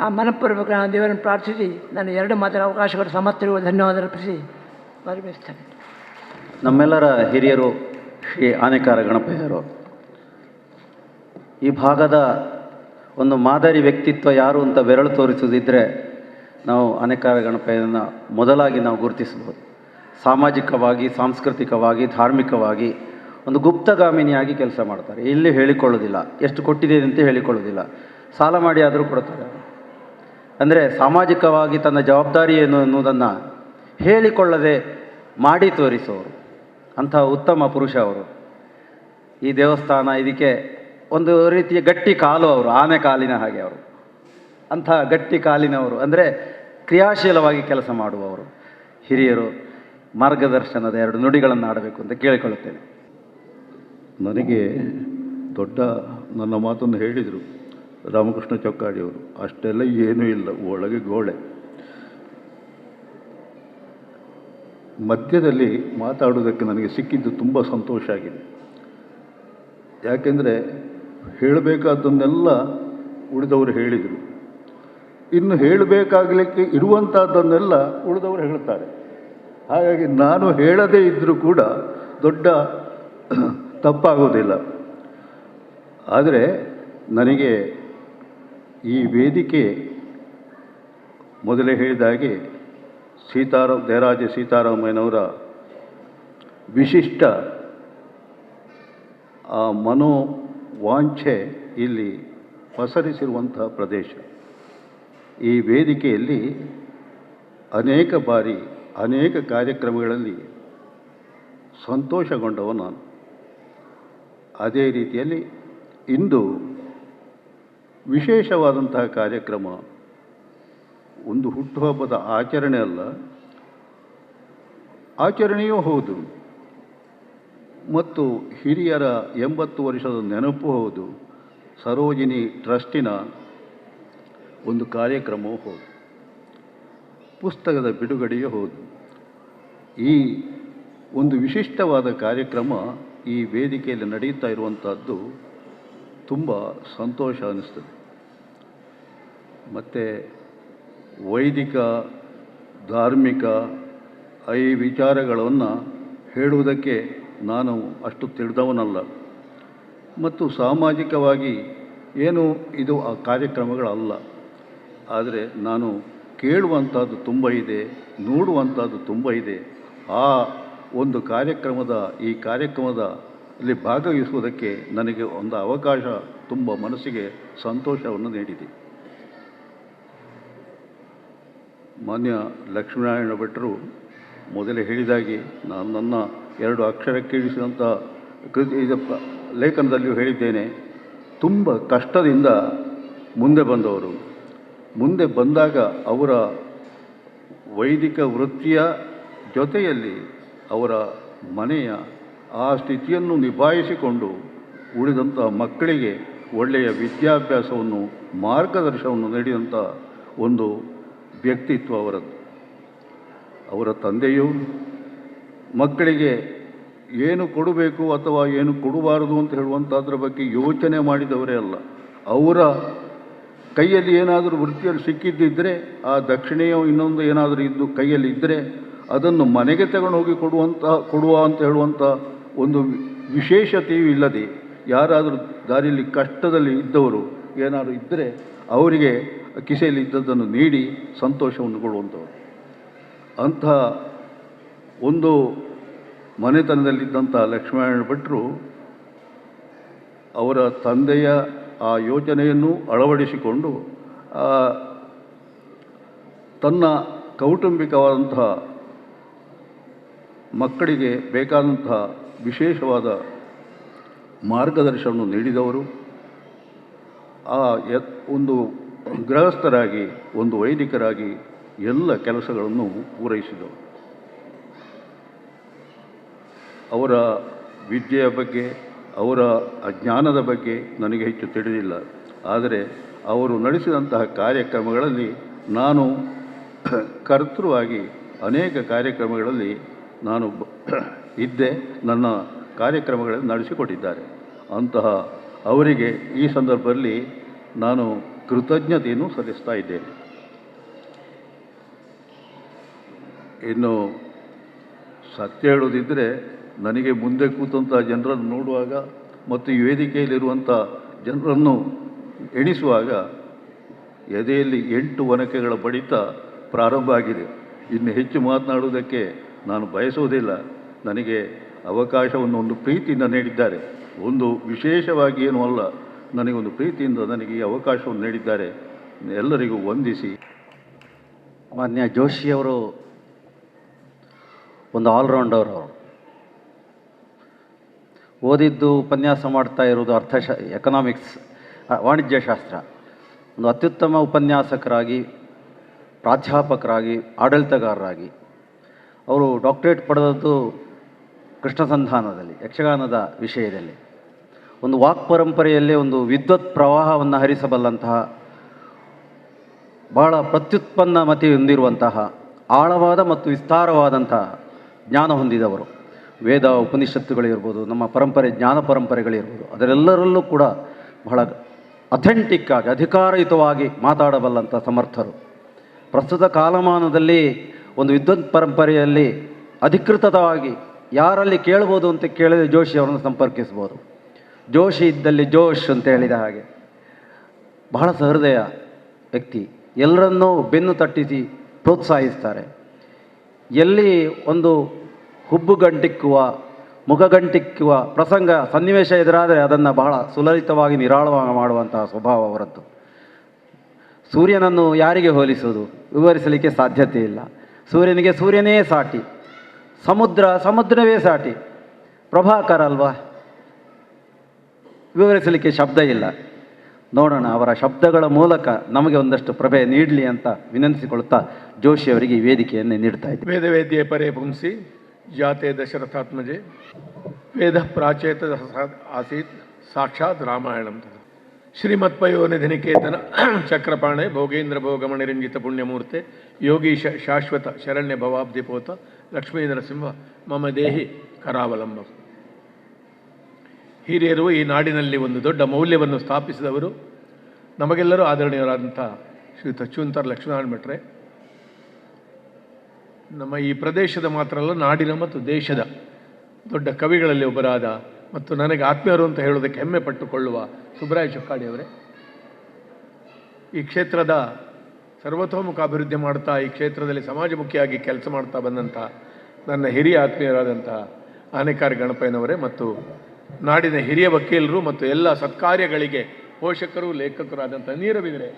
ಆ ಮನಪೂರ್ವಕ ದೇವರನ್ನು ಪ್ರಾರ್ಥಿಸಿ ನನ್ನ 2 ಮಾತಿನ ಅವಕಾಶ ಕೊಟ್ಟು ಸಮರ್ಥರಿಗೂ ಧನ್ಯವಾದ ಅರ್ಪಿಸಿ ಬರಬೇಸ್ತೇನೆ. ನಮ್ಮೆಲ್ಲರ ಹಿರಿಯರು ಶ್ರೀ ಆನೆಕಾರ ಗಣಪಯ್ಯರು ಈ ಭಾಗದ ಒಂದು ಮಾದರಿ ವ್ಯಕ್ತಿತ್ವ ಯಾರು ಅಂತ ಬೆರಳು ತೋರಿಸುವುದಿದ್ದರೆ ನಾವು ಆನೆಕಾರ ಗಣಪಯ್ಯನ ಮೊದಲಾಗಿ ನಾವು ಗುರುತಿಸಬಹುದು. ಸಾಮಾಜಿಕವಾಗಿ, ಸಾಂಸ್ಕೃತಿಕವಾಗಿ, ಧಾರ್ಮಿಕವಾಗಿ ಒಂದು ಗುಪ್ತಗಾಮಿನಿಯಾಗಿ ಕೆಲಸ ಮಾಡ್ತಾರೆ. ಎಲ್ಲಿ ಹೇಳಿಕೊಳ್ಳೋದಿಲ್ಲ, ಎಷ್ಟು ಕೊಟ್ಟಿದ್ದೇನೆ ಅಂತ ಹೇಳಿಕೊಳ್ಳೋದಿಲ್ಲ, ಸಾಲ ಮಾಡಿ ಆದರೂ ಕೊಡ್ತಾರೆ. ಅಂದರೆ ಸಾಮಾಜಿಕವಾಗಿ ತನ್ನ ಜವಾಬ್ದಾರಿ ಏನು ಅನ್ನೋದನ್ನು ಹೇಳಿಕೊಳ್ಳದೆ ಮಾಡಿ ತೋರಿಸೋರು, ಅಂಥ ಉತ್ತಮ ಪುರುಷ ಅವರು. ಈ ದೇವಸ್ಥಾನ ಇದಕ್ಕೆ ಒಂದು ರೀತಿಯ ಗಟ್ಟಿ ಕಾಲು ಅವರು, ಆನೆ ಕಾಲಿನ ಹಾಗೆ ಅವರು. ಅಂಥ ಗಟ್ಟಿ ಕಾಲಿನವರು, ಅಂದರೆ ಕ್ರಿಯಾಶೀಲವಾಗಿ ಕೆಲಸ ಮಾಡುವವರು. ಹಿರಿಯರು ಮಾರ್ಗದರ್ಶನದ 2 ನುಡಿಗಳನ್ನು ಆಡಬೇಕು ಅಂತ ಕೇಳಿಕೊಳ್ಳುತ್ತೇನೆ. ನನಗೆ ದೊಡ್ಡ ನನ್ನ ಮಾತನ್ನು ಹೇಳಿದರು ರಾಮಕೃಷ್ಣ ಚೊಕ್ಕಾಡಿಯವರು. ಅಷ್ಟೆಲ್ಲ ಏನೂ ಇಲ್ಲ, ಒಳಗೆ ಗೋಳೆ. ಮಧ್ಯದಲ್ಲಿ ಮಾತಾಡೋದಕ್ಕೆ ನನಗೆ ಸಿಕ್ಕಿದ್ದು ತುಂಬ ಸಂತೋಷ ಆಗಿದೆ. ಯಾಕೆಂದರೆ ಹೇಳಬೇಕಾದ್ದನ್ನೆಲ್ಲ ಉಳಿದವರು ಹೇಳಿದರು, ಇನ್ನು ಹೇಳಬೇಕಾಗಲಿಕ್ಕೆ ಇರುವಂಥದ್ದನ್ನೆಲ್ಲ ಉಳಿದವರು ಹೇಳ್ತಾರೆ. ಹಾಗಾಗಿ ನಾನು ಹೇಳದೇ ಇದ್ದರೂ ಕೂಡ ದೊಡ್ಡ ತಪ್ಪಾಗೋದಿಲ್ಲ. ಆದರೆ ನನಗೆ ಈ ವೇದಿಕೆ ಮೊದಲೇ ಹೇಳಿದ ಹಾಗೆ ದೇರಾಜ ಸೀತಾರಾಮಯ್ಯನವರ ವಿಶಿಷ್ಟ ಆ ಮನೋವಾಂಛೆ ಇಲ್ಲಿ ಪಸರಿಸಿರುವಂತಹ ಪ್ರದೇಶ. ಈ ವೇದಿಕೆಯಲ್ಲಿ ಅನೇಕ ಬಾರಿ ಅನೇಕ ಕಾರ್ಯಕ್ರಮಗಳಲ್ಲಿ ಸಂತೋಷಗೊಂಡವ ನಾನು. ಅದೇ ರೀತಿಯಲ್ಲಿ ಇಂದು ವಿಶೇಷವಾದಂತಹ ಕಾರ್ಯಕ್ರಮ, ಒಂದು ಹುಟ್ಟುಹಬ್ಬದ ಆಚರಣೆ ಅಲ್ಲ, ಆಚರಣೆಯೂ ಹೌದು, ಮತ್ತು ಹಿರಿಯರ 80 ವರ್ಷದ ನೆನಪು ಹೌದು, ಸರೋಜಿನಿ ಟ್ರಸ್ಟಿನ ಒಂದು ಕಾರ್ಯಕ್ರಮವೂ ಹೌದು, ಪುಸ್ತಕದ ಬಿಡುಗಡೆಯೂ ಹೌದು. ಈ ಒಂದು ವಿಶಿಷ್ಟವಾದ ಕಾರ್ಯಕ್ರಮ ಈ ವೇದಿಕೆಯಲ್ಲಿ ನಡೆಯುತ್ತಾ ಇರುವಂಥದ್ದು ತುಂಬ ಸಂತೋಷ ಅನ್ನಿಸ್ತದೆ. ಮತ್ತು ವೈದಿಕ, ಧಾರ್ಮಿಕ ಈ ವಿಚಾರಗಳನ್ನು ಹೇಳುವುದಕ್ಕೆ ನಾನು ಅಷ್ಟು ತಿಳಿದವನಲ್ಲ, ಮತ್ತು ಸಾಮಾಜಿಕವಾಗಿ ಏನು ಇದು ಆ ಕಾರ್ಯಕ್ರಮಗಳಲ್ಲ. ಆದರೆ ನಾನು ಕೇಳುವಂಥದ್ದು ತುಂಬ ಇದೆ, ನೋಡುವಂಥದ್ದು ತುಂಬ ಇದೆ. ಆ ಒಂದು ಈ ಕಾರ್ಯಕ್ರಮದಲ್ಲಿ ಭಾಗವಹಿಸುವುದಕ್ಕೆ ನನಗೆ ಒಂದು ಅವಕಾಶ ತುಂಬ ಮನಸ್ಸಿಗೆ ಸಂತೋಷವನ್ನು ನೀಡಿದೆ. ಮಾನ್ಯ ಲಕ್ಷ್ಮೀನಾರಾಯಣ ಭಟ್ರು ಮೊದಲೇ ಹೇಳಿದಾಗೆ ನಾನು ನನ್ನ 2 ಅಕ್ಷರಕ್ಕೆ ಇಳಿಸಿದಂಥ ಲೇಖನದಲ್ಲಿಯೂ ಹೇಳಿದ್ದೇನೆ, ತುಂಬ ಕಷ್ಟದಿಂದ ಮುಂದೆ ಬಂದವರು. ಮುಂದೆ ಬಂದಾಗ ಅವರ ವೈದಿಕ ವೃತ್ತಿಯ ಜೊತೆಯಲ್ಲಿ ಅವರ ಮನೆಯ ಆ ಸ್ಥಿತಿಯನ್ನು ನಿಭಾಯಿಸಿಕೊಂಡು ಉಳಿದಂಥ ಮಕ್ಕಳಿಗೆ ಒಳ್ಳೆಯ ವಿದ್ಯಾಭ್ಯಾಸವನ್ನು, ಮಾರ್ಗದರ್ಶನವನ್ನು ನೀಡಿದಂಥ ಒಂದು ವ್ಯಕ್ತಿತ್ವ ಅವರದ್ದು. ಅವರ ತಂದೆಯು ಮಕ್ಕಳಿಗೆ ಏನು ಕೊಡಬೇಕು ಅಥವಾ ಏನು ಕೊಡಬಾರದು ಅಂತ ಹೇಳುವಂಥದ್ರ ಬಗ್ಗೆ ಯೋಚನೆ ಮಾಡಿದವರೇ ಅಲ್ಲ. ಅವರ ಕೈಯಲ್ಲಿ ಏನಾದರೂ ವೃತ್ತಿಯಲ್ಲಿ ಸಿಕ್ಕಿದ್ದಿದ್ದರೆ, ಆ ದಕ್ಷಿಣೆಯೋ ಇನ್ನೊಂದು ಏನಾದರೂ ಕೈಯಲ್ಲಿ ಇದ್ದರೆ ಅದನ್ನು ಮನೆಗೆ ತಗೊಂಡು ಹೋಗಿ ಕೊಡುವ ಅಂತ ಹೇಳುವಂಥ ಒಂದು ವಿಶೇಷತೆಯೂ ಇಲ್ಲದೆ, ಯಾರಾದರೂ ದಾರಿಯಲ್ಲಿ ಕಷ್ಟದಲ್ಲಿ ಇದ್ದವರು ಏನಾದರೂ ಇದ್ದರೆ ಅವರಿಗೆ ಕಿಸೆಯಲ್ಲಿ ಇದ್ದದ್ದನ್ನು ನೀಡಿ ಸಂತೋಷವನ್ನು ಕೊಡುವಂಥವ್ರು. ಅಂಥ ಒಂದು ಮನೆತನದಲ್ಲಿದ್ದಂಥ ಲಕ್ಷ್ಮೀನಾರಾಯಣ ಭಟ್ರು ಅವರ ತಂದೆಯ ಆ ಯೋಚನೆಯನ್ನು ಅಳವಡಿಸಿಕೊಂಡು ತನ್ನ ಕೌಟುಂಬಿಕವಾದಂತಹ ಮಕ್ಕಳಿಗೆ ಬೇಕಾದಂತಹ ವಿಶೇಷವಾದ ಮಾರ್ಗದರ್ಶನವನ್ನು ನೀಡಿದವರು. ಒಂದು ಗೃಹಸ್ಥರಾಗಿ, ಒಂದು ವೈದಿಕರಾಗಿ ಎಲ್ಲ ಕೆಲಸಗಳನ್ನು ಪೂರೈಸಿದವರು. ಅವರ ವಿದ್ಯೆಯ ಬಗ್ಗೆ, ಅವರ ಅಜ್ಞಾನದ ಬಗ್ಗೆ ನನಗೆ ಹೆಚ್ಚು ತಿಳಿದಿಲ್ಲ. ಆದರೆ ಅವರು ನಡೆಸಿದಂತಹ ಕಾರ್ಯಕ್ರಮಗಳಲ್ಲಿ ನಾನು ಕರ್ತೃವಾಗಿ ಅನೇಕ ಕಾರ್ಯಕ್ರಮಗಳಲ್ಲಿ ನಾನು ಇದ್ದೆ, ನನ್ನ ಕಾರ್ಯಕ್ರಮಗಳನ್ನು ನಡೆಸಿಕೊಟ್ಟಿದ್ದಾರೆ. ಅಂತಹ ಅವರಿಗೆ ಈ ಸಂದರ್ಭದಲ್ಲಿ ನಾನು ಕೃತಜ್ಞತೆಯನ್ನು ಸಲ್ಲಿಸ್ತಾ ಇದ್ದೇನೆ. ಇನ್ನು ಸತ್ಯ ಹೇಳೋದಿದ್ದರೆ, ನನಗೆ ಮುಂದೆ ಕೂತಂಥ ಜನರನ್ನು ನೋಡುವಾಗ ಮತ್ತು ಈ ವೇದಿಕೆಯಲ್ಲಿರುವಂಥ ಜನರನ್ನು ಎಣಿಸುವಾಗ ಎದೆಯಲ್ಲಿ 8 ಒನಕೆಗಳ ಬಡಿತ ಪ್ರಾರಂಭ ಆಗಿದೆ. ಇನ್ನು ಹೆಚ್ಚು ಮಾತನಾಡುವುದಕ್ಕೆ ನಾನು ಬಯಸುವುದಿಲ್ಲ. ನನಗೆ ಅವಕಾಶವನ್ನು ಒಂದು ಪ್ರೀತಿಯಿಂದ ನೀಡಿದ್ದಾರೆ. ಒಂದು ವಿಶೇಷವಾಗಿ ಏನೂ ಅಲ್ಲ, ನನಗೊಂದು ಪ್ರೀತಿಯಿಂದ ನನಗೆ ಈ ಅವಕಾಶವನ್ನು ನೀಡಿದ್ದಾರೆ. ಎಲ್ಲರಿಗೂ ವಂದಿಸಿ. ಮಾನ್ಯ ಜೋಶಿಯವರು ಒಂದು ಆಲ್ರೌಂಡರ್. ಅವರು ಓದಿದ್ದು ಉಪನ್ಯಾಸ ಮಾಡ್ತಾ ಇರೋದು ಎಕನಾಮಿಕ್ಸ್, ವಾಣಿಜ್ಯಶಾಸ್ತ್ರ. ಒಂದು ಅತ್ಯುತ್ತಮ ಉಪನ್ಯಾಸಕರಾಗಿ, ಪ್ರಾಧ್ಯಾಪಕರಾಗಿ, ಆಡಳಿತಗಾರರಾಗಿ ಅವರು ಡಾಕ್ಟರೇಟ್ ಪಡೆದದ್ದು ಕೃಷ್ಣ ಸಂಧಾನದಲ್ಲಿ, ಯಕ್ಷಗಾನದ ವಿಷಯದಲ್ಲಿ. ಒಂದು ವಾಕ್ ಪರಂಪರೆಯಲ್ಲಿ ಒಂದು ವಿದ್ವತ್ ಪ್ರವಾಹವನ್ನು ಹರಿಸಬಲ್ಲಂತಹ, ಬಹಳ ಪ್ರತ್ಯುತ್ಪನ್ನ ಮತಿ ಹೊಂದಿರುವಂತಹ, ಆಳವಾದ ಮತ್ತು ವಿಸ್ತಾರವಾದಂತಹ ಜ್ಞಾನ ಹೊಂದಿದವರು. ವೇದ ಉಪನಿಷತ್ತುಗಳಿರ್ಬೋದು, ನಮ್ಮ ಪರಂಪರೆ ಜ್ಞಾನ ಪರಂಪರೆಗಳಿರ್ಬೋದು, ಅದರೆಲ್ಲರಲ್ಲೂ ಕೂಡ ಬಹಳ ಅಥೆಂಟಿಕ್ ಆಗಿ, ಅಧಿಕಾರಯುತವಾಗಿ ಮಾತಾಡಬಲ್ಲಂಥ ಸಮರ್ಥರು. ಪ್ರಸ್ತುತ ಕಾಲಮಾನದಲ್ಲಿ ಒಂದು ವಿದ್ವತ್ ಪರಂಪರೆಯಲ್ಲಿ ಅಧಿಕೃತವಾಗಿ ಯಾರಲ್ಲಿ ಕೇಳ್ಬೋದು ಅಂತ ಕೇಳಿದರೆ ಜೋಶಿ ಅವರನ್ನು ಸಂಪರ್ಕಿಸ್ಬೋದು. ಜೋಶಿ ಇದ್ದಲ್ಲಿ ಜೋಶ್ ಅಂತ ಹೇಳಿದ ಹಾಗೆ ಬಹಳ ಸಹೃದಯ ವ್ಯಕ್ತಿ. ಎಲ್ಲರನ್ನೂ ಬೆನ್ನು ತಟ್ಟಿಸಿ ಪ್ರೋತ್ಸಾಹಿಸ್ತಾರೆ. ಎಲ್ಲಿ ಒಂದು ಹುಬ್ಬುಗಂಟಿಕ್ಕುವ, ಮುಖಗಂಟಿಕ್ಕುವ ಪ್ರಸಂಗ, ಸನ್ನಿವೇಶ ಎದುರಾದರೆ ಅದನ್ನು ಬಹಳ ಸುಲಲಿತವಾಗಿ ನಿರಾಳವಾಗಿ ಮಾಡುವಂತಹ ಸ್ವಭಾವ ಅವರದ್ದು. ಸೂರ್ಯನನ್ನು ಯಾರಿಗೆ ಹೋಲಿಸೋದು? ವಿವರಿಸಲಿಕ್ಕೆ ಸಾಧ್ಯತೆ ಇಲ್ಲ. ಸೂರ್ಯನಿಗೆ ಸೂರ್ಯನೇ ಸಾಟಿ, ಸಮುದ್ರವೇ ಸಾಟಿ. ಪ್ರಭಾಕರ ಅಲ್ವಾ, ವಿವರಿಸಲಿಕ್ಕೆ ಶಬ್ದ ಇಲ್ಲ. ನೋಡೋಣ, ಅವರ ಶಬ್ದಗಳ ಮೂಲಕ ನಮಗೆ ಒಂದಷ್ಟು ಪ್ರಭೆ ನೀಡಲಿ ಅಂತ ವಿನಂತಿಸಿಕೊಳ್ತಾ ಜೋಶಿಯವರಿಗೆ ಈ ವೇದಿಕೆಯನ್ನು ನೀಡ್ತಾ ಇದ್ದೀವಿ. ವೇದವೇದ್ಯೆ ಪರೇ ಪುಂಸಿ ಜಾತೆ ದಶರಥಾತ್ಮಜೆ ವೇದ ಪ್ರಾಚೇತ ಆಸೀತ್ ಸಾಕ್ಷಾತ್ ರಾಮಾಯಣಂ. ಶ್ರೀಮತ್ಪಯೋನಿಧಿನಿಕೇತನ ಚಕ್ರಪಾಣೆ ಭೋಗೇಂದ್ರ ಭೋಗಮಣಿರಂಜಿತ ಪುಣ್ಯಮೂರ್ತೆ ಯೋಗೀಶ ಶಾಶ್ವತ ಶರಣ್ಯ ಭವಾಬ್ಧಿಪೋತ ಲಕ್ಷ್ಮೀ ನರಸಿಂಹ ಮಮ ದೇಹಿ ಕರಾವಲಂಬ. ಹಿರಿಯರು ಈ ನಾಡಿನಲ್ಲಿ ಒಂದು ದೊಡ್ಡ ಮೌಲ್ಯವನ್ನು ಸ್ಥಾಪಿಸಿದವರು, ನಮಗೆಲ್ಲರೂ ಆದರಣೀಯರಾದಂಥ ಶ್ರೀ ತಚ್ಚುಂತರ ಲಕ್ಷ್ಮೀನಾರಾಯಣ ಭಟ್ರೆ. ನಮ್ಮ ಈ ಪ್ರದೇಶದ ಮಾತ್ರ ಅಲ್ಲ, ನಾಡಿನ ಮತ್ತು ದೇಶದ ದೊಡ್ಡ ಕವಿಗಳಲ್ಲಿ ಒಬ್ಬರಾದ ಮತ್ತು ನನಗೆ ಆತ್ಮೀಯರು ಅಂತ ಹೇಳೋದಕ್ಕೆ ಹೆಮ್ಮೆ ಪಟ್ಟುಕೊಳ್ಳುವ ಸುಬ್ರಾಯ ಚೊಕ್ಕಾಡಿಯವರೇ. ಈ ಕ್ಷೇತ್ರದ ಸರ್ವತೋಮುಖ ಅಭಿವೃದ್ಧಿ ಮಾಡ್ತಾ, ಈ ಕ್ಷೇತ್ರದಲ್ಲಿ ಸಮಾಜಮುಖಿಯಾಗಿ ಕೆಲಸ ಮಾಡ್ತಾ ಬಂದಂಥ ನನ್ನ ಹಿರಿಯ ಆತ್ಮೀಯರಾದಂಥ ಆನೆಕಾರ ಗಣಪಯ್ಯನವರೇ ಮತ್ತು ನಾಡಿನ ಹಿರಿಯ ವಕೀಲರು ಮತ್ತು ಎಲ್ಲ ಸತ್ಕಾರ್ಯಗಳಿಗೆ ಪೋಷಕರು, ಲೇಖಕರಾದಂಥ ನೀರಬಿದರೆ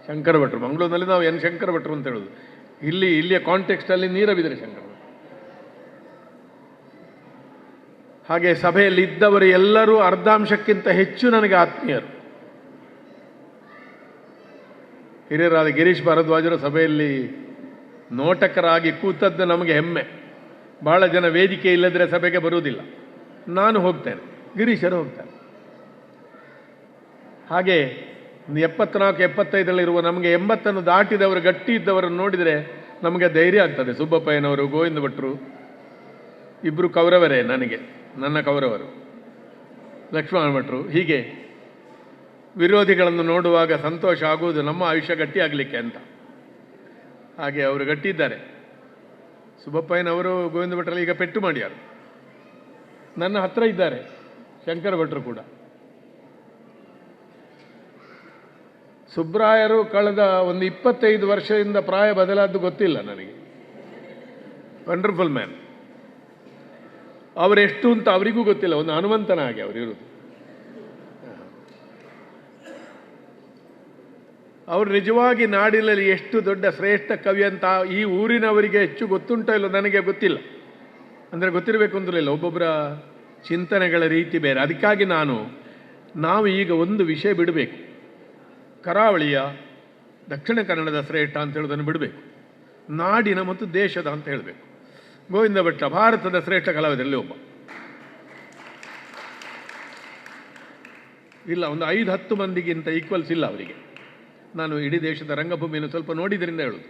ಶಂಕರ ಭಟ್ರು. ಮಂಗಳೂರಿನಲ್ಲಿ ನಾವು ಎನ್ ಶಂಕರ ಭಟ್ರು ಅಂತ ಹೇಳೋದು, ಇಲ್ಲಿಯ ಕಾಂಟೆಕ್ಸ್ಟಲ್ಲಿ ನೀರಬಿದರೆ ಶಂಕರ ಭಟ್ರು. ಹಾಗೆ ಸಭೆಯಲ್ಲಿ ಇದ್ದವರು ಎಲ್ಲರೂ ಅರ್ಧಾಂಶಕ್ಕಿಂತ ಹೆಚ್ಚು ನನಗೆ ಆತ್ಮೀಯರು. ಹಿರಿಯರಾದ ಗಿರೀಶ್ ಭಾರದ್ವಾಜರು ಸಭೆಯಲ್ಲಿ ನೋಟಕರಾಗಿ ಕೂತದ್ದು ನಮಗೆ ಹೆಮ್ಮೆ. ಭಾಳ ಜನ ವೇದಿಕೆ ಇಲ್ಲದ್ರೆ ಸಭೆಗೆ ಬರುವುದಿಲ್ಲ. ನಾನು ಹೋಗ್ತೇನೆ, ಗಿರೀಶರು ಹೋಗ್ತಾರೆ. ಹಾಗೆ 74-75ರಲ್ಲಿರುವ ನಮಗೆ 80 ದಾಟಿದವರು, ಗಟ್ಟಿ ಇದ್ದವರನ್ನು ನೋಡಿದರೆ ನಮಗೆ ಧೈರ್ಯ ಆಗ್ತದೆ. ಸುಬ್ಬಪ್ಪಯ್ಯನವರು, ಗೋವಿಂದ ಭಟ್ರು ಇಬ್ಬರು ಕೌರವರೇ ನನಗೆ, ನನ್ನ ಕೌರವರು, ಲಕ್ಷ್ಮಣ ಭಟ್ರು. ಹೀಗೆ ವಿರೋಧಿಗಳನ್ನು ನೋಡುವಾಗ ಸಂತೋಷ ಆಗುವುದು ನಮ್ಮ ಆಯುಷ್ಯ ಗಟ್ಟಿ ಆಗಲಿಕ್ಕೆ ಅಂತ. ಹಾಗೆ ಅವರು ಗಟ್ಟಿ ಇದ್ದಾರೆ. ಸುಬ್ಬಪ್ಪಯ್ಯನವರು, ಗೋವಿಂದ ಭಟ್ರಲ್ಲಿ ಈಗ ಪೆಟ್ಟು ಮಾಡ್ಯಾರು. ನನ್ನ ಹತ್ರ ಇದ್ದಾರೆ ಶಂಕರ ಭಟ್ರು ಕೂಡ. ಸುಬ್ರಾಯರು ಕಳೆದ ಒಂದು 25 ವರ್ಷದಿಂದ ಪ್ರಾಯ ಬದಲಾದ್ದು ಗೊತ್ತಿಲ್ಲ ನನಗೆ. Wonderful man. ಅವರೆಷ್ಟು ಅಂತ ಅವರಿಗೂ ಗೊತ್ತಿಲ್ಲ. ಒಂದು ಹನುಮಂತನ ಹಾಗೆ ಅವರು ಇರೋದು. ಅವರು ನಿಜವಾಗಿ ನಾಡಿನಲ್ಲಿ ಎಷ್ಟು ದೊಡ್ಡ ಶ್ರೇಷ್ಠ ಕವಿ ಅಂತ ಈ ಊರಿನವರಿಗೆ ಹೆಚ್ಚು ಗೊತ್ತುಂಟೋ ಇಲ್ಲೋ ನನಗೆ ಗೊತ್ತಿಲ್ಲ. ಅಂದರೆ ಗೊತ್ತಿರಬೇಕು ಅಂತಲಿಲ್ಲ, ಒಬ್ಬೊಬ್ಬರ ಚಿಂತನೆಗಳ ರೀತಿ ಬೇರೆ. ಅದಕ್ಕಾಗಿ ನಾವು ಈಗ ಒಂದು ವಿಷಯ ಬಿಡಬೇಕು. ಕರಾವಳಿಯ, ದಕ್ಷಿಣ ಕನ್ನಡದ ಶ್ರೇಷ್ಠ ಅಂತ ಹೇಳೋದನ್ನು ಬಿಡಬೇಕು. ನಾಡಿನ ಮತ್ತು ದೇಶದ ಅಂತ ಹೇಳಬೇಕು. ಗೋವಿಂದ ಭಟ್ಟ ಭಾರತದ ಶ್ರೇಷ್ಠ ಕಲಾವಿದರಲ್ಲಿ ಒಬ್ಬ. ಇಲ್ಲ, ಒಂದು 5-10 ಮಂದಿಗಿಂತ ಈಕ್ವಲ್ಸ್ ಇಲ್ಲ ಅವರಿಗೆ. ನಾನು ಇಡೀ ದೇಶದ ರಂಗಭೂಮಿಯನ್ನು ಸ್ವಲ್ಪ ನೋಡಿದ್ರಿಂದ ಹೇಳೋದು.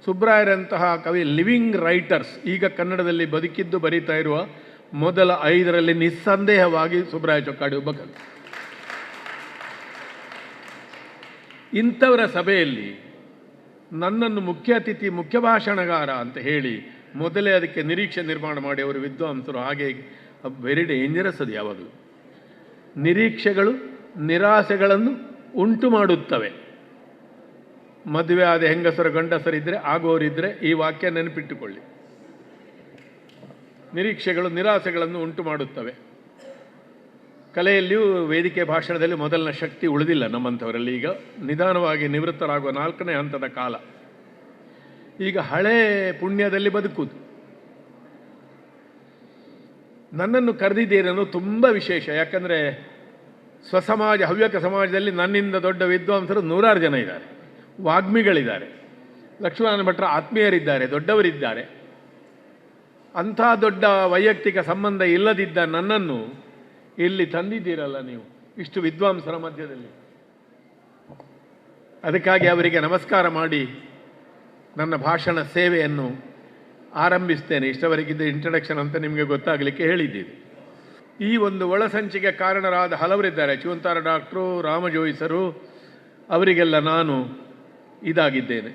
ಸುಬ್ರಾಯರಂತಹ ಕವಿ ಲಿವಿಂಗ್ ರೈಟರ್ಸ್ ಈಗ ಕನ್ನಡದಲ್ಲಿ ಬದುಕಿದ್ದು ಬರೀತಾ ಇರುವ ಮೊದಲ 5ರಲ್ಲಿ ನಿಸ್ಸಂದೇಹವಾಗಿ ಸುಬ್ರಾಯ ಚೊಕ್ಕಾಡಿ ಒಬ್ಬ ಕವಿ. ಇಂಥವರ ಸಭೆಯಲ್ಲಿ ನನ್ನನ್ನು ಮುಖ್ಯ ಅತಿಥಿ, ಮುಖ್ಯ ಭಾಷಣಗಾರ ಅಂತ ಹೇಳಿ ಮೊದಲೇ ಅದಕ್ಕೆ ನಿರೀಕ್ಷೆ ನಿರ್ಮಾಣ ಮಾಡಿ ಅವರು ವಿದ್ವಾಂಸರು. ಹಾಗೆ ವೆರಿ ಡೇಂಜರಸ್ ಅದು. ಯಾವಾಗಲೂ ನಿರೀಕ್ಷೆಗಳು ನಿರಾಸೆಗಳನ್ನು ಉಂಟು ಮಾಡುತ್ತವೆ. ಮದುವೆ ಆದ ಹೆಂಗಸರು ಗಂಡಸರಿದ್ದರೆ, ಆಗೋರಿದ್ದರೆ ಈ ವಾಕ್ಯ ನೆನಪಿಟ್ಟುಕೊಳ್ಳಿ. ನಿರೀಕ್ಷೆಗಳು ನಿರಾಸೆಗಳನ್ನು ಉಂಟು ಮಾಡುತ್ತವೆ. ಕಲೆಯಲ್ಲಿಯೂ ವೇದಿಕೆ ಭಾಷಣದಲ್ಲಿ ಮೊದಲಿನ ಶಕ್ತಿ ಉಳಿದಿಲ್ಲ ನಮ್ಮಂಥವರಲ್ಲಿ. ಈಗ ನಿಧಾನವಾಗಿ ನಿವೃತ್ತರಾಗುವ 4ನೇ ಹಂತದ ಕಾಲ. ಈಗ ಹಳೇ ಪುಣ್ಯದಲ್ಲಿ ಬದುಕುವುದು. ನನ್ನನ್ನು ಕರೆದಿದ್ದೀರನ್ನು ತುಂಬ ವಿಶೇಷ. ಯಾಕಂದರೆ ಸ್ವಸಮಾಜ, ಹವ್ಯಕ ಸಮಾಜದಲ್ಲಿ ನನ್ನಿಂದ ದೊಡ್ಡ ವಿದ್ವಾಂಸರು 100 ಜನ ಇದ್ದಾರೆ, ವಾಗ್ಮಿಗಳಿದ್ದಾರೆ, ಲಕ್ಷ್ಮಣ ಭಟ್ರ ಆತ್ಮೀಯರಿದ್ದಾರೆ, ದೊಡ್ಡವರಿದ್ದಾರೆ. ಅಂಥ ದೊಡ್ಡ ವೈಯಕ್ತಿಕ ಸಂಬಂಧ ಇಲ್ಲದಿದ್ದ ನನ್ನನ್ನು ಇಲ್ಲಿ ತಂದಿದ್ದೀರಲ್ಲ ನೀವು, ಇಷ್ಟು ವಿದ್ವಾಂಸರ ಮಧ್ಯದಲ್ಲಿ. ಅದಕ್ಕಾಗಿ ಅವರಿಗೆ ನಮಸ್ಕಾರ ಮಾಡಿ ನನ್ನ ಭಾಷಣ ಸೇವೆಯನ್ನು ಆರಂಭಿಸ್ತೇನೆ. ಇಷ್ಟವರೆಗಿದ್ದ ಇಂಟ್ರಡಕ್ಷನ್ ಅಂತ ನಿಮಗೆ ಗೊತ್ತಾಗಲಿಕ್ಕೆ ಹೇಳಿದ್ದೀರಿ. ಈ ಒಂದು ಒಳಸಂಚಿಗೆ ಕಾರಣರಾದ ಹಲವರಿದ್ದಾರೆ. ಚೂಂತಾರ ಡಾಕ್ಟ್ರು, ರಾಮಜೋಯಿಸರು, ಅವರಿಗೆಲ್ಲ ನಾನು ಇದಾಗಿದ್ದೇನೆ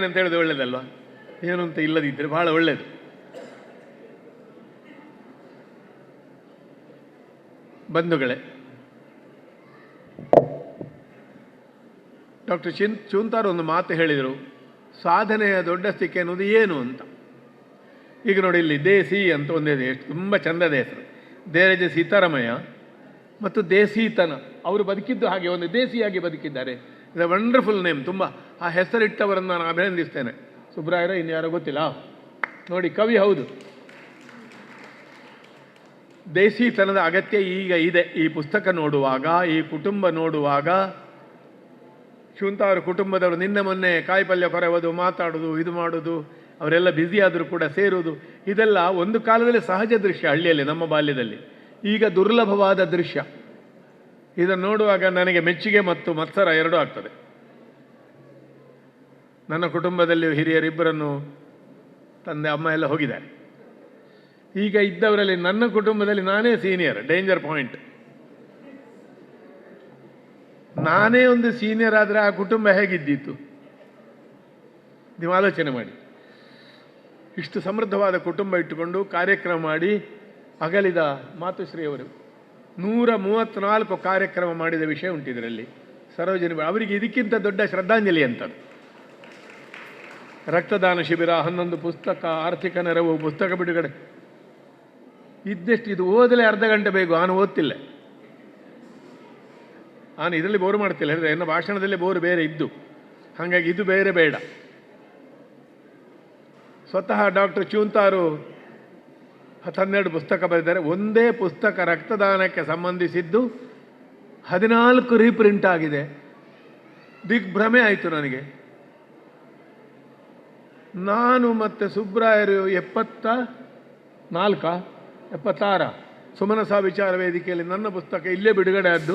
ಅಂತ ಹೇಳಿದ್ರೆ ಒಳ್ಳೆಯದಲ್ವ? ಏನು ಅಂತ ಇಲ್ಲದಿದ್ದರೆ ಬಹಳ ಒಳ್ಳೆಯದು. ಬಂಧುಗಳೇ, ಡಾಕ್ಟರ್ ಚೂಂತಾರ್ ಒಂದು ಮಾತು ಹೇಳಿದರು, ಸಾಧನೆಯ ದೊಡ್ಡ ಸ್ಥಿತಿ ಅನ್ನೋದು ಏನು ಅಂತ. ಈಗ ನೋಡಿ, ಇಲ್ಲಿ ದೇಸಿ ಅಂತ ಒಂದಿದೆ, ಎಷ್ಟು ತುಂಬ ಚಂದದ ಹೆಸರು. ದೇರಜ ಸೀತಾರಾಮಯ್ಯ ಮತ್ತು ದೇಸೀತನ, ಅವರು ಬದುಕಿದ್ದು ಹಾಗೆ, ಒಂದು ದೇಸಿಯಾಗಿ ಬದುಕಿದ್ದಾರೆ. ಇದು ವಂಡರ್ಫುಲ್ ನೇಮ್. ತುಂಬ ಆ ಹೆಸರಿಟ್ಟವರನ್ನು ನಾನು ಅಭಿನಂದಿಸ್ತೇನೆ. ಸುಬ್ರಾಯರ ಇನ್ಯಾರೋ ಗೊತ್ತಿಲ್ಲ ನೋಡಿ, ಕವಿ ಹೌದು. ದೇಸಿತನದ ಅಗತ್ಯ ಈಗ ಇದೆ. ಈ ಪುಸ್ತಕ ನೋಡುವಾಗ, ಈ ಕುಟುಂಬ ನೋಡುವಾಗ, ಚೂಂತಾರ ಕುಟುಂಬದವರು ನಿನ್ನೆ ಮೊನ್ನೆ ಕಾಯಿಪಲ್ಯ ಕೊರೆಯೋದು, ಮಾತಾಡೋದು, ಇದು ಮಾಡೋದು, ಅವರೆಲ್ಲ ಬ್ಯುಸಿ ಆದರೂ ಕೂಡ ಸೇರುವುದು, ಇದೆಲ್ಲ ಒಂದು ಕಾಲದಲ್ಲಿ ಸಹಜ ದೃಶ್ಯ ಹಳ್ಳಿಯಲ್ಲಿ, ನಮ್ಮ ಬಾಲ್ಯದಲ್ಲಿ. ಈಗ ದುರ್ಲಭವಾದ ದೃಶ್ಯ. ಇದನ್ನು ನೋಡುವಾಗ ನನಗೆ ಮೆಚ್ಚುಗೆ ಮತ್ತು ಮತ್ಸರ ಎರಡೂ ಆಗ್ತದೆ. ನನ್ನ ಕುಟುಂಬದಲ್ಲಿ ಹಿರಿಯರಿಬ್ಬರನ್ನು ತಂದೆ ಅಮ್ಮ ಎಲ್ಲ ಹೋಗಿದ್ದಾರೆ. ಈಗ ಇದ್ದವರಲ್ಲಿ ನನ್ನ ಕುಟುಂಬದಲ್ಲಿ ನಾನೇ ಸೀನಿಯರ್. Danger point. ನಾನೇ ಒಂದು ಸೀನಿಯರ್ ಆದರೆ ಆ ಕುಟುಂಬ ಹೇಗಿದ್ದಿತ್ತು ನೀವು ಆಲೋಚನೆ ಮಾಡಿ. ಇಷ್ಟು ಸಮೃದ್ಧವಾದ ಕುಟುಂಬ ಇಟ್ಟುಕೊಂಡು ಕಾರ್ಯಕ್ರಮ ಮಾಡಿ ಅಗಲಿದ ಮಾತುಶ್ರೀಯವರು 134 ಕಾರ್ಯಕ್ರಮ ಮಾಡಿದ ವಿಷಯ ಉಂಟು ಇದರಲ್ಲಿ. ಸರೋಜಿನಿ ಅವರಿಗೆ ಇದಕ್ಕಿಂತ ದೊಡ್ಡ ಶ್ರದ್ಧಾಂಜಲಿ ಅಂತದ್ದು. ರಕ್ತದಾನ ಶಿಬಿರ, 11 ಪುಸ್ತಕ, ಆರ್ಥಿಕ ನೆರವು, ಪುಸ್ತಕ ಬಿಡುಗಡೆ, ಇದ್ದೆಷ್ಟು. ಇದು ಓದಲೇ ಅರ್ಧ ಗಂಟೆ ಬೇಕು. ನಾನು ಓದ್ತಿಲ್ಲ, ನಾನು ಇದರಲ್ಲಿ ಬೋರ್ ಮಾಡ್ತಿಲ್ಲ. ಹೇಳಿದ್ರೆ ನನ್ನ ಭಾಷಣದಲ್ಲಿ ಬೋರ್ ಬೇರೆ ಇದ್ದು, ಹಾಗಾಗಿ ಇದು ಬೇರೆ ಬೇಡ. ಸ್ವತಃ ಡಾಕ್ಟರ್ ಚೂಂತಾರು 12 ಪುಸ್ತಕ ಬರೆದಿದ್ದಾರೆ. ಒಂದೇ ಪುಸ್ತಕ ರಕ್ತದಾನಕ್ಕೆ ಸಂಬಂಧಿಸಿದ್ದು 14 ರೀಪ್ರಿಂಟ್ ಆಗಿದೆ. ದಿಗ್ಭ್ರಮೆ ಆಯಿತು ನನಗೆ. ನಾನು ಮತ್ತು ಸುಬ್ರಾಯರು 76 ಸುಮನಸ ವಿಚಾರ ವೇದಿಕೆಯಲ್ಲಿ ನನ್ನ ಪುಸ್ತಕ ಇಲ್ಲೇ ಬಿಡುಗಡೆ ಆದ್ದು.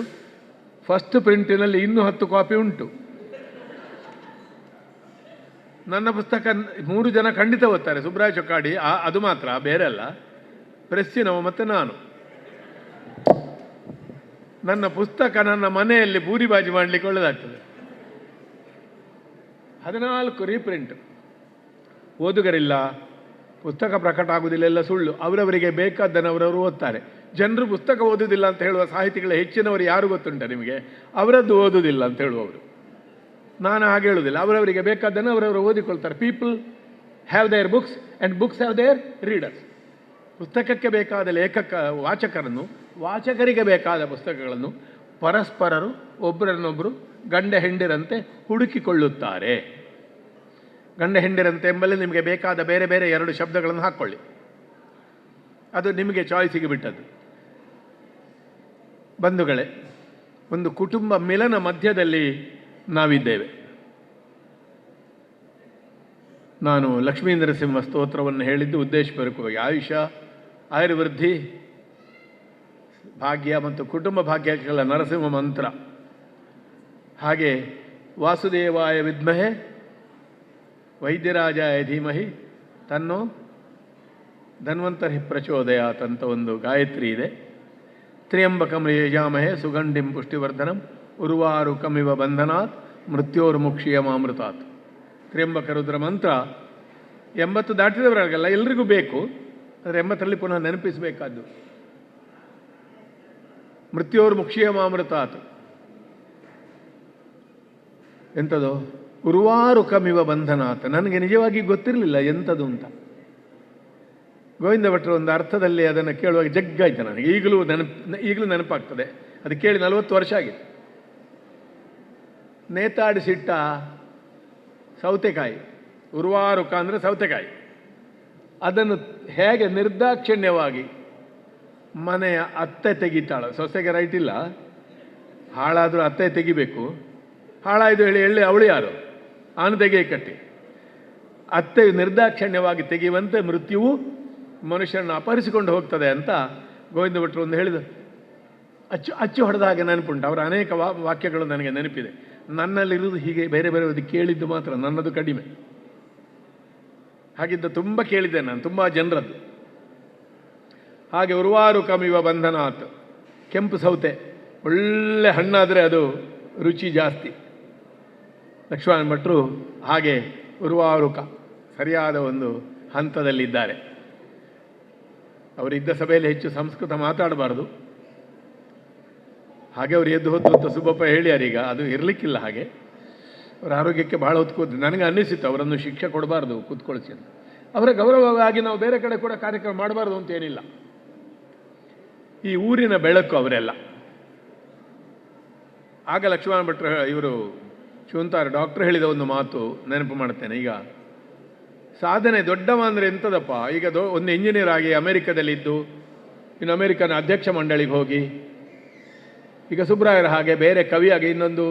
ಫಸ್ಟ್ ಪ್ರಿಂಟಿನಲ್ಲಿ ಇನ್ನೂ 10 ಕಾಪಿ ಉಂಟು. ನನ್ನ ಪುಸ್ತಕ 3 ಜನ ಖಂಡಿತ ಓದ್ತಾರೆ. ಸುಬ್ರಾಯ ಚೊಕ್ಕಾಡಿ, ಅದು ಮಾತ್ರ, ಬೇರೆ ಅಲ್ಲ, ಪ್ರೆಸ್ಸಿನವ ಮತ್ತು ನಾನು. ನನ್ನ ಪುಸ್ತಕ ನನ್ನ ಮನೆಯಲ್ಲಿ ಬೂರಿಬಾಜಿ ಮಾಡಲಿಕ್ಕೆ ಒಳ್ಳೆಯದಾಗ್ತದೆ. 14 ರೀಪ್ರಿಂಟ್. ಓದುಗರಿಲ್ಲ, ಪುಸ್ತಕ ಪ್ರಕಟ ಆಗುವುದಿಲ್ಲ, ಎಲ್ಲ ಸುಳ್ಳು. ಅವರವರಿಗೆ ಬೇಕಾದ್ದನ್ನು ಅವರವರು ಓದ್ತಾರೆ. ಜನರು ಪುಸ್ತಕ ಓದುವುದಿಲ್ಲ ಅಂತ ಹೇಳುವ ಸಾಹಿತಿಗಳ ಹೆಚ್ಚಿನವರು ಯಾರು ಗೊತ್ತುಂಟ ನಿಮಗೆ? ಅವರದ್ದು ಓದುವುದಿಲ್ಲ ಅಂತ ಹೇಳುವವರು. ನಾನು ಹಾಗೆ ಹೇಳುವುದಿಲ್ಲ. ಅವರವರಿಗೆ ಬೇಕಾದ್ದನ್ನು ಅವರವರು ಓದಿಕೊಳ್ತಾರೆ. People have their books and books have their readers. ಪುಸ್ತಕಕ್ಕೆ ಬೇಕಾದ ವಾಚಕರನ್ನು, ವಾಚಕರಿಗೆ ಬೇಕಾದ ಪುಸ್ತಕಗಳನ್ನು ಪರಸ್ಪರರು ಒಬ್ಬರನ್ನೊಬ್ಬರು ಗಂಡ ಹೆಂಡಿರಂತೆ ಹುಡುಕಿಕೊಳ್ಳುತ್ತಾರೆ. ಗಂಡ ಹೆಂಡಿರಂತೆ ಎಂಬಲ್ಲಿ ನಿಮಗೆ ಬೇಕಾದ ಬೇರೆ ಬೇರೆ 2 ಶಬ್ದಗಳನ್ನು ಹಾಕ್ಕೊಳ್ಳಿ, ಅದು ನಿಮಗೆ ಚಾಯ್ಸಿಗೆ ಬಿಟ್ಟದ್ದು. ಬಂಧುಗಳೇ, ಒಂದು ಕುಟುಂಬ ಮಿಲನ ಮಧ್ಯದಲ್ಲಿ ನಾವಿದ್ದೇವೆ. ನಾನು ಲಕ್ಷ್ಮೀ ನರಸಿಂಹ ಸ್ತೋತ್ರವನ್ನು ಹೇಳಿದ್ದು ಉದ್ದೇಶಪೂರ್ವಕವಾಗಿ. ಆಯುಷ್ಯ, ಆಯುರ್ವೃದ್ಧಿ, ಭಾಗ್ಯ ಮತ್ತು ಕುಟುಂಬ ಭಾಗ್ಯಕ್ಕೆಲ್ಲ ನರಸಿಂಹ ಮಂತ್ರ. ಹಾಗೆ ವಾಸುದೇವಾಯ ವಿದ್ಮಹೆ ವೈದ್ಯರಾಜಾಯ ಧೀಮಹಿ ತನ್ನೋ ಧನ್ವಂತರಿ ಪ್ರಚೋದಯಾತ್ ಅಂತ ಒಂದು ಗಾಯತ್ರಿ ಇದೆ. ತ್ರ್ಯಂಬಕಂ ಯಜಾಮಹೆ ಸುಗಂಧಿಂ ಪುಷ್ಟಿವರ್ಧನಂ ಉರ್ವಾರುಕಮಿವ ಬಂಧನಾತ್ ಮೃತ್ಯೋರ್ಮುಕ್ಷಿಯಮಾಮೃತಾತ್. ತ್ರ್ಯಂಬಕ ರುದ್ರ ಮಂತ್ರ 80 ದಾಟಿದವರಾಗಲ್ಲ, ಎಲ್ರಿಗೂ ಬೇಕು. ಆದರೆ 80ರಲ್ಲಿ ಪುನಃ ನೆನಪಿಸಬೇಕಾದ್ದು. ಮೃತ್ಯೋರ್ಮುಕ್ಷಿಯಮಾಮೃತಾತ್ ಎಂಥದು? ಉರ್ವಾರುಕಮಿವ ಬಂಧನಾತ್. ನನಗೆ ನಿಜವಾಗಿ ಗೊತ್ತಿರಲಿಲ್ಲ ಎಂಥದ್ದು ಅಂತ. ಗೋವಿಂದ ಭಟ್ರು ಒಂದು ಅರ್ಥದಲ್ಲಿ ಅದನ್ನು ಕೇಳುವಾಗ ಜಗ್ಗಾಯ್ತು ನನಗೆ. ಈಗಲೂ ನೆನಪಾಗ್ತದೆ. ಅದು ಕೇಳಿ 40 ವರ್ಷ ಆಗಿದೆ. ನೇತಾಡಿಸಿಟ್ಟ ಸೌತೆಕಾಯಿ, ಉರ್ವಾರುಕ ಅಂದರೆ ಸೌತೆಕಾಯಿ, ಅದನ್ನು ಹೇಗೆ ನಿರ್ದಾಕ್ಷಿಣ್ಯವಾಗಿ ಮನೆಯ ಅತ್ತೆ ತೆಗಿತಾಳ. ಸೊಸೆಗೆ ರೈಟ್ ಇಲ್ಲ, ಹಾಳಾದರೂ ಅತ್ತೆ ತೆಗಿಬೇಕು. ಹಾಳಾಯ್ದು ಹೇಳಿ ಅವಳು ಯಾರು? ಆನು ತೆಗೆಯ ಕಟ್ಟಿ. ಅತ್ತೆ ನಿರ್ದಾಕ್ಷಿಣ್ಯವಾಗಿ ತೆಗೆಯುವಂತೆ ಮೃತ್ಯುವು ಮನುಷ್ಯರನ್ನು ಅಪಹರಿಸಿಕೊಂಡು ಹೋಗ್ತದೆ ಅಂತ ಗೋವಿಂದ ಭಟ್ರು ಒಂದು ಹೇಳಿದ ಅಚ್ಚು ಹೊಡೆದ ಹಾಗೆ ನೆನಪುಂಟು. ಅವರ ಅನೇಕ ವಾಕ್ಯಗಳು ನನಗೆ ನೆನಪಿದೆ. ನನ್ನಲ್ಲಿರುವುದು ಹೀಗೆ ಬೇರೆ ಬೇರೆ ಕೇಳಿದ್ದು ಮಾತ್ರ, ನನ್ನದು ಕಡಿಮೆ. ಹಾಗಿದ್ದ ತುಂಬ ಕೇಳಿದ್ದೆ ನಾನು, ತುಂಬ ಜನರದ್ದು. ಹಾಗೆ ಉರ್ವಾರು ಕಮಿವ ಬಂಧನಾತ್, ಕೆಂಪು ಸೌತೆ ಒಳ್ಳೆ ಹಣ್ಣಾದರೆ ಅದು ರುಚಿ ಜಾಸ್ತಿ. ಲಕ್ಷ್ಮಣ ಭಟ್ರು ಹಾಗೆ ಉರ್ವಾರುಕ ಸರಿಯಾದ ಒಂದು ಹಂತದಲ್ಲಿದ್ದಾರೆ. ಅವರಿದ್ದ ಸಭೆಯಲ್ಲಿ ಹೆಚ್ಚು ಸಂಸ್ಕೃತ ಮಾತಾಡಬಾರ್ದು. ಹಾಗೆ ಅವರು ಎದ್ದು ಹೊತ್ತು ಸುಬ್ಬಪ್ಪ ಹೇಳ್ಯಾರೀಗ, ಅದು ಇರಲಿಕ್ಕಿಲ್ಲ. ಹಾಗೆ ಅವರ ಆರೋಗ್ಯಕ್ಕೆ ಬಹಳ ಹೊತ್ತು ಕೂತು ನನಗೆ ಅನ್ನಿಸಿತ್ತು ಅವರನ್ನು ಶಿಕ್ಷೆ ಕೊಡಬಾರ್ದು ಕೂತ್ಕೊಳಿಸಿ ಅಂತ. ಅವರ ಗೌರವವಾಗಿ ನಾವು ಬೇರೆ ಕಡೆ ಕೂಡ ಕಾರ್ಯಕ್ರಮ ಮಾಡಬಾರ್ದು ಅಂತ ಏನಿಲ್ಲ. ಈ ಊರಿನ ಬೆಳಕು ಅವರೆಲ್ಲ. ಆಗ ಲಕ್ಷ್ಮಣ ಭಟ್ರು ಇವರು ಶಿವಂತಾರ ಡಾಕ್ಟರ್ ಹೇಳಿದ ಒಂದು ಮಾತು ನೆನಪು ಮಾಡ್ತೇನೆ. ಈಗ ಸಾಧನೆ ದೊಡ್ಡವ ಅಂದರೆ ಎಂಥದಪ್ಪ? ಈಗ ಒಂದು ಇಂಜಿನಿಯರ್ ಆಗಿ ಅಮೆರಿಕದಲ್ಲಿದ್ದು ಇನ್ನು ಅಮೆರಿಕನ ಅಧ್ಯಕ್ಷ ಮಂಡಳಿಗೆ ಹೋಗಿ, ಈಗ ಸುಬ್ರಾಯರ ಹಾಗೆ ಬೇರೆ ಕವಿಯಾಗಿ ಇನ್ನೊಂದು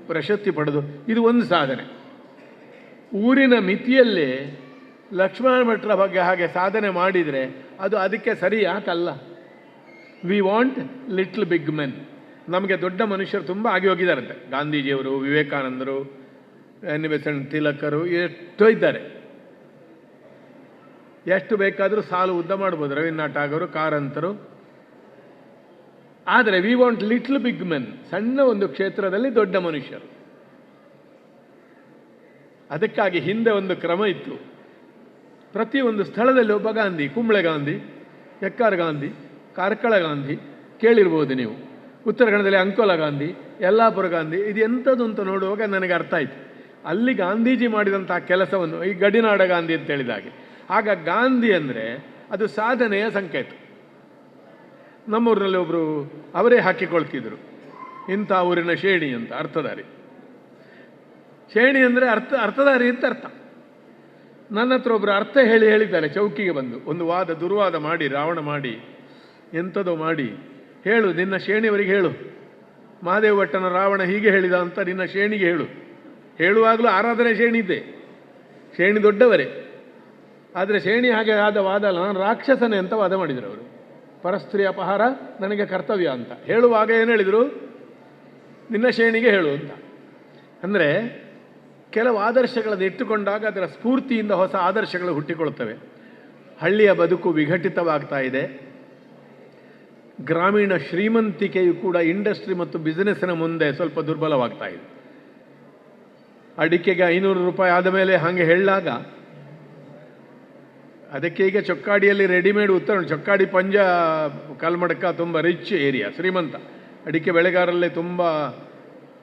ಪ್ರಶಸ್ತಿ ಪಡೆದು, ಇದು ಒಂದು ಸಾಧನೆ. ಊರಿನ ಮಿತಿಯಲ್ಲೇ ಲಕ್ಷ್ಮಣ ಭಟ್ರ ಬಗ್ಗೆ ಹಾಗೆ ಸಾಧನೆ ಮಾಡಿದರೆ ಅದು ಅದಕ್ಕೆ ಸರಿ ಯಾಕಲ್ಲ? We want little big men. ನಮಗೆ ದೊಡ್ಡ ಮನುಷ್ಯರು ತುಂಬ ಆಗಿ ಹೋಗಿದ್ದಾರಂತೆ. ಗಾಂಧೀಜಿಯವರು, ವಿವೇಕಾನಂದರು, ಎನ್ ಬೆಸೆಂಟ್ ತಿಲಕರು ಎಷ್ಟೋ ಇದ್ದಾರೆ. ಎಷ್ಟು ಬೇಕಾದರೂ ಸಾಲು ಉದ್ದ ಮಾಡ್ಬೋದು. ರವೀಂದ್ರನಾಥ್ ಟಾಗೋರು, ಕಾರಂತರು. ಆದರೆ we want little big men, ಸಣ್ಣ ಒಂದು ಕ್ಷೇತ್ರದಲ್ಲಿ ದೊಡ್ಡ ಮನುಷ್ಯರು. ಅದಕ್ಕಾಗಿ ಹಿಂದೆ ಒಂದು ಕ್ರಮ ಇತ್ತು. ಪ್ರತಿಯೊಂದು ಸ್ಥಳದಲ್ಲಿ ಒಬ್ಬ ಗಾಂಧಿ, ಕುಂಬಳೆ ಗಾಂಧಿ, ಎಕ್ಕಾರ್ ಗಾಂಧಿ, ಕಾರ್ಕಳ ಗಾಂಧಿ ಕೇಳಿರ್ಬೋದು ನೀವು. ಉತ್ತರ ಕನ್ನಡದಲ್ಲಿ ಅಂಕೋಲ ಗಾಂಧಿ, ಯಲ್ಲಾಪುರ ಗಾಂಧಿ. ಇದು ಎಂಥದ್ದು ಅಂತ ನೋಡುವಾಗ ನನಗೆ ಅರ್ಥ ಆಯಿತು. ಅಲ್ಲಿ ಗಾಂಧೀಜಿ ಮಾಡಿದಂತಹ ಕೆಲಸವನ್ನು ಈ ಗಡಿನಾಡ ಗಾಂಧಿ ಅಂತ ಹೇಳಿದ ಹಾಗೆ. ಆಗ ಗಾಂಧಿ ಅಂದರೆ ಅದು ಸಾಧನೆಯ ಸಂಕೇತ. ನಮ್ಮೂರಿನಲ್ಲಿ ಒಬ್ಬರು ಅವರೇ ಹಾಕಿಕೊಳ್ತಿದ್ರು, ಇಂಥ ಊರಿನ ಶೇಣಿ ಅಂತ, ಅರ್ಥಧಾರಿ. ಶೇಣಿ ಅಂದರೆ ಅರ್ಥಧಾರಿ ಅಂತ ಅರ್ಥ. ನನ್ನ ಹತ್ರ ಒಬ್ಬರು ಅರ್ಥ ಹೇಳಿದ್ದಾರೆ ಚೌಕಿಗೆ ಬಂದು. ಒಂದು ದುರ್ವಾದ ಮಾಡಿ, ರಾವಣ ಮಾಡಿ, ಎಂಥದೋ ಮಾಡಿ, ಹೇಳು ನಿನ್ನ ಶೇಣಿಯವರಿಗೆ ಹೇಳು, ಮಹಾದೇವ ಭಟ್ಟನ ರಾವಣ ಹೀಗೆ ಹೇಳಿದ ಅಂತ ನಿನ್ನ ಶೇಣಿಗೆ ಹೇಳು. ಹೇಳುವಾಗಲೂ ಆರಾಧನೆ ಶೇಣಿ ಇದ್ದೆ, ಶೇಣಿ ದೊಡ್ಡವರೇ. ಆದರೆ ಶೇಣಿ ಹಾಗೆ ಆದ ವಾದ ಅಲ್ಲ, ನಾನು ರಾಕ್ಷಸನೇ ಅಂತ ವಾದ ಮಾಡಿದರು ಅವರು. ಪರಸ್ತ್ರೀ ಅಪಹಾರ ನನಗೆ ಕರ್ತವ್ಯ ಅಂತ ಹೇಳುವಾಗ ಏನು ಹೇಳಿದರು? ನಿನ್ನ ಶೇಣಿಗೆ ಹೇಳು ಅಂತ. ಅಂದರೆ ಕೆಲವು ಆದರ್ಶಗಳನ್ನು ಇಟ್ಟುಕೊಂಡಾಗ ಅದರ ಸ್ಫೂರ್ತಿಯಿಂದ ಹೊಸ ಆದರ್ಶಗಳು ಹುಟ್ಟಿಕೊಳ್ಳುತ್ತವೆ. ಹಳ್ಳಿಯ ಬದುಕು ವಿಘಟಿತವಾಗ್ತಾ ಇದೆ. ಗ್ರಾಮೀಣ ಶ್ರೀಮಂತಿಕೆಯು ಕೂಡ ಇಂಡಸ್ಟ್ರಿ ಮತ್ತು ಬಿಸಿನೆಸ್ಸಿನ ಮುಂದೆ ಸ್ವಲ್ಪ ದುರ್ಬಲವಾಗ್ತಾ ಇದೆ. ಅಡಿಕೆಗೆ 500 ರೂಪಾಯಿ ಆದ ಮೇಲೆ ಹಾಗೆ ಹೇಳಾಗ ಅದಕ್ಕೆ ಈಗ ಚೊಕ್ಕಾಡಿಯಲ್ಲಿ ರೆಡಿಮೇಡ್ ಉತ್ತರ. ಚೊಕ್ಕಾಡಿ ಪಂಜ ಕಲ್ಮಡಕ ತುಂಬ ರಿಚ್ ಏರಿಯಾ, ಶ್ರೀಮಂತ. ಅಡಿಕೆ ಬೆಳೆಗಾರಲ್ಲೇ ತುಂಬ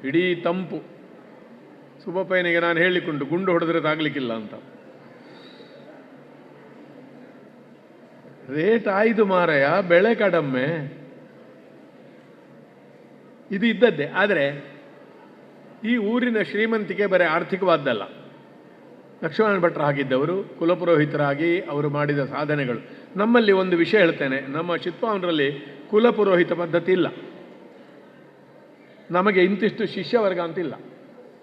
ಇಡೀ ತಂಪು. ಸುಬ್ಬಪ್ಪಯ್ಯನಿಗೆ ನಾನು ಹೇಳಿಕೊಂಡು ಗುಂಡು ಹೊಡೆದ್ರೆ ತಾಗಲಿಕ್ಕಿಲ್ಲ ಅಂತ. ರೇಟ್ ಆಯ್ದು ಮಾರಾಯ, ಬೆಳೆ ಕಡಿಮೆ, ಇದು ಇದ್ದದ್ದೇ. ಆದರೆ ಈ ಊರಿನ ಶ್ರೀಮಂತಿಕೆ ಬರೀ ಆರ್ಥಿಕವಾದ್ದಲ್ಲ. ಲಕ್ಷ್ಮಣ ಭಟ್ರು ಆಗಿದ್ದವರು ಕುಲಪುರೋಹಿತರಾಗಿ ಅವರು ಮಾಡಿದ ಸಾಧನೆಗಳು. ನಮ್ಮಲ್ಲಿ ಒಂದು ವಿಷಯ ಹೇಳ್ತೇನೆ, ನಮ್ಮ ಚಿತ್ಪಾವನರಲ್ಲಿ ಕುಲಪುರೋಹಿತ ಪದ್ಧತಿ ಇಲ್ಲ. ನಮಗೆ ಇಂತಿಷ್ಟು ಶಿಷ್ಯವರ್ಗ ಅಂತಿಲ್ಲ.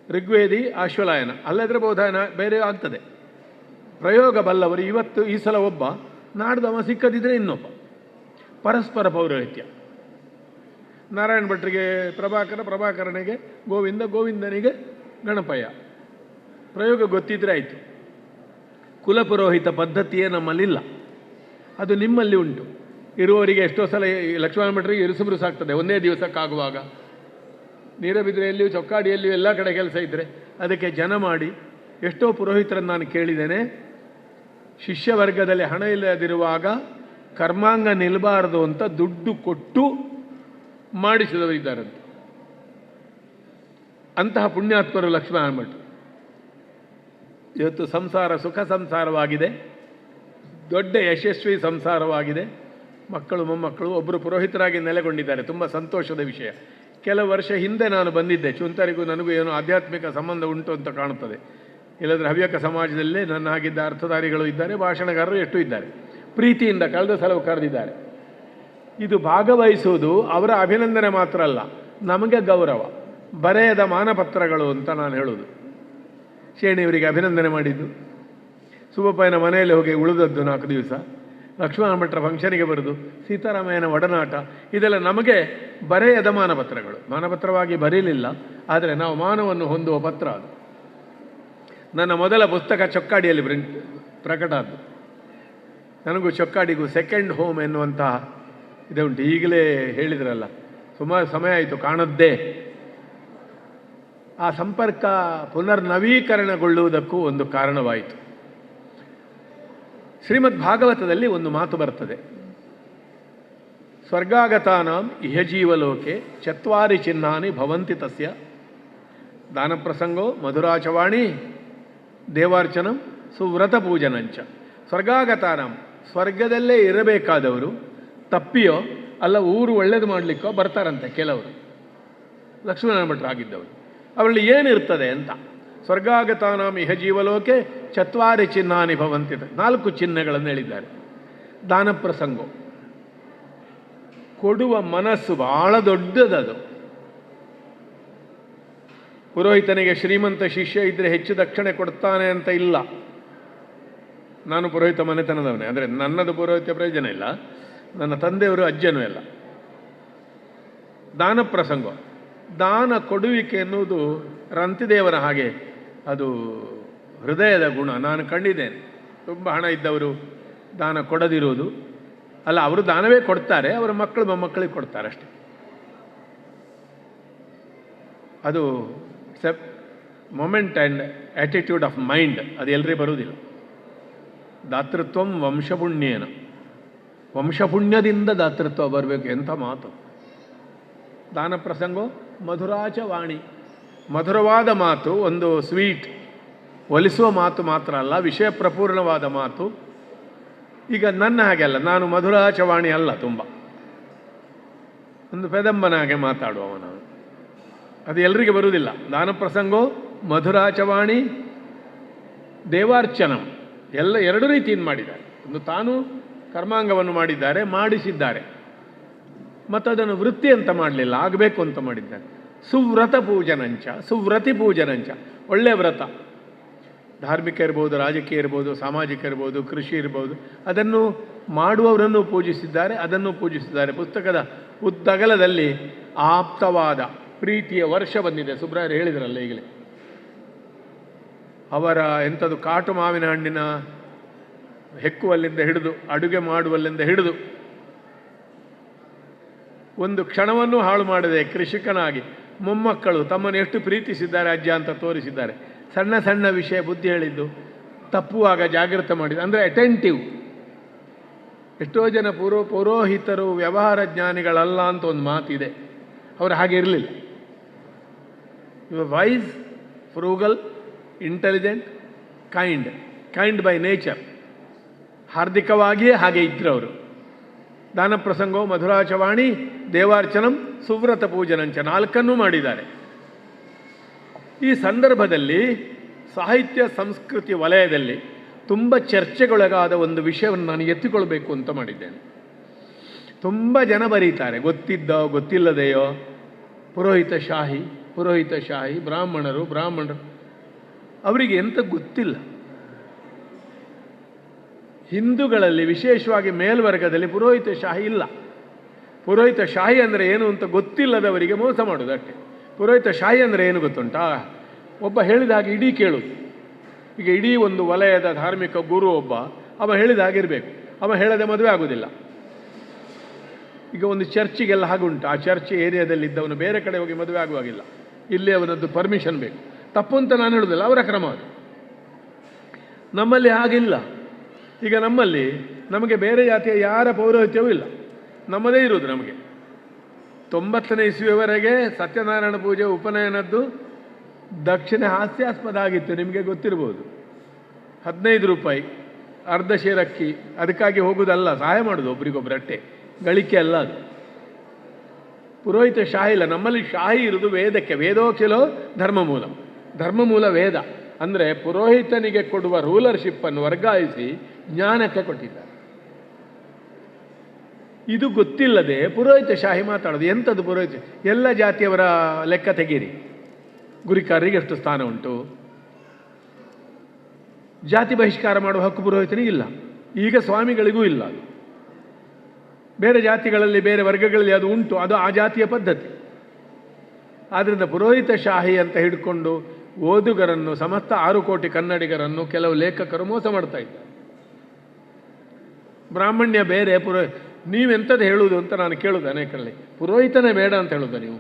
ಋಗ್ವೇದಿ, ಆಶ್ವಲಾಯನ, ಅಲ್ಲದ್ರೆ ಬೋಧಾಯನ ಬೇರೆ ಆಗ್ತದೆ. ಪ್ರಯೋಗ ಬಲ್ಲವರು ಇವತ್ತು ಈ ಸಲ ಒಬ್ಬ, ನಾಡ್ದವ ಸಿಕ್ಕದಿದ್ರೆ ಇನ್ನೊಬ್ಬ. ಪರಸ್ಪರ ಪೌರೋಹಿತ್ಯ. ನಾರಾಯಣ ಭಟ್ರಿಗೆ ಪ್ರಭಾಕರನಿಗೆ ಗೋವಿಂದ, ಗೋವಿಂದನಿಗೆ ಗಣಪಯ್ಯ. ಪ್ರಯೋಗ ಗೊತ್ತಿದ್ರೆ ಆಯಿತು. ಕುಲಪುರೋಹಿತ ಪದ್ಧತಿಯೇ ನಮ್ಮಲ್ಲಿಲ್ಲ. ಅದು ನಿಮ್ಮಲ್ಲಿ ಉಂಟು. ಇರುವವರಿಗೆ ಎಷ್ಟೋ ಸಲ ಲಕ್ಷ್ಮಣ ಭಟ್ರಿಗೆ ಇರುಸುಬರು ಸಾಕ್ತದೆ ಒಂದೇ ದಿವಸಕ್ಕಾಗುವಾಗ. ನೀರಬಿದ್ರೆಯಲ್ಲಿಯೂ ಚೊಕ್ಕಾಡಿಯಲ್ಲಿಯೂ ಎಲ್ಲ ಕಡೆ ಕೆಲಸ ಇದ್ದರೆ ಅದಕ್ಕೆ ಜನ ಮಾಡಿ. ಎಷ್ಟೋ ಪುರೋಹಿತರನ್ನು ನಾನು ಕೇಳಿದ್ದೇನೆ, ಶಿಷ್ಯವರ್ಗದಲ್ಲಿ ಹಣ ಇಲ್ಲದಿರುವಾಗ ಕರ್ಮಾಂಗ ನಿಲ್ಲಬಾರದು ಅಂತ ದುಡ್ಡು ಕೊಟ್ಟು ಮಾಡಿಸಿದವರಿದ್ದಾರಂತೆ. ಅಂತಹ ಪುಣ್ಯಾತ್ಮರು ಲಕ್ಷ್ಮಣ ಭಟ್ರು. ಇವತ್ತು ಸಂಸಾರ ಸುಖ ಸಂಸಾರವಾಗಿದೆ. ದೊಡ್ಡ ಯಶಸ್ವಿ ಸಂಸಾರವಾಗಿದೆ. ಮಕ್ಕಳು ಮೊಮ್ಮಕ್ಕಳು, ಒಬ್ಬರು ಪುರೋಹಿತರಾಗಿ ನೆಲೆಗೊಂಡಿದ್ದಾರೆ. ತುಂಬ ಸಂತೋಷದ ವಿಷಯ. ಕೆಲವು ವರ್ಷ ಹಿಂದೆ ನಾನು ಬಂದಿದ್ದೆ. ಚುಂತರಿಗೂ ನನಗೂ ಏನೋ ಆಧ್ಯಾತ್ಮಿಕ ಸಂಬಂಧ ಉಂಟು ಅಂತ ಕಾಣುತ್ತದೆ. ಇಲ್ಲದ್ರೆ ಹವ್ಯಕ ಸಮಾಜದಲ್ಲೇ ನನ್ನ ಆಗಿದ್ದ ಅರ್ಥಧಾರಿಗಳು ಇದ್ದಾರೆ, ಭಾಷಣಗಾರರು ಎಷ್ಟು ಇದ್ದಾರೆ. ಪ್ರೀತಿಯಿಂದ ಕಳೆದ ಸಲವು ಕರೆದಿದ್ದಾರೆ. ಇದು ಭಾಗವಹಿಸುವುದು ಅವರ ಅಭಿನಂದನೆ ಮಾತ್ರ ಅಲ್ಲ, ನಮಗೆ ಗೌರವ. ಬರೆಯದ ಮಾನಪತ್ರಗಳು ಅಂತ ನಾನು ಹೇಳೋದು. ಶೇಣಿಯವರಿಗೆ ಅಭಿನಂದನೆ ಮಾಡಿದ್ದು, ಸುಬ್ಬಪ್ಪಯ್ಯನ ಮನೆಯಲ್ಲಿ ಹೋಗಿ ಉಳಿದದ್ದು 4 ದಿವಸ, ಲಕ್ಷ್ಮಣ ಭಟ್ರ ಫಂಕ್ಷನಿಗೆ ಬರೋದು, ಸೀತಾರಾಮಯ್ಯನ ಒಡನಾಟ, ಇದೆಲ್ಲ ನಮಗೆ ಬರೆಯದ ಮಾನಪತ್ರಗಳು. ಮಾನಪತ್ರವಾಗಿ ಬರೀಲಿಲ್ಲ, ಆದರೆ ನಾವು ಮಾನವನ್ನು ಹೊಂದುವ ಪತ್ರ ಅದು. ನನ್ನ ಮೊದಲ ಪುಸ್ತಕ ಚೊಕ್ಕಾಡಿಯಲ್ಲಿ ಪ್ರಕಟ ಆದ್ದು. ನನಗೂ ಚೊಕ್ಕಾಡಿಗೂ ಸೆಕೆಂಡ್ ಹೋಮ್ ಎನ್ನುವಂತಹ ಇದೆ ಉಂಟು. ಈಗಲೇ ಹೇಳಿದ್ರಲ್ಲ, ಸುಮಾರು ಸಮಯ ಆಯಿತು ಕಾಣದ್ದೇ. ಆ ಸಂಪರ್ಕ ಪುನರ್ನವೀಕರಣಗೊಳ್ಳುವುದಕ್ಕೂ ಒಂದು ಕಾರಣವಾಯಿತು. ಶ್ರೀಮದ್ ಭಾಗವತದಲ್ಲಿ ಒಂದು ಮಾತು ಬರ್ತದೆ, ಸ್ವರ್ಗಾಗತಾನಾಂ ಇಹಜೀವಲೋಕೆ 4 ಚಿಹ್ನಾನಿ ಭವಂತಿ ತಸ್ಯ ದಾನಪ್ರಸಂಗೋ ಮಧುರಾಚವಾಣಿ ದೇವಾರ್ಚನಂ ಸುವ್ರತ ಪೂಜನಂಚ. ಸ್ವರ್ಗಾಗತಾನಾಂ, ಸ್ವರ್ಗದಲ್ಲೇ ಇರಬೇಕಾದವರು ತಪ್ಪಿಯೋ ಅಲ್ಲ ಊರು ಒಳ್ಳೇದು ಮಾಡಲಿಕ್ಕೋ ಬರ್ತಾರಂತೆ ಕೆಲವರು, ಲಕ್ಷ್ಮೀನಾರಾಯಣ ಭಟ್ರು ಆಗಿದ್ದವರು. ಅವರಲ್ಲಿ ಏನಿರ್ತದೆ ಅಂತ. ಸ್ವರ್ಗಾಗತಾನಾಂ ಇಹ ಜೀವಲೋಕೆ 4 ಚಿಹ್ನಾನಿ ಭವಂತಿ, 4 ಚಿಹ್ನೆಗಳನ್ನು ಹೇಳಿದ್ದಾರೆ. ದಾನಪ್ರಸಂಗೋ, ಕೊಡುವ ಮನಸ್ಸು ಬಹಳ ದೊಡ್ಡದದು. ಪುರೋಹಿತನಿಗೆ ಶ್ರೀಮಂತ ಶಿಷ್ಯ ಇದ್ದರೆ ಹೆಚ್ಚು ದಕ್ಷಿಣೆ ಕೊಡ್ತಾನೆ ಅಂತ ಇಲ್ಲ. ನಾನು ಪುರೋಹಿತ ಮನೆತನದವನೇ, ಅಂದರೆ ನನ್ನದು ಪುರೋಹಿತ ಪ್ರಯೋಜನ ಇಲ್ಲ, ನನ್ನ ತಂದೆಯವರು ಅಜ್ಜನೂ ಇಲ್ಲ. ದಾನ ಪ್ರಸಂಗ, ದಾನ ಕೊಡುವಿಕೆ ಎನ್ನುವುದು ರಂತಿದೇವರ ಹಾಗೆ, ಅದು ಹೃದಯದ ಗುಣ. ನಾನು ಕಂಡಿದ್ದೇನೆ. ತುಂಬ ಹಣ ಇದ್ದವರು ದಾನ ಕೊಡದಿರುವುದು ಅಲ್ಲ, ಅವರು ದಾನವೇ ಕೊಡ್ತಾರೆ, ಅವರ ಮಕ್ಕಳು ಮೊಮ್ಮಕ್ಕಳಿಗೆ ಕೊಡ್ತಾರೆ ಅಷ್ಟೆ. ಅದು moment and attitude of mind, ಅದು ಎಲ್ಲರಿಗೂ ಬರುವುದಿಲ್ಲ. ದಾತೃತ್ವಂ ವಂಶಪುಣ್ಯೇನ, ವಂಶಪುಣ್ಯದಿಂದ ದಾತೃತ್ವ ಬರಬೇಕು. ಎಂಥ ಮಾತು! ದಾನ ಪ್ರಸಂಗೋ ಮಧುರಾಚ ವಾಣಿ, ಮಧುರವಾದ ಮಾತು, ಒಂದು ಸ್ವೀಟ್ ಒಲಿಸುವ ಮಾತು ಮಾತ್ರ ಅಲ್ಲ, ವಿಷಯ ಪ್ರಪೂರ್ಣವಾದ ಮಾತು. ಈಗ ನನ್ನ ಹಾಗೆ ಅಲ್ಲ, ನಾನು ಮಧುರಾಚವಾಣಿ ಅಲ್ಲ, ತುಂಬ ಒಂದು ಪೆದಂಬನ ಹಾಗೆ ಮಾತಾಡುವವ ನಾನು. ಅದು ಎಲ್ರಿಗೆ ಬರುವುದಿಲ್ಲ. ದಾನ ಪ್ರಸಂಗೋ ಮಧುರಾಚವಾಣಿ ದೇವಾರ್ಚನಂ, ಎರಡು ರೀತಿಯಿಂದ ಮಾಡಿದ್ದಾರೆ. ಒಂದು ತಾನು ಕರ್ಮಾಂಗವನ್ನು ಮಾಡಿದ್ದಾರೆ, ಮಾಡಿಸಿದ್ದಾರೆ, ಮತ್ತು ಅದನ್ನು ವೃತ್ತಿ ಅಂತ ಮಾಡಲಿಲ್ಲ, ಆಗಬೇಕು ಅಂತ ಮಾಡಿದ್ದಾರೆ. ಸುವ್ರತ ಪೂಜನಂಚ, ಸುವ್ರತಿ ಪೂಜನಂಚ, ಒಳ್ಳೆಯ ವ್ರತ. ಧಾರ್ಮಿಕ ಇರ್ಬೋದು, ರಾಜಕೀಯ ಇರ್ಬೋದು, ಸಾಮಾಜಿಕ ಇರ್ಬೋದು, ಕೃಷಿ ಇರ್ಬೋದು, ಅದನ್ನು ಮಾಡುವವರನ್ನು ಪೂಜಿಸಿದ್ದಾರೆ, ಅದನ್ನು ಪೂಜಿಸಿದ್ದಾರೆ. ಪುಸ್ತಕದ ಉದ್ದಗಲದಲ್ಲಿ ಆಪ್ತವಾದ ಪ್ರೀತಿಯ ವರ್ಷ ಬಂದಿದೆ. ಸುಬ್ರಾಯರು ಹೇಳಿದ್ರಲ್ಲ ಈಗಲೇ, ಅವರ ಎಂಥದ್ದು ಕಾಟು ಮಾವಿನ ಹಣ್ಣಿನ ಹೆಕ್ಕುವಲ್ಲಿಂದ ಹಿಡಿದು ಅಡುಗೆ ಮಾಡುವಲ್ಲಿಂದ ಹಿಡಿದು ಒಂದು ಕ್ಷಣವನ್ನು ಹಾಳು ಮಾಡದೆ ಕೃಷಿಕನಾಗಿ ಮೊಮ್ಮಕ್ಕಳು ತಮ್ಮನ್ನು ಎಷ್ಟು ಪ್ರೀತಿಸಿದ್ದಾರೆ ಅಜ್ಜ ಅಂತ ತೋರಿಸಿದ್ದಾರೆ. ಸಣ್ಣ ಸಣ್ಣ ವಿಷಯ ಬುದ್ಧಿ ಹೇಳಿದ್ದು, ತಪ್ಪುವಾಗ ಜಾಗೃತ ಮಾಡಿದ್ದು, ಅಂದರೆ ಅಟೆಂಟಿವ್. ಎಷ್ಟೋ ಜನ ಪುರೋಹಿತರು ವ್ಯವಹಾರ ಜ್ಞಾನಿಗಳಲ್ಲ ಅಂತ ಒಂದು ಮಾತಿದೆ, ಅವರು ಹಾಗೆ ಇರಲಿಲ್ಲ. Wise, frugal, intelligent, kind by nature. ಹಾರ್ದಿಕವಾಗಿಯೇ ಹಾಗೆ ಇದ್ರು ಅವರು. ದಾನ ಪ್ರಸಂಗೋ ಮಧುರಾಚವಾಣಿ ದೇವಾರ್ಚನಂ ಸುವ್ರತ ಪೂಜನಂಚ, 4 ಮಾಡಿದ್ದಾರೆ. ಈ ಸಂದರ್ಭದಲ್ಲಿ ಸಾಹಿತ್ಯ ಸಂಸ್ಕೃತಿ ವಲಯದಲ್ಲಿ ತುಂಬ ಚರ್ಚೆಗೊಳಗಾದ ಒಂದು ವಿಷಯವನ್ನು ನಾನು ಎತ್ತಿಕೊಳ್ಬೇಕು ಅಂತ ಮಾಡಿದ್ದೇನೆ. ತುಂಬ ಜನ ಬರೀತಾರೆ, ಗೊತ್ತಿದ್ದೋ ಗೊತ್ತಿಲ್ಲದೆಯೋ, ಪುರೋಹಿತಶಾಹಿ, ಬ್ರಾಹ್ಮಣರು, ಅವರಿಗೆ ಎಂತ ಗೊತ್ತಿಲ್ಲ. ಹಿಂದೂಗಳಲ್ಲಿ ವಿಶೇಷವಾಗಿ ಮೇಲ್ವರ್ಗದಲ್ಲಿ ಪುರೋಹಿತಶಾಹಿ ಇಲ್ಲ. ಪುರೋಹಿತಶಾಹಿ ಅಂದರೆ ಏನು ಅಂತ ಗೊತ್ತಿಲ್ಲದವರಿಗೆ ಮೋಸ ಮಾಡೋದು ಅಷ್ಟೇ. ಪುರೋಹಿತಶಾಹಿ ಅಂದರೆ ಏನು ಗೊತ್ತುಂಟಾ? ಒಬ್ಬ ಹೇಳಿದ ಹಾಗೆ ಇಡೀ ಕೇಳೋದು. ಈಗ ಇಡೀ ಒಂದು ವಲಯದ ಧಾರ್ಮಿಕ ಗುರು ಒಬ್ಬ, ಅವ ಹೇಳಿದ ಹಾಗಿರಬೇಕು, ಅವ ಹೇಳದೆ ಮದುವೆ ಆಗೋದಿಲ್ಲ. ಈಗ ಒಂದು ಚರ್ಚಿಗೆಲ್ಲ ಹಾಗುಂಟು, ಆ ಚರ್ಚ್ ಏರಿಯಾದಲ್ಲಿ ಇದ್ದವನು ಬೇರೆ ಕಡೆ ಹೋಗಿ ಮದುವೆ ಆಗುವಾಗಿಲ್ಲ, ಇಲ್ಲಿ ಅವನದ್ದು ಪರ್ಮಿಷನ್ ಬೇಕು. ತಪ್ಪು ಅಂತ ನಾನು ಹೇಳೋದಿಲ್ಲ, ಅವರ ಕ್ರಮ ಅದು. ನಮ್ಮಲ್ಲಿ ಹಾಗಿಲ್ಲ. ಈಗ ನಮಗೆ ಬೇರೆ ಜಾತಿಯ ಯಾರ ಪೌರೋಹಿತ್ಯವೂ ಇಲ್ಲ, ನಮ್ಮದೇ ಇರುವುದು. ನಮಗೆ 90ನೇ ಇಸ್ವಿಯವರೆಗೆ ಸತ್ಯನಾರಾಯಣ ಪೂಜೆ, ಉಪನಯನದ್ದು ದಕ್ಷಿಣೆ ಹಾಸ್ಯಾಸ್ಪದ ಆಗಿತ್ತು, ನಿಮಗೆ ಗೊತ್ತಿರ್ಬೋದು. 15 ರೂಪಾಯಿ ಅರ್ಧ ಶೇರಕ್ಕಿ, ಅದಕ್ಕಾಗಿ ಹೋಗುವುದಲ್ಲ, ಸಹಾಯ ಮಾಡೋದು ಒಬ್ರಿಗೊಬ್ರು ಅಟ್ಟೆ, ಗಳಿಕೆ ಅಲ್ಲ ಅದು. ಪುರೋಹಿತ ಶಾಹಿ ಇಲ್ಲ. ನಮ್ಮಲ್ಲಿ ಶಾಹಿ ಇರುವುದು ವೇದಕ್ಕೆ. ವೇದೋಖಿಲೋ ಧರ್ಮಮೂಲ, ಧರ್ಮಮೂಲ ವೇದ. ಅಂದರೆ ಪುರೋಹಿತನಿಗೆ ಕೊಡುವ ರೂಲರ್ಶಿಪ್ಪನ್ನು ವರ್ಗಾಯಿಸಿ ಜ್ಞಾನಕ್ಕೆ ಕೊಟ್ಟಿದ್ದಾರೆ. ಇದು ಗೊತ್ತಿಲ್ಲದೆ ಪುರೋಹಿತ ಶಾಹಿ ಮಾತಾಡೋದು. ಎಂಥದ್ದು ಪುರೋಹಿತ? ಎಲ್ಲ ಜಾತಿಯವರ ಲೆಕ್ಕ ತೆಗೀರಿ. ಗುರಿಕಾರರಿಗೆ ಎಷ್ಟು ಸ್ಥಾನ ಉಂಟು? ಜಾತಿ ಬಹಿಷ್ಕಾರ ಮಾಡುವ ಹಕ್ಕು ಪುರೋಹಿತನಿಗಿಲ್ಲ. ಈಗ ಸ್ವಾಮಿಗಳಿಗೂ ಇಲ್ಲ. ಅದು ಬೇರೆ ಜಾತಿಗಳಲ್ಲಿ, ಬೇರೆ ವರ್ಗಗಳಲ್ಲಿ ಅದು ಉಂಟು, ಅದು ಆ ಜಾತಿಯ ಪದ್ಧತಿ. ಆದ್ದರಿಂದ ಪುರೋಹಿತ ಶಾಹಿ ಅಂತ ಹಿಡ್ಕೊಂಡು ಓದುಗರನ್ನು, ಸಮಸ್ತ 6 ಕೋಟಿ ಕನ್ನಡಿಗರನ್ನು ಕೆಲವು ಲೇಖಕರು ಮೋಸ ಮಾಡ್ತಾ ಇದ್ದಾರೆ. ಬ್ರಾಹ್ಮಣ್ಯ ಬೇರೆ, ನೀವೆಂಥದ್ದು ಹೇಳುವುದು ಅಂತ ನಾನು ಕೇಳುವುದು ಅನೇಕರಲ್ಲಿ. ಪುರೋಹಿತನೇ ಬೇಡ ಅಂತ ಹೇಳೋದು ನೀವು?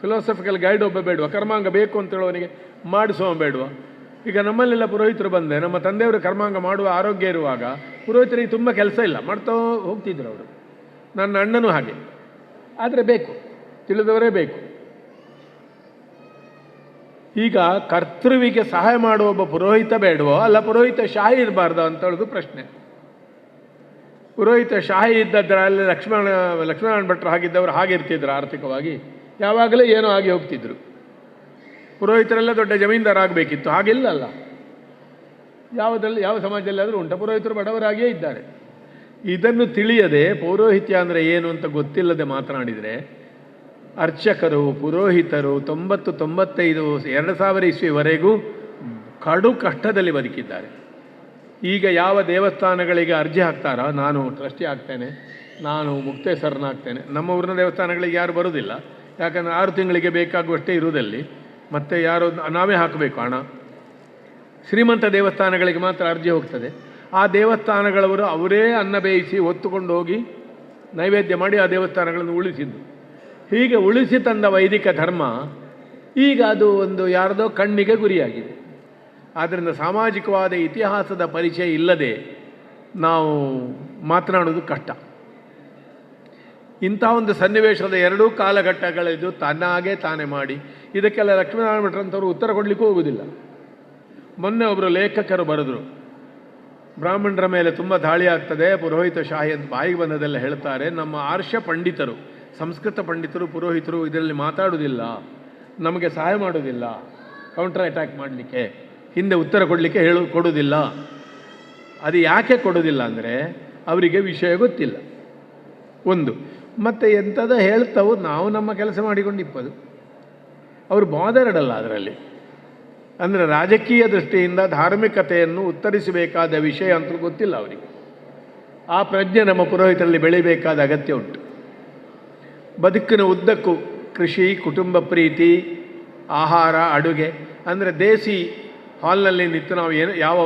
ಫಿಲಾಸಫಿಕಲ್ ಗೈಡ್ ಒಬ್ಬ ಬೇಡುವ? ಕರ್ಮಾಂಗ ಬೇಕು ಅಂತ ಹೇಳುವವನಿಗೆ ಮಾಡಿಸುವ ಬೇಡುವ? ಈಗ ನಮ್ಮಲ್ಲೆಲ್ಲ ಪುರೋಹಿತರು ಬಂದೆ, ನಮ್ಮ ತಂದೆಯವರು ಕರ್ಮಾಂಗ ಮಾಡುವ ಆರೋಗ್ಯ ಇರುವಾಗ ಪುರೋಹಿತರಿಗೆ ತುಂಬ ಕೆಲಸ ಇಲ್ಲ, ಮಾಡ್ತಾ ಹೋಗ್ತಿದ್ರು ಅವರು. ನನ್ನ ಅಣ್ಣನೂ ಹಾಗೆ. ಆದರೆ ಬೇಕು, ತಿಳಿದವರೇ ಬೇಕು. ಈಗ ಕರ್ತೃವಿಗೆ ಸಹಾಯ ಮಾಡುವ ಒಬ್ಬ ಪುರೋಹಿತ ಬೇಡವೋ, ಅಲ್ಲ ಪುರೋಹಿತ ಶಾಹಿ ಇರಬಾರ್ದು ಅಂತ ಹೇಳೋದು ಪ್ರಶ್ನೆ. ಪುರೋಹಿತ ಶಾಹಿ ಇದ್ದದ್ರಲ್ಲಿ ಲಕ್ಷ್ಮೀನಾರಾಯಣ ಭಟ್ರು ಹಾಗಿದ್ದವರು ಹಾಗಿರ್ತಿದ್ರು ಆರ್ಥಿಕವಾಗಿ, ಯಾವಾಗಲೇ ಏನೋ ಆಗಿ ಹೋಗ್ತಿದ್ರು. ಪುರೋಹಿತರೆಲ್ಲ ದೊಡ್ಡ ಜಮೀನ್ದಾರ ಆಗಬೇಕಿತ್ತು, ಹಾಗಿಲ್ಲ ಅಲ್ಲ. ಯಾವ ಸಮಾಜದಲ್ಲಿ ಆದರೂ ಉಂಟ, ಪುರೋಹಿತರು ಬಡವರಾಗಿಯೇ ಇದ್ದಾರೆ. ಇದನ್ನು ತಿಳಿಯದೆ ಪೌರೋಹಿತ್ಯ ಅಂದರೆ ಏನು ಅಂತ ಗೊತ್ತಿಲ್ಲದೆ ಮಾತನಾಡಿದರೆ ಅರ್ಚಕರು, ಪುರೋಹಿತರು 90-95 2000 ಇಸ್ವಿವರೆಗೂ ಕಡು ಕಷ್ಟದಲ್ಲಿ ಬದುಕಿದ್ದಾರೆ. ಈಗ ಯಾವ ದೇವಸ್ಥಾನಗಳಿಗೆ ಅರ್ಜಿ ಹಾಕ್ತಾರೋ, ನಾನು ಟ್ರಸ್ಟಿ ಆಗ್ತೇನೆ, ನಾನು ಮುಕ್ತೇಶ್ವರನಾಗ್ತೇನೆ, ನಮ್ಮ ಊರಿನ ದೇವಸ್ಥಾನಗಳಿಗೆ ಯಾರು ಬರುವುದಿಲ್ಲ, ಯಾಕಂದರೆ 6 ತಿಂಗಳಿಗೆ ಬೇಕಾಗುವಷ್ಟೇ ಇರುವುದಲ್ಲಿ, ಮತ್ತು ಯಾರು ನಾವೇ ಹಾಕಬೇಕು ಹಣ. ಶ್ರೀಮಂತ ದೇವಸ್ಥಾನಗಳಿಗೆ ಮಾತ್ರ ಅರ್ಜಿ ಹೋಗ್ತದೆ. ಆ ದೇವಸ್ಥಾನಗಳವರು ಅವರೇ ಅನ್ನ ಬೇಯಿಸಿ ಹೊತ್ತುಕೊಂಡು ಹೋಗಿ ನೈವೇದ್ಯ ಮಾಡಿ ಆ ದೇವಸ್ಥಾನಗಳನ್ನು ಉಳಿಸಿದ್ದು. ಹೀಗೆ ಉಳಿಸಿ ತಂದ ವೈದಿಕ ಧರ್ಮ ಈಗ ಅದು ಒಂದು ಯಾರದೋ ಕಣ್ಣಿಗೆ ಗುರಿಯಾಗಿದೆ. ಆದ್ದರಿಂದ ಸಾಮಾಜಿಕವಾದ ಇತಿಹಾಸದ ಪರಿಚಯ ಇಲ್ಲದೆ ನಾವು ಮಾತನಾಡೋದು ಕಷ್ಟ. ಇಂಥ ಒಂದು ಸನ್ನಿವೇಶದ 2 ಕಾಲಘಟ್ಟಗಳಿದ್ದು ತನ್ನಾಗೆ ತಾನೇ ಮಾಡಿ ಇದಕ್ಕೆಲ್ಲ ಲಕ್ಷ್ಮೀನಾರಾಯಣ ಭಟ್ರಂಥವ್ರು ಉತ್ತರ ಕೊಡಲಿಕ್ಕೂ ಹೋಗುವುದಿಲ್ಲ. ಮೊನ್ನೆ ಒಬ್ಬರು ಲೇಖಕರು ಬರೆದರು, ಬ್ರಾಹ್ಮಣರ ಮೇಲೆ ತುಂಬ ದಾಳಿ ಆಗ್ತದೆ, ಪುರೋಹಿತ ಶಾಹಿ ಅಂತ ಬಾಯಿಗೆ ಬಂದದೆಲ್ಲ ಹೇಳ್ತಾರೆ. ನಮ್ಮ ಆರ್ಷ ಪಂಡಿತರು, ಸಂಸ್ಕೃತ ಪಂಡಿತರು, ಪುರೋಹಿತರು ಇದರಲ್ಲಿ ಮಾತಾಡುವುದಿಲ್ಲ, ನಮಗೆ ಸಹಾಯ ಮಾಡೋದಿಲ್ಲ, ಕೌಂಟರ್ ಅಟ್ಯಾಕ್ ಮಾಡಲಿಕ್ಕೆ, ಹಿಂದೆ ಉತ್ತರ ಕೊಡಲಿಕ್ಕೆ ಕೊಡುವುದಿಲ್ಲ. ಅದು ಯಾಕೆ ಕೊಡೋದಿಲ್ಲ ಅಂದರೆ ಅವರಿಗೆ ವಿಷಯ ಗೊತ್ತಿಲ್ಲ ಒಂದು. ಮತ್ತು ಎಂಥದ ಹೇಳ್ತಾವು, ನಾವು ನಮ್ಮ ಕೆಲಸ ಮಾಡಿಕೊಂಡು ಇಪ್ಪದು. ಅವರು ಬಾದರಡಲ್ಲ ಅದರಲ್ಲಿ. ಅಂದರೆ ರಾಜಕೀಯ ದೃಷ್ಟಿಯಿಂದ ಧಾರ್ಮಿಕತೆಯನ್ನು ಉತ್ತರಿಸಬೇಕಾದ ವಿಷಯ ಅಂತೂ ಗೊತ್ತಿಲ್ಲ ಅವರಿಗೆ. ಆ ಪ್ರಜ್ಞೆ ನಮ್ಮ ಪುರೋಹಿತರಲ್ಲಿ ಬೆಳಿಬೇಕಾದ ಅಗತ್ಯ ಉಂಟು. ಬದುಕಿನ ಉದ್ದಕ್ಕೂ ಕೃಷಿ, ಕುಟುಂಬ ಪ್ರೀತಿ, ಆಹಾರ, ಅಡುಗೆ, ಅಂದರೆ ದೇಸಿ ಹಾಲ್ನಲ್ಲಿ ನಿಂತು ನಾವು ಯಾವ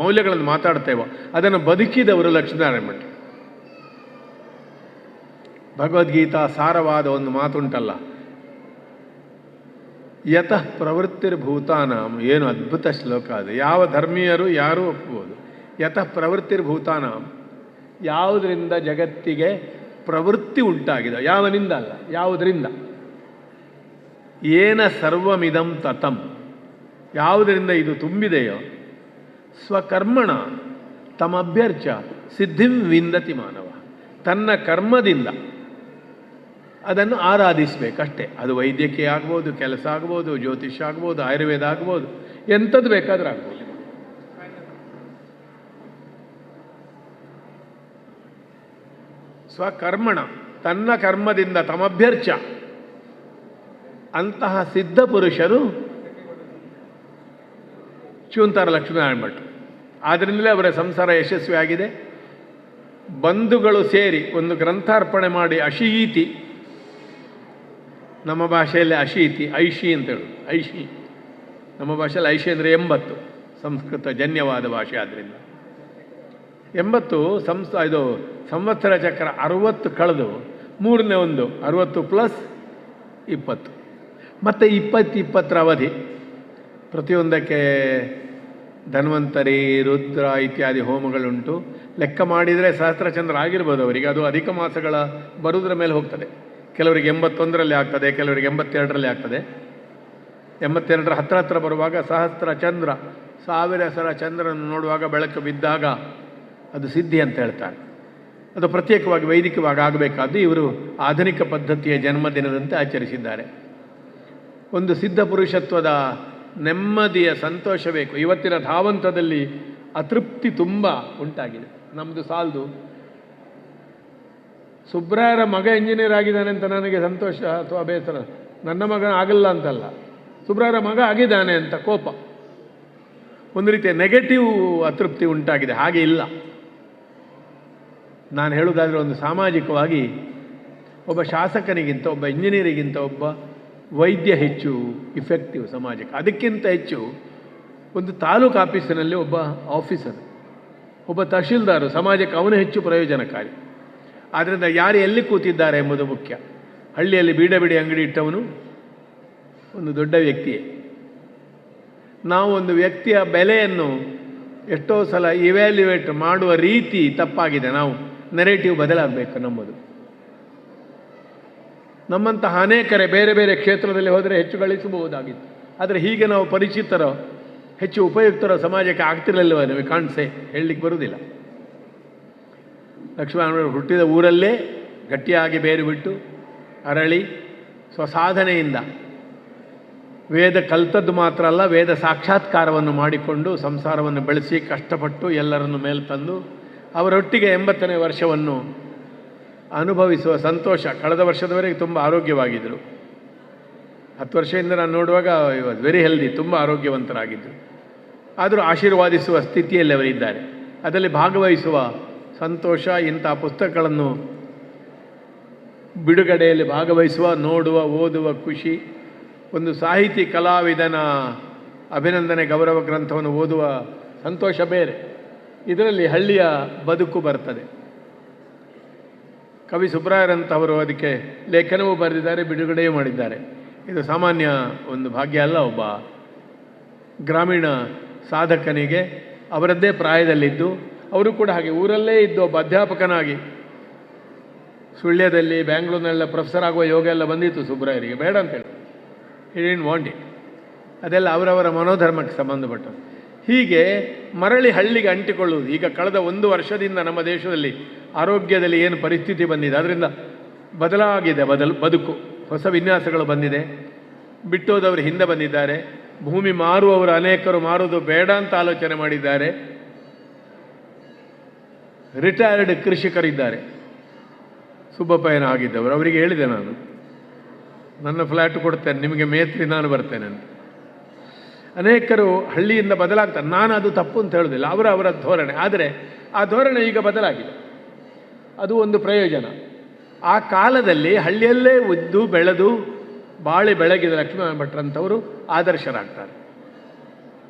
ಮೌಲ್ಯಗಳನ್ನು ಮಾತಾಡ್ತೇವೋ ಅದನ್ನು ಬದುಕಿದವರು ಲಕ್ಷ್ಮೀನಾರಾಯಣ ಭಟ್ರು. ಭಗವದ್ಗೀತಾ ಸಾರವಾದ ಒಂದು ಮಾತುಂಟಲ್ಲ, ಯತಃ ಪ್ರವೃತ್ತಿರ್ಭೂತಾನಾಂ, ಏನು ಅದ್ಭುತ ಶ್ಲೋಕ ಅದು. ಯಾವ ಧರ್ಮೀಯರು ಯಾರೂ ಒಪ್ಪಬಹುದು. ಯತಃ ಪ್ರವೃತ್ತಿರ್ಭೂತಾನಾಂ, ಯಾವುದರಿಂದ ಜಗತ್ತಿಗೆ ಪ್ರವೃತ್ತಿ ಉಂಟಾಗಿದೆ, ಯಾವನಿಂದ ಅಲ್ಲ, ಯಾವುದರಿಂದ. ಏನ ಸರ್ವಮಿದಂ ತತಂ, ಯಾವುದರಿಂದ ಇದು ತುಂಬಿದೆಯೋ, ಸ್ವಕರ್ಮಣ ತಮಭ್ಯರ್ಚ ಸಿದ್ಧಿಂ ವಿಂದತಿ ಮಾನವ, ತನ್ನ ಕರ್ಮದಿಂದ ಅದನ್ನು ಆರಾಧಿಸಬೇಕಷ್ಟೇ. ಅದು ವೈದ್ಯಕೀಯ ಆಗ್ಬೋದು, ಕೆಲಸ ಆಗ್ಬೋದು, ಜ್ಯೋತಿಷ್ಯ ಆಗ್ಬೋದು, ಆಯುರ್ವೇದ ಆಗ್ಬೋದು, ಎಂಥದ್ದು ಬೇಕಾದರೂ ಆಗ್ಬೋದು. ಸ್ವಕರ್ಮಣ, ತನ್ನ ಕರ್ಮದಿಂದ ತಮಭ್ಯರ್ಚ, ಅಂತಹ ಸಿದ್ಧ ಪುರುಷರು ಚೂಂತಾರ ಲಕ್ಷ್ಮೀನಾರಾಯಣ ಭಟ್ರು. ಆದ್ದರಿಂದಲೇ ಅವರ ಸಂಸಾರ ಯಶಸ್ವಿಯಾಗಿದೆ. ಬಂಧುಗಳು ಸೇರಿ ಒಂದು ಗ್ರಂಥಾರ್ಪಣೆ ಮಾಡಿ ಅಶೀತಿ, ನಮ್ಮ ಭಾಷೆಯಲ್ಲಿ ಅಶೀತಿ, ಐಶಿ ಅಂತ ಹೇಳೋದು. ಐಶಿ ನಮ್ಮ ಭಾಷೆಯಲ್ಲಿ ಐಶಿ ಅಂದರೆ 80, ಸಂಸ್ಕೃತ ಜನ್ಯವಾದ ಭಾಷೆ. ಆದ್ದರಿಂದ 80 ಇದು ಸಂವತ್ಸರ ಚಕ್ರ 60 ಕಳೆದು 3ನೇ 1 60 + 20 ಮತ್ತು 20 ಅವಧಿ. ಪ್ರತಿಯೊಂದಕ್ಕೆ ಧನ್ವಂತರಿ, ರುದ್ರ ಇತ್ಯಾದಿ ಹೋಮಗಳುಂಟು. ಲೆಕ್ಕ ಮಾಡಿದರೆ ಸಹಸ್ರಚಂದ್ರ ಆಗಿರ್ಬೋದು ಅವರಿಗೆ. ಅದು ಅಧಿಕ ಮಾಸಗಳ ಬರುವುದರ ಮೇಲೆ ಹೋಗ್ತದೆ. ಕೆಲವರಿಗೆ 81ರಲ್ಲಿ ಆಗ್ತದೆ, ಕೆಲವರಿಗೆ 82ರಲ್ಲಿ ಆಗ್ತದೆ. 82ರ ಹತ್ತಿರ ಬರುವಾಗ ಸಹಸ್ರ ಚಂದ್ರ 1000 ಸಲ ಚಂದ್ರನನ್ನು ನೋಡುವಾಗ ಬೆಳಕು ಬಿದ್ದಾಗ ಅದು ಸಿದ್ಧಿ ಅಂತ ಹೇಳ್ತಾರೆ. ಅದು ಪ್ರತ್ಯೇಕವಾಗಿ ವೈದಿಕವಾಗಿ ಆಗಬೇಕಾದ್ದು ಇವರು ಆಧುನಿಕ ಪದ್ಧತಿಯ ಜನ್ಮದಿನದಂತೆ ಆಚರಿಸಿದ್ದಾರೆ. ಒಂದು ಸಿದ್ಧ ಪುರುಷತ್ವದ ನೆಮ್ಮದಿಯ ಸಂತೋಷ ಬೇಕು. ಇವತ್ತಿನ ಧಾವಂತದಲ್ಲಿ ಅತೃಪ್ತಿ ತುಂಬ ಉಂಟಾಗಿದೆ. ನಮ್ಮದು ಸಾಲದು, ಸುಬ್ರಾಯರ ಮಗ ಇಂಜಿನಿಯರ್ ಆಗಿದ್ದಾನೆ ಅಂತ ನನಗೆ ಸಂತೋಷ ಅಥವಾ ಬೇಸರ, ನನ್ನ ಮಗ ಆಗಲ್ಲ ಅಂತಲ್ಲ, ಸುಬ್ರಾಯರ ಮಗ ಆಗಿದ್ದಾನೆ ಅಂತ ಕೋಪ. ಒಂದು ರೀತಿಯ ನೆಗೆಟಿವ್ ಅತೃಪ್ತಿ ಉಂಟಾಗಿದೆ. ಹಾಗೆ ಇಲ್ಲ. ನಾನು ಹೇಳುವುದಾದರೆ ಒಂದು ಸಾಮಾಜಿಕವಾಗಿ ಒಬ್ಬ ಶಾಸಕನಿಗಿಂತ ಒಬ್ಬ ಇಂಜಿನಿಯರಿಗಿಂತ ಒಬ್ಬ ವೈದ್ಯ ಹೆಚ್ಚು ಇಫೆಕ್ಟಿವ್ ಸಮಾಜಕ್ಕೆ. ಅದಕ್ಕಿಂತ ಹೆಚ್ಚು ಒಂದು ತಾಲೂಕು ಆಫೀಸಿನಲ್ಲಿ ಒಬ್ಬ ಆಫೀಸರ್, ಒಬ್ಬ ತಹಶೀಲ್ದಾರು ಸಮಾಜಕ್ಕೆ ಅವನು ಹೆಚ್ಚು ಪ್ರಯೋಜನಕಾರಿ. ಆದ್ದರಿಂದ ಯಾರು ಎಲ್ಲಿ ಕೂತಿದ್ದಾರೆ ಎಂಬುದು ಮುಖ್ಯ. ಹಳ್ಳಿಯಲ್ಲಿ ಬೀಡಬಿಡಿ ಅಂಗಡಿ ಇಟ್ಟವನು ಒಂದು ದೊಡ್ಡ ವ್ಯಕ್ತಿಯೇ. ನಾವು ಒಂದು ವ್ಯಕ್ತಿಯ ಬೆಲೆಯನ್ನು ಎಷ್ಟೋ ಸಲ ಇವ್ಯಾಲ್ಯುವೇಟ್ ಮಾಡುವ ರೀತಿ ತಪ್ಪಾಗಿದೆ. ನಾವು ನೆರೇಟಿವ್ ಬದಲಾಗಬೇಕು ನಮ್ಮದು. ನಮ್ಮಂತಹ ಅನೇಕರೇ ಬೇರೆ ಬೇರೆ ಕ್ಷೇತ್ರದಲ್ಲಿ ಹೋದರೆ ಹೆಚ್ಚು ಗಳಿಸಬಹುದಾಗಿತ್ತು. ಆದರೆ ಹೀಗೆ ನಾವು ಪರಿಚಿತರೋ ಹೆಚ್ಚು ಉಪಯುಕ್ತರೋ ಸಮಾಜಕ್ಕೆ ಆಗ್ತಿರಲಿಲ್ವ ನಮಗೆ ಕಾಣಿಸೆ ಹೇಳಲಿಕ್ಕೆ ಬರುವುದಿಲ್ಲ. ಲಕ್ಷ್ಮಣರು ಹುಟ್ಟಿದ ಊರಲ್ಲೇ ಗಟ್ಟಿಯಾಗಿ ಬೇರು ಬಿಟ್ಟು ಅರಳಿ ಸ್ವಸಾಧನೆಯಿಂದ ವೇದ ಕಲ್ತದ್ದು ಮಾತ್ರ ಅಲ್ಲ, ವೇದ ಸಾಕ್ಷಾತ್ಕಾರವನ್ನು ಮಾಡಿಕೊಂಡು ಸಂಸಾರವನ್ನು ಬೆಳೆಸಿ ಕಷ್ಟಪಟ್ಟು ಎಲ್ಲರನ್ನು ಮೇಲೆ ತಂದು ಅವರೊಟ್ಟಿಗೆ 80ನೇ ವರ್ಷವನ್ನು ಅನುಭವಿಸುವ ಸಂತೋಷ. ಕಳೆದ ವರ್ಷದವರೆಗೆ ತುಂಬ ಆರೋಗ್ಯವಾಗಿದ್ದರು. 10 ವರ್ಷದಿಂದ ನಾನು ನೋಡುವಾಗ ವೆರಿ ಹೆಲ್ದಿ, ತುಂಬ ಆರೋಗ್ಯವಂತರಾಗಿದ್ದರು. ಆದರೂ ಆಶೀರ್ವಾದಿಸುವ ಸ್ಥಿತಿಯಲ್ಲಿ ಅವರಿದ್ದಾರೆ. ಅದರಲ್ಲಿ ಭಾಗವಹಿಸುವ ಸಂತೋಷ, ಇಂಥ ಪುಸ್ತಕಗಳನ್ನು ಬಿಡುಗಡೆಯಲ್ಲಿ ಭಾಗವಹಿಸುವ, ನೋಡುವ, ಓದುವ ಖುಷಿ, ಒಂದು ಸಾಹಿತಿ ಕಲಾವಿದನ ಅಭಿನಂದನೆ ಗೌರವ ಗ್ರಂಥವನ್ನು ಓದುವ ಸಂತೋಷ ಬೇರೆ. ಇದರಲ್ಲಿ ಹಳ್ಳಿಯ ಬದುಕು ಬರ್ತದೆ. ಕವಿ ಸುಬ್ರಾಯರಂಥವರು ಅದಕ್ಕೆ ಲೇಖನವೂ ಬರೆದಿದ್ದಾರೆ, ಬಿಡುಗಡೆಯೂ ಮಾಡಿದ್ದಾರೆ. ಇದು ಸಾಮಾನ್ಯ ಒಂದು ಭಾಗ್ಯ ಅಲ್ಲ. ಒಬ್ಬ ಗ್ರಾಮೀಣ ಸಾಧಕನಿಗೆ ಅವರದ್ದೇ ಪ್ರಾಯದಲ್ಲಿದ್ದು, ಅವರು ಕೂಡ ಹಾಗೆ ಊರಲ್ಲೇ ಇದ್ದು ಒಬ್ಬ ಅಧ್ಯಾಪಕನಾಗಿ ಸುಳ್ಯದಲ್ಲಿ ಬ್ಯಾಂಗ್ಳೂರಿನೆಲ್ಲ ಪ್ರೊಫೆಸರ್ ಆಗುವ ಯೋಗ ಎಲ್ಲ ಬಂದಿತ್ತು ಸುಬ್ರಾಯರಿಗೆ. ಬೇಡ ಅಂತೇಳಿ ಹಿ ಡಿಡ್ಂಟ್ ವಾಂಟ್ ಇಟ್. ಅದೆಲ್ಲ ಅವರವರ ಮನೋಧರ್ಮಕ್ಕೆ ಸಂಬಂಧಪಟ್ಟದ್ದು. ಹೀಗೆ ಮರಳಿ ಹಳ್ಳಿಗೆ ಅಂಟಿಕೊಳ್ಳುವುದು. ಈಗ ಕಳೆದ 1 ವರ್ಷದಿಂದ ನಮ್ಮ ದೇಶದಲ್ಲಿ ಆರೋಗ್ಯದಲ್ಲಿ ಏನು ಪರಿಸ್ಥಿತಿ ಬಂದಿದೆ, ಅದರಿಂದ ಬದಲಾಗಿದೆ ಬದುಕು. ಹೊಸ ವಿನ್ಯಾಸಗಳು ಬಂದಿದೆ. ಬಿಟ್ಟೋದವರು ಹಿಂದೆ ಬಂದಿದ್ದಾರೆ. ಭೂಮಿ ಮಾರುವವರು ಅನೇಕರು ಮಾರುವುದು ಬೇಡ ಅಂತ ಆಲೋಚನೆ ಮಾಡಿದ್ದಾರೆ. ರಿಟೈರ್ಡ್ ಕೃಷಿಕರಿದ್ದಾರೆ. ಸುಬ್ಬಪ್ಪಯ್ಯನ ಆಗಿದ್ದವರು. ಅವರಿಗೆ ಹೇಳಿದೆ ನಾನು, ನನ್ನ ಫ್ಲ್ಯಾಟ್ ಕೊಡ್ತೇನೆ, ನಿಮಗೆ ಮೇತ್ರಿ ನಾನು ಬರ್ತೇನೆ ಅಂತ. ಅನೇಕರು ಹಳ್ಳಿಯಿಂದ ಬದಲಾಗ್ತಾರೆ. ನಾನು ಅದು ತಪ್ಪು ಅಂತ ಹೇಳೋದಿಲ್ಲ, ಅವರ ಧೋರಣೆ. ಆದರೆ ಆ ಧೋರಣೆ ಈಗ ಬದಲಾಗಿದೆ. ಅದು ಒಂದು ಪ್ರಯೋಜನ. ಆ ಕಾಲದಲ್ಲಿ ಹಳ್ಳಿಯಲ್ಲೇ ಉದ್ದು ಬೆಳೆದು ಬಾಳಿ ಬೆಳಗಿದ ಲಕ್ಷ್ಮಣ ಭಟ್ರಂಥವರು ಆದರ್ಶರಾಗ್ತಾರೆ.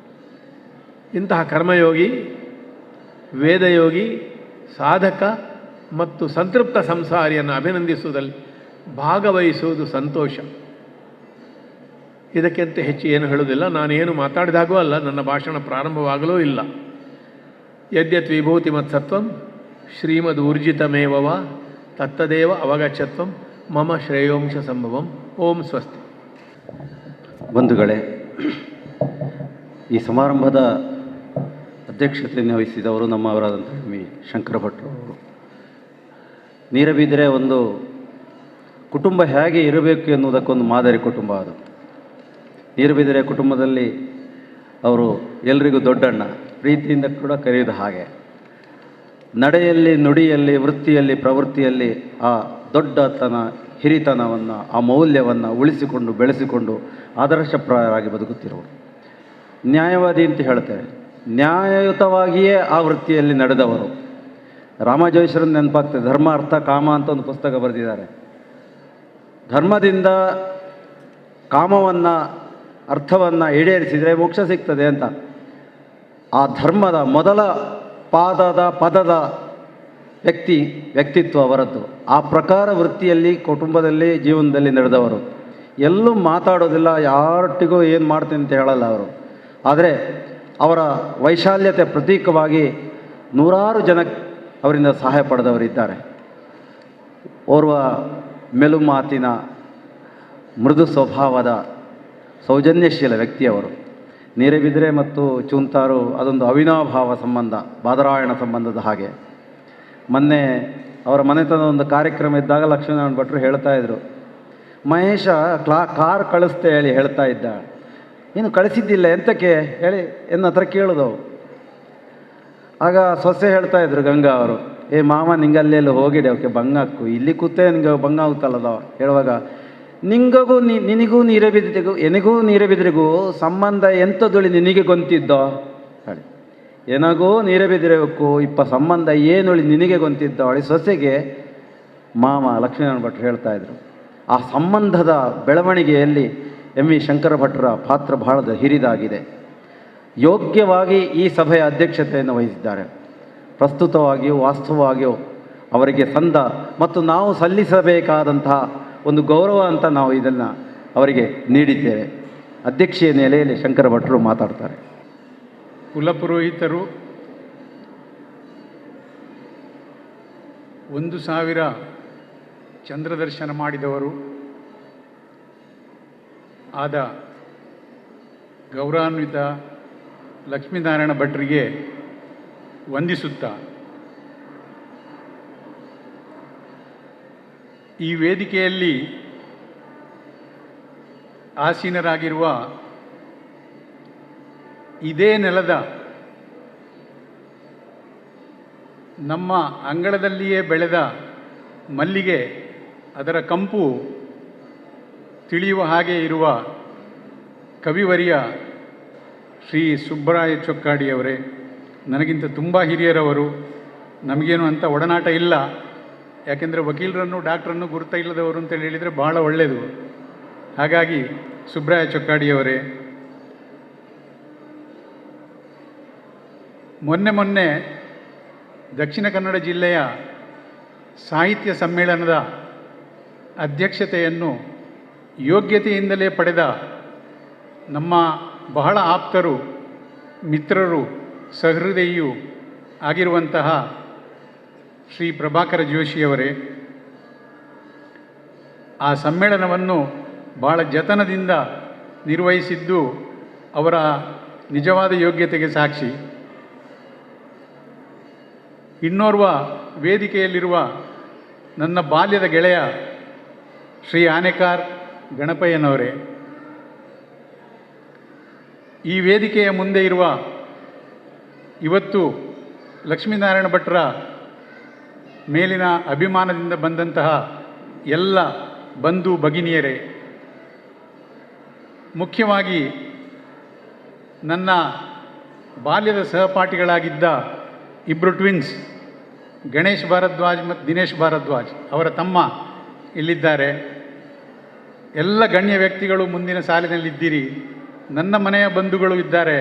ಇಂತಹ ಕರ್ಮಯೋಗಿ, ವೇದಯೋಗಿ, ಸಾಧಕ ಮತ್ತು ಸಂತೃಪ್ತ ಸಂಸಾರಿಯನ್ನು ಅಭಿನಂದಿಸುವುದಲ್ಲಿ ಭಾಗವಹಿಸುವುದು ಸಂತೋಷ. ಇದಕ್ಕಿಂತ ಹೆಚ್ಚು ಏನು ಹೇಳುವುದಿಲ್ಲ. ನಾನೇನು ಮಾತಾಡಿದಾಗೂ ಅಲ್ಲ, ನನ್ನ ಭಾಷಣ ಪ್ರಾರಂಭವಾಗಲೂ ಇಲ್ಲ. ಯದ್ಯತ್ ವಿಭೂತಿ ಮತ್ಸತ್ವಂ ಶ್ರೀಮದ್ ಊರ್ಜಿತಮೇವವ ತತ್ತದೇವ ಅವಗಚ್ಚತ್ವಂ ಮಮ ಶ್ರೇಯೋಂಶ ಸಂಭವಂ. ಓಂ ಸ್ವಸ್ತಿ. ಬಂಧುಗಳೇ, ಈ ಸಮಾರಂಭದ ಅಧ್ಯಕ್ಷತೆಯನ್ನು ವಹಿಸಿದವರು ನಮ್ಮವರಾದಂಥ ಮಿ ಶಂಕರ ಭಟ್ರು ಅವರು. ನೀರಬಿದ್ರೆ ಒಂದು ಕುಟುಂಬ ಹೇಗೆ ಇರಬೇಕು ಎನ್ನುವುದಕ್ಕೊಂದು ಮಾದರಿ ಕುಟುಂಬ ಅದು. ನೀರಬಿದ್ರೆ ಕುಟುಂಬದಲ್ಲಿ ಅವರು ಎಲ್ರಿಗೂ ದೊಡ್ಡಣ್ಣ, ಪ್ರೀತಿಯಿಂದ ಕೂಡ ಕರೆಯುವುದು ಹಾಗೆ. ನಡೆಯಲ್ಲಿ, ನುಡಿಯಲ್ಲಿ, ವೃತ್ತಿಯಲ್ಲಿ, ಪ್ರವೃತ್ತಿಯಲ್ಲಿ ಆ ದೊಡ್ಡತನ, ಹಿರಿತನವನ್ನು, ಆ ಮೌಲ್ಯವನ್ನು ಉಳಿಸಿಕೊಂಡು ಬೆಳೆಸಿಕೊಂಡು ಆದರ್ಶಪ್ರಾಯರಾಗಿ ಬದುಕುತ್ತಿರುವರು. ನ್ಯಾಯವಾದಿ ಅಂತ ಹೇಳ್ತಾರೆ. ನ್ಯಾಯಯುತವಾಗಿಯೇ ಆ ವೃತ್ತಿಯಲ್ಲಿ ನಡೆದವರು. ರಾಮಜೋಯಿಸರನ್ನು ನೆನಪಾಗ್ತದೆ. ಧರ್ಮ ಅರ್ಥ ಕಾಮ ಅಂತ ಒಂದು ಪುಸ್ತಕ ಬರೆದಿದ್ದಾರೆ. ಧರ್ಮದಿಂದ ಕಾಮವನ್ನು, ಅರ್ಥವನ್ನು ಈಡೇರಿಸಿದರೆ ಮೋಕ್ಷ ಸಿಗ್ತದೆ ಅಂತ. ಆ ಧರ್ಮದ ಮೊದಲ ಪದದ ವ್ಯಕ್ತಿತ್ವ ಅವರದ್ದು. ಆ ಪ್ರಕಾರ ವೃತ್ತಿಯಲ್ಲಿ, ಕುಟುಂಬದಲ್ಲಿ, ಜೀವನದಲ್ಲಿ ನಡೆದವರು. ಎಲ್ಲೂ ಮಾತಾಡೋದಿಲ್ಲ, ಯಾರೊಟ್ಟಿಗೂ ಏನು ಮಾಡ್ತೀನಿ ಅಂತ ಹೇಳಲ್ಲ ಅವರು. ಆದರೆ ಅವರ ವೈಶಾಲ್ಯತೆ ಪ್ರತೀಕವಾಗಿ ನೂರಾರು ಜನ ಅವರಿಂದ ಸಹಾಯ ಪಡೆದವರಿದ್ದಾರೆ. ಓರ್ವ ಮೆಲು ಮಾತಿನ, ಮೃದು ಸ್ವಭಾವದ, ಸೌಜನ್ಯಶೀಲ ವ್ಯಕ್ತಿಯವರು. ನೀರೆಬಿದ್ರೆ ಮತ್ತು ಚೂಂತಾರು ಅದೊಂದು ಅವಿನಾಭಾವ ಸಂಬಂಧ, ಬಾದರಾಯಣ ಸಂಬಂಧದ ಹಾಗೆ. ಮೊನ್ನೆ ಅವರ ಮನೆತನದ ಒಂದು ಕಾರ್ಯಕ್ರಮ ಇದ್ದಾಗ ಲಕ್ಷ್ಮೀನಾರಾಯಣ ಭಟ್ರು ಹೇಳ್ತಾ ಇದ್ರು, ಮಹೇಶ ಕಾರ್ ಕಳಿಸ್ತೆ ಹೇಳಿ ಹೇಳ್ತಾ ಇದ್ದ. ಏನು ಕಳಿಸಿದ್ದಿಲ್ಲ ಎಂತಕ್ಕೆ ಹೇಳಿ ಎನ್ನ ಹತ್ರ ಕೇಳಿದವು. ಆಗ ಸೊಸೆ ಹೇಳ್ತಾ ಇದ್ರು ಗಂಗಾ ಅವರು, ಏ ಮಾಮ ನಿಂಗಲ್ಲೆಲ್ಲ ಹೋಗಿಡೆ ಅವಕ್ಕೆ ಬಂಗಾಕ್ಕು, ಇಲ್ಲಿ ಕೂತೆ ನಿಂಗೆ ಬಂಗ ಆಗುತ್ತಲ್ಲದ ಹೇಳುವಾಗ, ನಿಂಗಗೂ ನಿನಗೂ ನೀರೆಬಿದ್ರಿಗೂ ಎನಿಗೂ ನೀರೆಬಿದ್ರಿಗೂ ಸಂಬಂಧ ಎಂಥದುಳಿ ನಿನಗೆ ಗೊಂತಿದ್ದೋ ಹೇಳಿ, ಏನಾಗೂ ನೀರೆಬಿದ್ರಿಗೂ ಇಪ್ಪ ಸಂಬಂಧ ಏನುಳಿ ನಿನಗೆ ಗೊಂತಿದ್ದೋ ಹೇಳಿ ಸೊಸೆಗೆ ಮಾಮ ಲಕ್ಷ್ಮೀನಾರಾಯಣ ಭಟ್ರು ಹೇಳ್ತಾ ಇದ್ರು. ಆ ಸಂಬಂಧದ ಬೆಳವಣಿಗೆಯಲ್ಲಿ ಎಂ ವಿ ಶಂಕರ ಭಟ್ರ ಪಾತ್ರ ಬಹಳ ಹಿರಿದಾಗಿದೆ. ಯೋಗ್ಯವಾಗಿ ಈ ಸಭೆಯ ಅಧ್ಯಕ್ಷತೆಯನ್ನು ವಹಿಸಿದ್ದಾರೆ. ಪ್ರಸ್ತುತವಾಗಿಯೂ ವಾಸ್ತವವಾಗಿಯೂ ಅವರಿಗೆ ಸಂದ ಮತ್ತು ನಾವು ಸಲ್ಲಿಸಬೇಕಾದಂತಹ ಒಂದು ಗೌರವ ಅಂತ ನಾವು ಇದನ್ನು ಅವರಿಗೆ ನೀಡಿದ್ದೇವೆ. ಅಧ್ಯಕ್ಷೀಯ ನೆಲೆಯಲ್ಲಿ ಶಂಕರ ಭಟ್ರು ಮಾತಾಡ್ತಾರೆ. ಕುಲಪುರೋಹಿತರು 1000 ಚಂದ್ರದರ್ಶನ ಮಾಡಿದವರು ಆದ ಗೌರವಾನ್ವಿತ ಲಕ್ಷ್ಮೀನಾರಾಯಣ ಭಟ್ರಿಗೆ ವಂದಿಸುತ್ತಾ, ಈ ವೇದಿಕೆಯಲ್ಲಿ ಆಸೀನರಾಗಿರುವ ಇದೇ ನೆಲದ ನಮ್ಮ ಅಂಗಳದಲ್ಲಿಯೇ ಬೆಳೆದ ಮಲ್ಲಿಗೆ, ಅದರ ಕಂಪು ತಿಳಿಯುವ ಹಾಗೆ ಇರುವ ಕವಿವರ್ಯ ಶ್ರೀ ಸುಬ್ಬರಾಯ ಚೊಕ್ಕಾಡಿಯವರೇ, ನನಗಿಂತ ತುಂಬ ಹಿರಿಯರವರು, ನಮಗೇನು ಅಂತ ಒಡನಾಟ ಇಲ್ಲ. ಯಾಕೆಂದರೆ ವಕೀಲರನ್ನು ಡಾಕ್ಟ್ರನ್ನು ಗುರುತ ಇಲ್ಲದವರು ಅಂತೇಳಿ ಹೇಳಿದರೆ ಬಹಳ ಒಳ್ಳೆಯದು. ಹಾಗಾಗಿ ಸುಬ್ಬರಾಯ ಚೊಕ್ಕಾಡಿಯವರೇ, ಮೊನ್ನೆ ದಕ್ಷಿಣ ಕನ್ನಡ ಜಿಲ್ಲೆಯ ಸಾಹಿತ್ಯ ಸಮ್ಮೇಳನದ ಅಧ್ಯಕ್ಷತೆಯನ್ನು ಯೋಗ್ಯತೆಯಿಂದಲೇ ಪಡೆದ ನಮ್ಮ ಬಹಳ ಆಪ್ತರು, ಮಿತ್ರರು, ಸಹೃದಯಿಯೂ ಆಗಿರುವಂತಹ ಶ್ರೀ ಪ್ರಭಾಕರ ಜೋಶಿಯವರೇ, ಆ ಸಮ್ಮೇಳನವನ್ನು ಬಹಳ ಜತನದಿಂದ ನಿರ್ವಹಿಸಿದ್ದು ಅವರ ನಿಜವಾದ ಯೋಗ್ಯತೆಗೆ ಸಾಕ್ಷಿ. ಇನ್ನೋರ್ವ ವೇದಿಕೆಯಲ್ಲಿರುವ ನನ್ನ ಬಾಲ್ಯದ ಗೆಳೆಯ ಶ್ರೀ ಆನೆಕಾರ್ ಗಣಪಯ್ಯನವರೇ, ಈ ವೇದಿಕೆಯ ಮುಂದೆ ಇರುವ ಇವತ್ತು ಲಕ್ಷ್ಮೀನಾರಾಯಣ ಭಟ್ರ ಮೇಲಿನ ಅಭಿಮಾನದಿಂದ ಬಂದಂತಹ ಎಲ್ಲ ಬಂಧು ಭಗಿನಿಯರೇ, ಮುಖ್ಯವಾಗಿ ನನ್ನ ಬಾಲ್ಯದ ಸಹಪಾಠಿಗಳಾಗಿದ್ದ ಇಬ್ಬರು ಟ್ವಿನ್ಸ್, ಗಣೇಶ್ ಭಾರದ್ವಾಜ್ ಮತ್ತು ದಿನೇಶ್ ಭಾರದ್ವಾಜ್, ಅವರ ತಮ್ಮ ಇಲ್ಲಿದ್ದಾರೆ. ಎಲ್ಲ ಗಣ್ಯ ವ್ಯಕ್ತಿಗಳು ಮುಂದಿನ ಸಾಲಿನಲ್ಲಿದ್ದೀರಿ. ನನ್ನ ಮನೆಯ ಬಂಧುಗಳು ಇದ್ದಾರೆ,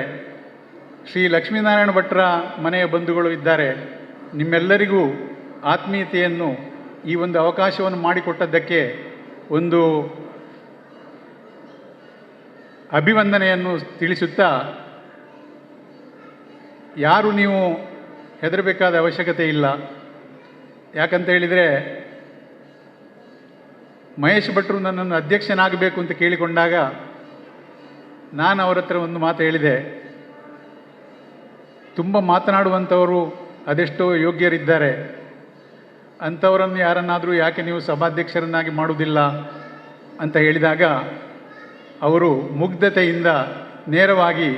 ಶ್ರೀ ಲಕ್ಷ್ಮೀನಾರಾಯಣ ಭಟ್ರ ಮನೆಯ ಬಂಧುಗಳು ಇದ್ದಾರೆ. ನಿಮ್ಮೆಲ್ಲರಿಗೂ ಆತ್ಮೀಯತೆಯನ್ನು, ಈ ಒಂದು ಅವಕಾಶವನ್ನು ಮಾಡಿಕೊಟ್ಟದ್ದಕ್ಕೆ ಒಂದು ಅಭಿವಂದನೆಯನ್ನು ತಿಳಿಸುತ್ತಾ, ಯಾರು ನೀವು ಹೆದರಬೇಕಾದ ಅವಶ್ಯಕತೆ ಇಲ್ಲ. ಯಾಕಂತ ಹೇಳಿದರೆ, ಮಹೇಶ್ ಭಟ್ರು ನನ್ನನ್ನು ಅಧ್ಯಕ್ಷನಾಗಬೇಕು ಅಂತ ಕೇಳಿಕೊಂಡಾಗ ನಾನು ಅವರ ಹತ್ರ ಒಂದು ಮಾತು ಹೇಳಿದೆ, ತುಂಬ ಮಾತನಾಡುವಂಥವರು ಅದೆಷ್ಟೋ ಯೋಗ್ಯರಿದ್ದಾರೆ, ಅಂಥವರನ್ನು ಯಾರನ್ನಾದರೂ ಯಾಕೆ ನೀವು ಸಭಾಧ್ಯಕ್ಷರನ್ನಾಗಿ ಮಾಡುವುದಿಲ್ಲ ಅಂತ ಹೇಳಿದಾಗ ಅವರು ಮುಗ್ಧತೆಯಿಂದ ನೇರವಾಗಿ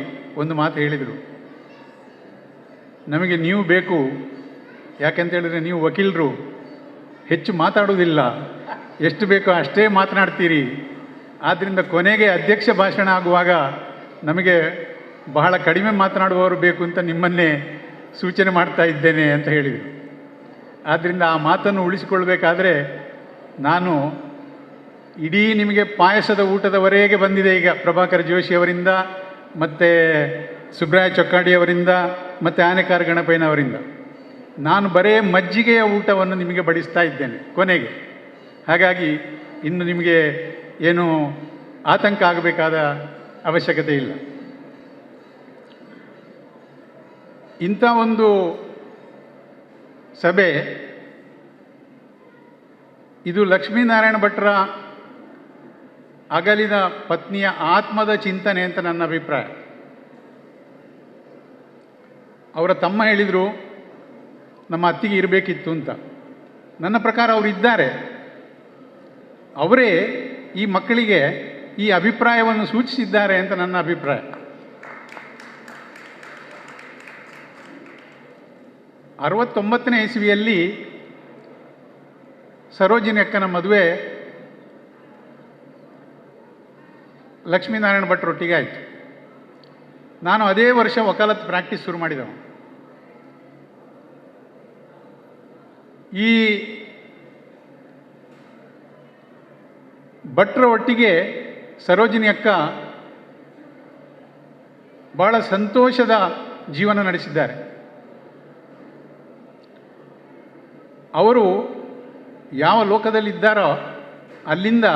ಒಂದು ಮಾತು ಹೇಳಿದರು, ನಮಗೆ ನೀವು ಬೇಕು. ಯಾಕೆಂತ ಹೇಳಿದರೆ ನೀವು ವಕೀಲರು, ಹೆಚ್ಚು ಮಾತಾಡುವುದಿಲ್ಲ, ಎಷ್ಟು ಬೇಕೋ ಅಷ್ಟೇ ಮಾತನಾಡ್ತೀರಿ. ಆದ್ದರಿಂದ ಕೊನೆಗೆ ಅಧ್ಯಕ್ಷ ಭಾಷಣ ಆಗುವಾಗ ನಮಗೆ ಬಹಳ ಕಡಿಮೆ ಮಾತನಾಡುವವರು ಬೇಕು ಅಂತ ನಿಮ್ಮನ್ನೇ ಸೂಚನೆ ಮಾಡ್ತಾ ಇದ್ದೇನೆ ಅಂತ ಹೇಳಿದರು. ಆದ್ದರಿಂದ ಆ ಮಾತನ್ನು ಉಳಿಸಿಕೊಳ್ಬೇಕಾದ್ರೆ ನಾನು ಇಡೀ ನಿಮಗೆ ಪಾಯಸದ ಊಟದವರೆಗೆ ಬಂದಿದೆ ಈಗ ಪ್ರಭಾಕರ್ ಜೋಶಿ ಅವರಿಂದ, ಮತ್ತು ಸುಬ್ರಾಯ ಚೊಕ್ಕಾಡಿಯವರಿಂದ, ಮತ್ತು ಆನೆಕಾರ ಗಣಪಯ್ಯನವರಿಂದ. ನಾನು ಬರೇ ಮಜ್ಜಿಗೆಯ ಊಟವನ್ನು ನಿಮಗೆ ಬಡಿಸ್ತಾ ಇದ್ದೇನೆ ಕೊನೆಗೆ. ಹಾಗಾಗಿ ಇನ್ನು ನಿಮಗೆ ಏನು ಆತಂಕ ಆಗಬೇಕಾದ ಅವಶ್ಯಕತೆ ಇಲ್ಲ. ಇಂಥ ಒಂದು ಸಭೆ ಇದು ಲಕ್ಷ್ಮೀನಾರಾಯಣ ಭಟ್ರ ಅಗಲಿದ ಪತ್ನಿಯ ಆತ್ಮದ ಚಿಂತನೆ ಅಂತ ನನ್ನ ಅಭಿಪ್ರಾಯ. ಅವರ ತಮ್ಮ ಹೇಳಿದರು ನಮ್ಮ ಅತ್ತಿಗೆ ಇರಬೇಕಿತ್ತು ಅಂತ. ನನ್ನ ಪ್ರಕಾರ ಅವರು ಇದ್ದಾರೆ. ಅವರೇ ಈ ಮಕ್ಕಳಿಗೆ ಈ ಅಭಿಪ್ರಾಯವನ್ನು ಸೂಚಿಸಿದ್ದಾರೆ ಅಂತ ನನ್ನ ಅಭಿಪ್ರಾಯ. 69ನೇ ಇಸವಿಯಲ್ಲಿ ಸರೋಜಿನಿ ಅಕ್ಕನ ಮದುವೆ ಲಕ್ಷ್ಮೀನಾರಾಯಣ ಭಟ್ರೊಟ್ಟಿಗೆ ಆಯಿತು. ನಾನು ಅದೇ ವರ್ಷ ವಕಾಲತ್ ಪ್ರಾಕ್ಟೀಸ್ ಶುರು ಮಾಡಿದವ. ಈ ಭಟ್ರ ಒಟ್ಟಿಗೆ ಸರೋಜಿನಿ ಅಕ್ಕ ಬಹಳ ಸಂತೋಷದ ಜೀವನ ನಡೆಸಿದ್ದಾರೆ. ಅವರು ಯಾವ ಲೋಕದಲ್ಲಿದ್ದಾರೋ ಅಲ್ಲಿಂದ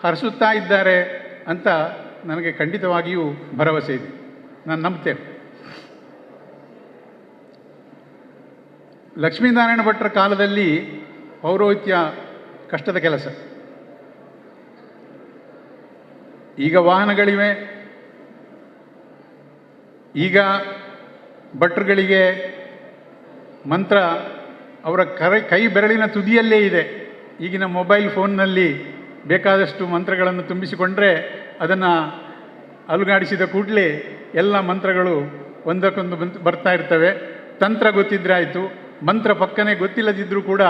ಹರಿಸುತ್ತಾ ಇದ್ದಾರೆ ಅಂತ ನನಗೆ ಖಂಡಿತವಾಗಿಯೂ ಭರವಸೆ ಇದೆ, ನಾನು ನಂಬ್ತೇನೆ. ಲಕ್ಷ್ಮೀನಾರಾಯಣ ಭಟ್ರ ಕಾಲದಲ್ಲಿ ಪೌರೋಹಿತ್ಯ ಕಷ್ಟದ ಕೆಲಸ. ಈಗ ವಾಹನಗಳಿವೆ, ಈಗ ಭಟ್ರುಗಳಿಗೆ ಮಂತ್ರ ಅವರ ಕೈ ಬೆರಳಿನ ತುದಿಯಲ್ಲೇ ಇದೆ. ಈಗಿನ ಮೊಬೈಲ್ ಫೋನ್ನಲ್ಲಿ ಬೇಕಾದಷ್ಟು ಮಂತ್ರಗಳನ್ನು ತುಂಬಿಸಿಕೊಂಡ್ರೆ ಅದನ್ನು ಅಲುಗಾಡಿಸಿದ ಕೂಡಲೇ ಎಲ್ಲ ಮಂತ್ರಗಳು ಒಂದಕ್ಕೊಂದು ಬರ್ತಾ ಇರ್ತವೆ. ತಂತ್ರ ಗೊತ್ತಿದ್ರೆ ಆಯಿತು, ಮಂತ್ರ ಪಕ್ಕನೆ ಗೊತ್ತಿಲ್ಲದಿದ್ದರೂ ಕೂಡ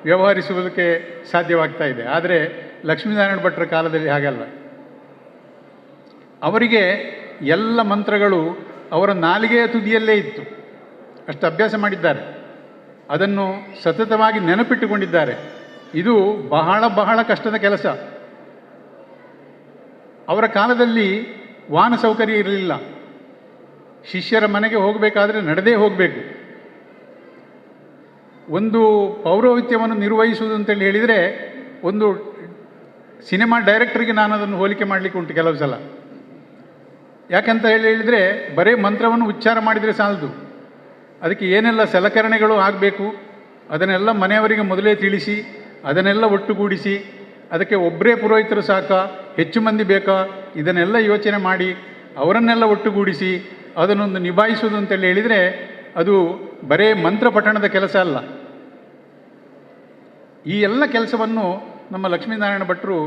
ವ್ಯವಹರಿಸುವುದಕ್ಕೆ ಸಾಧ್ಯವಾಗ್ತಾ ಇದೆ. ಆದರೆ ಲಕ್ಷ್ಮೀನಾರಾಯಣ ಭಟ್ರ ಕಾಲದಲ್ಲಿ ಹಾಗಲ್ಲ. ಅವರಿಗೆ ಎಲ್ಲ ಮಂತ್ರಗಳು ಅವರ ನಾಲಿಗೆಯ ತುದಿಯಲ್ಲೇ ಇತ್ತು. ಅಷ್ಟು ಅಭ್ಯಾಸ ಮಾಡಿದ್ದಾರೆ, ಅದನ್ನು ಸತತವಾಗಿ ನೆನಪಿಟ್ಟುಕೊಂಡಿದ್ದಾರೆ. ಇದು ಬಹಳ ಬಹಳ ಕಷ್ಟದ ಕೆಲಸ. ಅವರ ಕಾಲದಲ್ಲಿ ವಾಹನ ಸೌಕರ್ಯ ಇರಲಿಲ್ಲ. ಶಿಷ್ಯರ ಮನೆಗೆ ಹೋಗಬೇಕಾದ್ರೆ ನಡೆದೇ ಹೋಗಬೇಕು. ಒಂದು ಪೌರೋಹಿತ್ಯವನ್ನು ನಿರ್ವಹಿಸುವುದು ಅಂತೇಳಿ ಹೇಳಿದರೆ ಒಂದು ಸಿನಿಮಾ ಡೈರೆಕ್ಟರ್ಗೆ ನಾನು ಅದನ್ನು ಹೋಲಿಕೆ ಮಾಡಲಿಕ್ಕೆ ಉಂಟು ಕೆಲವು ಸಲ. ಯಾಕಂತ ಹೇಳಿದರೆ ಬರೀ ಮಂತ್ರವನ್ನು ಉಚ್ಚಾರ ಮಾಡಿದರೆ ಸಾಲದು, ಅದಕ್ಕೆ ಏನೆಲ್ಲ ಸಲಕರಣೆಗಳು ಆಗಬೇಕು ಅದನ್ನೆಲ್ಲ ಮನೆಯವರಿಗೆ ಮೊದಲೇ ತಿಳಿಸಿ ಅದನ್ನೆಲ್ಲ ಒಟ್ಟುಗೂಡಿಸಿ, ಅದಕ್ಕೆ ಒಬ್ಬರೇ ಪುರೋಹಿತರು ಸಾಕಾ, ಹೆಚ್ಚು ಮಂದಿ ಬೇಕಾ, ಇದನ್ನೆಲ್ಲ ಯೋಚನೆ ಮಾಡಿ ಅವರನ್ನೆಲ್ಲ ಒಟ್ಟುಗೂಡಿಸಿ ಅದನ್ನೊಂದು ನಿಭಾಯಿಸುವುದು ಅಂತೇಳಿ ಹೇಳಿದರೆ ಅದು ಬರೇ ಮಂತ್ರ ಪಠಣದ ಕೆಲಸ ಅಲ್ಲ. ಈ ಎಲ್ಲ ಕೆಲಸವನ್ನು ನಮ್ಮ ಲಕ್ಷ್ಮೀನಾರಾಯಣ ಭಟ್ರು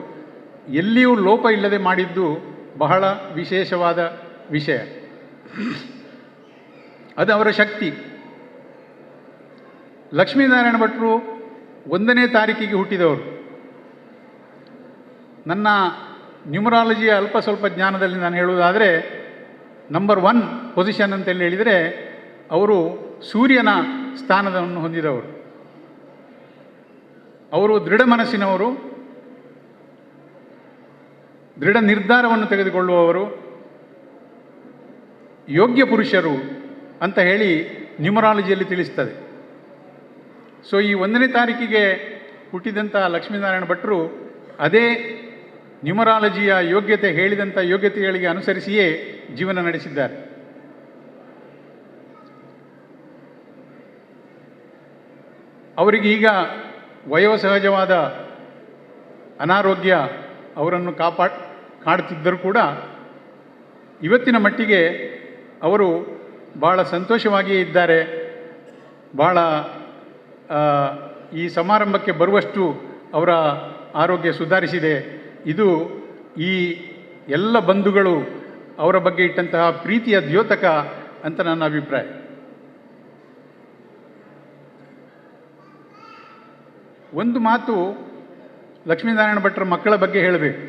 ಎಲ್ಲಿಯೂ ಲೋಪ ಇಲ್ಲದೆ ಮಾಡಿದ್ದು ಬಹಳ ವಿಶೇಷವಾದ ವಿಷಯ. ಅದು ಅವರ ಶಕ್ತಿ. ಲಕ್ಷ್ಮೀನಾರಾಯಣ ಭಟ್ರು 1ನೇ ತಾರೀಕಿಗೆ ಹುಟ್ಟಿದವರು. ನನ್ನ ನ್ಯೂಮರಾಲಜಿಯ ಅಲ್ಪ ಸ್ವಲ್ಪ ಜ್ಞಾನದಲ್ಲಿ ನಾನು ಹೇಳುವುದಾದರೆ ನಂಬರ್ 1 ಪೊಸಿಷನ್ ಅಂತೇಳಿ ಹೇಳಿದರೆ ಅವರು ಸೂರ್ಯನ ಸ್ಥಾನವನ್ನು ಹೊಂದಿದವರು. ಅವರು ದೃಢ ಮನಸ್ಸಿನವರು, ದೃಢ ನಿರ್ಧಾರವನ್ನು ತೆಗೆದುಕೊಳ್ಳುವವರು, ಯೋಗ್ಯ ಪುರುಷರು ಅಂತ ಹೇಳಿ ನ್ಯೂಮರಾಲಜಿಯಲ್ಲಿ ತಿಳಿಸ್ತದೆ. ಸೊ ಈ 1ನೇ ತಾರೀಕಿಗೆ ಹುಟ್ಟಿದಂಥ ಲಕ್ಷ್ಮೀನಾರಾಯಣ ಭಟ್ರು ಅದೇ ನ್ಯೂಮರಾಲಜಿಯ ಯೋಗ್ಯತೆ ಹೇಳಿದಂಥ ಯೋಗ್ಯತೆಗಳಿಗೆ ಅನುಸರಿಸಿಯೇ ಜೀವನ ನಡೆಸಿದ್ದಾರೆ. ಅವರಿಗೀಗ ವಯೋಸಹಜವಾದ ಅನಾರೋಗ್ಯ ಅವರನ್ನು ಕಾಡುತ್ತಿದ್ದರೂ ಕೂಡ ಇವತ್ತಿನ ಮಟ್ಟಿಗೆ ಅವರು ಭಾಳ ಸಂತೋಷವಾಗಿಯೇ ಇದ್ದಾರೆ. ಭಾಳ ಈ ಸಮಾರಂಭಕ್ಕೆ ಬರುವಷ್ಟು ಅವರ ಆರೋಗ್ಯ ಸುಧಾರಿಸಿದೆ. ಇದು ಈ ಎಲ್ಲ ಬಂಧುಗಳು ಅವರ ಬಗ್ಗೆ ಇಟ್ಟಂತಹ ಪ್ರೀತಿಯ ದ್ಯೋತಕ ಅಂತ ನನ್ನ ಅಭಿಪ್ರಾಯ. ಒಂದು ಮಾತು ಲಕ್ಷ್ಮೀನಾರಾಯಣ ಭಟ್ರ ಮಕ್ಕಳ ಬಗ್ಗೆ ಹೇಳಬೇಕು.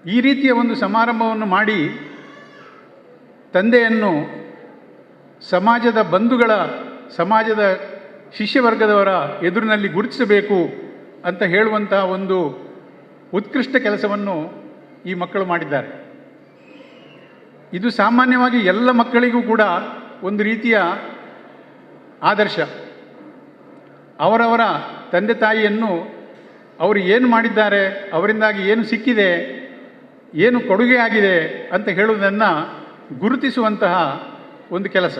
ಈ ರೀತಿಯ ಒಂದು ಸಮಾರಂಭವನ್ನು ಮಾಡಿ ತಂದೆಯನ್ನು ಸಮಾಜದ ಬಂಧುಗಳ, ಸಮಾಜದ ಶಿಷ್ಯವರ್ಗದವರ ಎದುರಿನಲ್ಲಿ ಗುರುತಿಸಬೇಕು ಅಂತ ಹೇಳುವಂಥ ಒಂದು ಉತ್ಕೃಷ್ಟ ಕೆಲಸವನ್ನು ಈ ಮಕ್ಕಳು ಮಾಡಿದ್ದಾರೆ. ಇದು ಸಾಮಾನ್ಯವಾಗಿ ಎಲ್ಲ ಮಕ್ಕಳಿಗೂ ಕೂಡ ಒಂದು ರೀತಿಯ ಆದರ್ಶ. ಅವರವರ ತಂದೆ ತಾಯಿಯನ್ನು ಅವರು ಏನು ಮಾಡಿದ್ದಾರೆ, ಅವರಿಂದಾಗಿ ಏನು ಸಿಕ್ಕಿದೆ, ಏನು ಕೊಡುಗೆ ಆಗಿದೆ ಅಂತ ಹೇಳುವುದನ್ನು ಗುರುತಿಸುವಂತಹ ಒಂದು ಕೆಲಸ.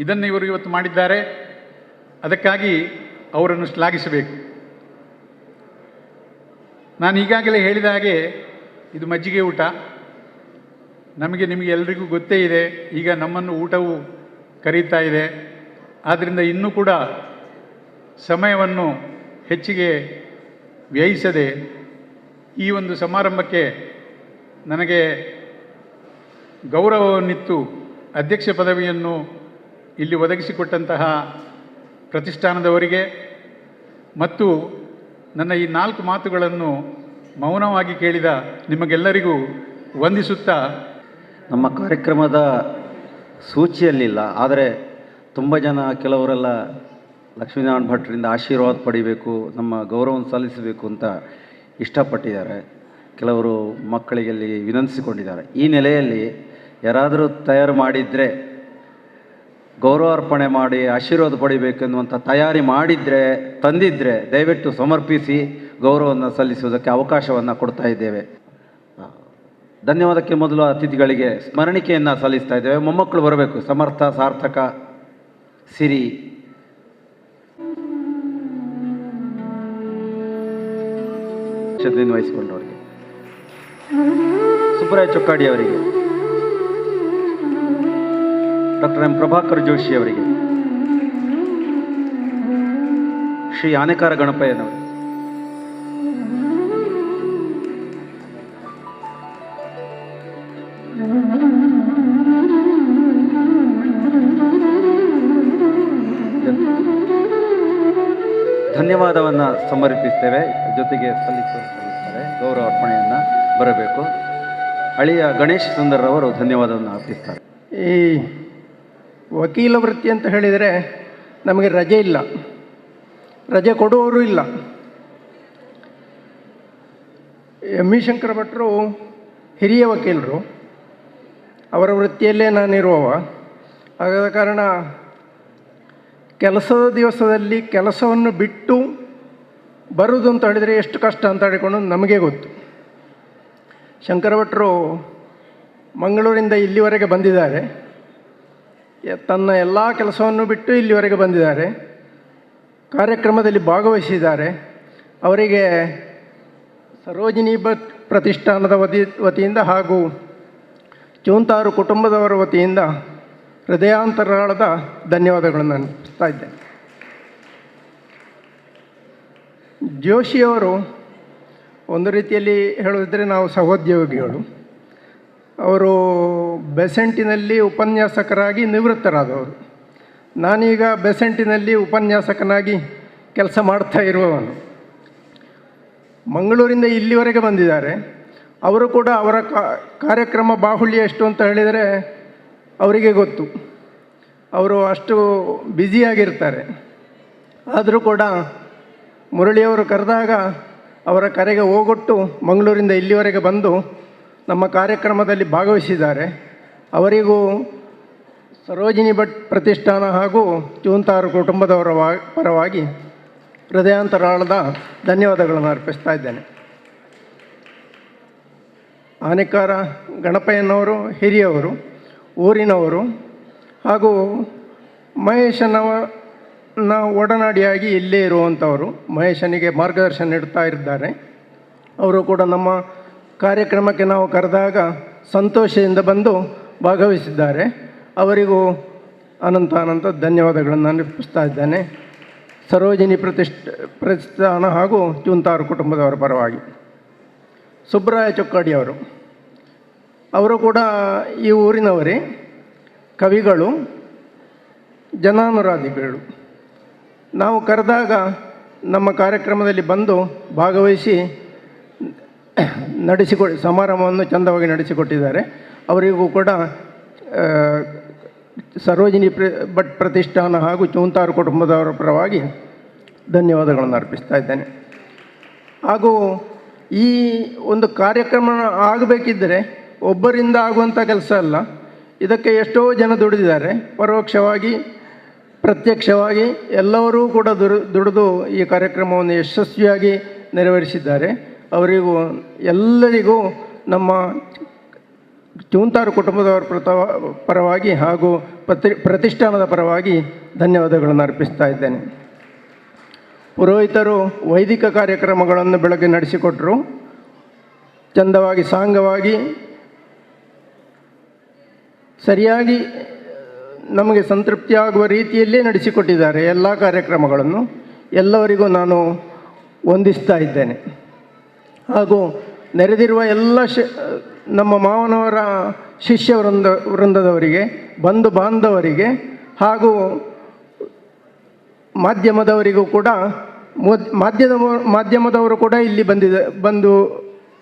ಇದನ್ನು ಇವರು ಇವತ್ತು ಮಾಡಿದ್ದಾರೆ. ಅದಕ್ಕಾಗಿ ಅವರನ್ನು ಶ್ಲಾಘಿಸಬೇಕು. ನಾನು ಈಗಾಗಲೇ ಹೇಳಿದ ಹಾಗೆ ಇದು ಮಜ್ಜಿಗೆ ಊಟ. ನಿಮಗೆ ಎಲ್ರಿಗೂ ಗೊತ್ತೇ ಇದೆ, ಈಗ ನಮ್ಮನ್ನು ಊಟವು ಕರೀತಾ ಇದೆ. ಆದ್ದರಿಂದ ಇನ್ನೂ ಕೂಡ ಸಮಯವನ್ನು ಹೆಚ್ಚಿಗೆ ವ್ಯಯಿಸದೆ ಈ ಒಂದು ಸಮಾರಂಭಕ್ಕೆ ನನಗೆ ಗೌರವವನ್ನಿತ್ತು ಅಧ್ಯಕ್ಷ ಪದವಿಯನ್ನು ಇಲ್ಲಿ ಒದಗಿಸಿಕೊಟ್ಟಂತಹ ಪ್ರತಿಷ್ಠಾನದವರಿಗೆ ಮತ್ತು ನನ್ನ ಈ 4 ಮಾತುಗಳನ್ನು ಮೌನವಾಗಿ ಕೇಳಿದ ನಿಮಗೆಲ್ಲರಿಗೂ ವಂದಿಸುತ್ತಾ, ನಮ್ಮ ಕಾರ್ಯಕ್ರಮದ ಸೂಚಿಯಲ್ಲಿಲ್ಲ, ಆದರೆ ತುಂಬ ಜನ ಕೆಲವರೆಲ್ಲ ಲಕ್ಷ್ಮೀನಾರಾಯಣ ಭಟ್ರಿಂದ ಆಶೀರ್ವಾದ ಪಡಿಬೇಕು, ನಮ್ಮ ಗೌರವವನ್ನು ಸಲ್ಲಿಸಬೇಕು ಅಂತ ಇಷ್ಟಪಟ್ಟಿದ್ದಾರೆ. ಕೆಲವರು ಮಕ್ಕಳಿಗೆ ಅಲ್ಲಿ ವಿನಂತಿಸಿಕೊಂಡಿದ್ದಾರೆ. ಈ ನೆಲೆಯಲ್ಲಿ ಯಾರಾದರೂ ತಯಾರು ಮಾಡಿದರೆ, ಗೌರವಾರ್ಪಣೆ ಮಾಡಿ ಆಶೀರ್ವಾದ ಪಡಿಬೇಕೆನ್ನುವಂಥ ತಯಾರಿ ಮಾಡಿದರೆ, ತಂದಿದ್ದರೆ ದಯವಿಟ್ಟು ಸಮರ್ಪಿಸಿ ಗೌರವವನ್ನು ಸಲ್ಲಿಸುವುದಕ್ಕೆ ಅವಕಾಶವನ್ನು ಕೊಡ್ತಾ ಇದ್ದೇವೆ. ಧನ್ಯವಾದಕ್ಕೆ ಮೊದಲು ಅತಿಥಿಗಳಿಗೆ ಸ್ಮರಣಿಕೆಯನ್ನು ಸಲ್ಲಿಸ್ತಾ ಇದ್ದೇವೆ. ಮೊಮ್ಮಕ್ಕಳು ಬರಬೇಕು. ಸಮರ್ಥ, ಸಾರ್ಥಕ, ಸಿರಿ, ವಹಿಸಿಕೊಂಡವರಿಗೆ, ಸುಬ್ರಾಯ ಚೊಕ್ಕಾಡಿ ಅವರಿಗೆ, ಡಾಕ್ಟರ್ ಎಂ ಪ್ರಭಾಕರ್ ಜೋಶಿ ಅವರಿಗೆ, ಶ್ರೀ ಆನೆಕಾರ ಗಣಪಯ್ಯನವರು, ಧನ್ಯವಾದವನ್ನು ಸಮರ್ಪಿಸ್ತೇವೆ. ಜೊತೆಗೆ ಸಲ್ಲಿಸುತ್ತಾರೆ ಗೌರವ ಅರ್ಪಣೆಯನ್ನು ಬರಬೇಕು. ಹಳೆಯ ಗಣೇಶ್ ಸುಂದರ್ರವರು ಧನ್ಯವಾದವನ್ನು ಅರ್ಪಿಸ್ತಾರೆ. ಈ ವಕೀಲ ವೃತ್ತಿ ಅಂತ ಹೇಳಿದರೆ ನಮಗೆ ರಜೆ ಇಲ್ಲ, ರಜೆ ಕೊಡುವವರು ಇಲ್ಲ. ಎಂ ವಿ ಶಂಕರ ಭಟ್ರು ಹಿರಿಯ ವಕೀಲರು, ಅವರ ವೃತ್ತಿಯಲ್ಲೇ ನಾನಿರುವವ. ಆದ ಕಾರಣ ಕೆಲಸದ ದಿವಸದಲ್ಲಿ ಕೆಲಸವನ್ನು ಬಿಟ್ಟು ಬರುವುದು ಅಂತ ಹೇಳಿದರೆ ಎಷ್ಟು ಕಷ್ಟ ಅಂತ ಹೇಳಿಕೊಂಡು ನಮಗೆ ಗೊತ್ತು. ಶಂಕರ ಭಟ್ರು ಮಂಗಳೂರಿಂದ ಇಲ್ಲಿವರೆಗೆ ಬಂದಿದ್ದಾರೆ, ತನ್ನ ಎಲ್ಲ ಕೆಲಸವನ್ನು ಬಿಟ್ಟು ಇಲ್ಲಿವರೆಗೆ ಬಂದಿದ್ದಾರೆ, ಕಾರ್ಯಕ್ರಮದಲ್ಲಿ ಭಾಗವಹಿಸಿದ್ದಾರೆ. ಅವರಿಗೆ ಸರೋಜಿನಿ ಭಟ್ ಪ್ರತಿಷ್ಠಾನದ ವತಿಯಿಂದ ಹಾಗೂ ಚೂಂತಾರು ಕುಟುಂಬದವರ ವತಿಯಿಂದ ಹೃದಯಾಂತರಾಳದ ಧನ್ಯವಾದಗಳನ್ನು ನಾನು ಅರ್ಪಿಸ್ತಾ ಇದ್ದೇನೆ. ಜೋಶಿಯವರು ಒಂದು ರೀತಿಯಲ್ಲಿ ಹೇಳುವುದಿದ್ರೆ ನಾವು ಸಹೋದ್ಯೋಗಿಗಳು. ಅವರು ಬೆಸೆಂಟಿನಲ್ಲಿ ಉಪನ್ಯಾಸಕರಾಗಿ ನಿವೃತ್ತರಾದವರು. ನಾನೀಗ ಬೆಸೆಂಟಿನಲ್ಲಿ ಉಪನ್ಯಾಸಕನಾಗಿ ಕೆಲಸ ಮಾಡ್ತಾ ಇರುವವನು. ಮಂಗಳೂರಿಂದ ಇಲ್ಲಿವರೆಗೆ ಬಂದಿದ್ದಾರೆ. ಅವರು ಕೂಡ ಅವರ ಕಾರ್ಯಕ್ರಮ ಬಾಹುಳ್ಯ ಎಷ್ಟು ಅಂತ ಹೇಳಿದರೆ ಅವರಿಗೆ ಗೊತ್ತು. ಅವರು ಅಷ್ಟು ಬ್ಯುಸಿಯಾಗಿರ್ತಾರೆ. ಆದರೂ ಕೂಡ ಮುರಳಿಯವರು ಕರೆದಾಗ ಅವರ ಕರೆಗೆ ಹೋಗೊಟ್ಟು ಮಂಗಳೂರಿಂದ ಇಲ್ಲಿವರೆಗೆ ಬಂದು ನಮ್ಮ ಕಾರ್ಯಕ್ರಮದಲ್ಲಿ ಭಾಗವಹಿಸಿದ್ದಾರೆ. ಅವರಿಗೂ ಸರೋಜಿನಿ ಭಟ್ ಪ್ರತಿಷ್ಠಾನ ಹಾಗೂ ಚೂಂತಾರು ಕುಟುಂಬದವರ ಪರವಾಗಿ ಹೃದಯಾಂತರಾಳದ ಧನ್ಯವಾದಗಳನ್ನು ಅರ್ಪಿಸ್ತಾ ಇದ್ದೇನೆ. ಆನೆಕಾರ ಗಣಪಯ್ಯನವರು ಹಿರಿಯವರು, ಊರಿನವರು ಹಾಗೂ ಮಹೇಶನ ಒಡನಾಡಿಯಾಗಿ ಇಲ್ಲೇ ಇರುವಂಥವರು. ಮಹೇಶನಿಗೆ ಮಾರ್ಗದರ್ಶನ ನೀಡ್ತಾ ಇದ್ದಾರೆ. ಅವರು ಕೂಡ ನಮ್ಮ ಕಾರ್ಯಕ್ರಮಕ್ಕೆ ನಾವು ಕರೆದಾಗ ಸಂತೋಷದಿಂದ ಬಂದು ಭಾಗವಹಿಸಿದ್ದಾರೆ. ಅವರಿಗೂ ಅನಂತ ಧನ್ಯವಾದಗಳನ್ನು ಅರ್ಪಿಸ್ತಾ ಇದ್ದೇನೆ. ಸರೋಜಿನಿ ಪ್ರತಿಷ್ಠಾನ ಹಾಗೂ ಚೂಂತಾರು ಕುಟುಂಬದವರ ಪರವಾಗಿ. ಸುಬ್ರಾಯ ಚೊಕ್ಕಾಡಿಯವರು, ಅವರು ಕೂಡ ಈ ಊರಿನವರೇ, ಕವಿಗಳು, ಜನಾನುರಾಗಿಗಳು. ನಾವು ಕರೆದಾಗ ನಮ್ಮ ಕಾರ್ಯಕ್ರಮದಲ್ಲಿ ಬಂದು ಭಾಗವಹಿಸಿ ಸಮಾರಂಭವನ್ನು ಚಂದವಾಗಿ ನಡೆಸಿಕೊಟ್ಟಿದ್ದಾರೆ. ಅವರಿಗೂ ಕೂಡ ಸರೋಜಿನಿ ಭಟ್ ಪ್ರತಿಷ್ಠಾನ ಹಾಗೂ ಚೂಂತಾರು ಕುಟುಂಬದವರ ಪರವಾಗಿ ಧನ್ಯವಾದಗಳನ್ನು ಅರ್ಪಿಸ್ತಾ ಇದ್ದೇನೆ. ಹಾಗೂ ಈ ಒಂದು ಕಾರ್ಯಕ್ರಮ ಆಗಬೇಕಿದ್ದರೆ ಒಬ್ಬರಿಂದ ಆಗುವಂಥ ಕೆಲಸ ಅಲ್ಲ. ಇದಕ್ಕೆ ಎಷ್ಟೋ ಜನ ದುಡಿದಿದ್ದಾರೆ. ಪರೋಕ್ಷವಾಗಿ, ಪ್ರತ್ಯಕ್ಷವಾಗಿ ಎಲ್ಲರೂ ಕೂಡ ದುಡಿದು ಈ ಕಾರ್ಯಕ್ರಮವನ್ನು ಯಶಸ್ವಿಯಾಗಿ ನೆರವೇರಿಸಿದ್ದಾರೆ. ಅವರಿಗೂ ಎಲ್ಲರಿಗೂ ನಮ್ಮ ಚೂಂತಾರು ಕುಟುಂಬದವರ ಪರವಾಗಿ ಹಾಗೂ ಪ್ರತಿಷ್ಠಾನದ ಪರವಾಗಿ ಧನ್ಯವಾದಗಳನ್ನು ಅರ್ಪಿಸ್ತಾ ಇದ್ದೇನೆ. ಪುರೋಹಿತರು ವೈದಿಕ ಕಾರ್ಯಕ್ರಮಗಳನ್ನು ಬೆಳಗ್ಗೆ ನಡೆಸಿಕೊಟ್ಟರು. ಚಂದವಾಗಿ ಸಾಂಗವಾಗಿ ಸರಿಯಾಗಿ ನಮಗೆ ಸಂತೃಪ್ತಿಯಾಗುವ ರೀತಿಯಲ್ಲೇ ನಡೆಸಿಕೊಟ್ಟಿದ್ದಾರೆ ಎಲ್ಲ ಕಾರ್ಯಕ್ರಮಗಳನ್ನು. ಎಲ್ಲವರಿಗೂ ನಾನು ವಂದಿಸ್ತಾ ಇದ್ದೇನೆ. ಹಾಗೂ ನೆರೆದಿರುವ ಎಲ್ಲ ನಮ್ಮ ಮಾವನವರ ಶಿಷ್ಯ ವೃಂದದವರಿಗೆ, ಬಂಧು ಬಾಂಧವರಿಗೆ ಹಾಗೂ ಮಾಧ್ಯಮದವರಿಗೂ ಕೂಡ ಮಾಧ್ಯಮದವರು ಕೂಡ ಇಲ್ಲಿ ಬಂದು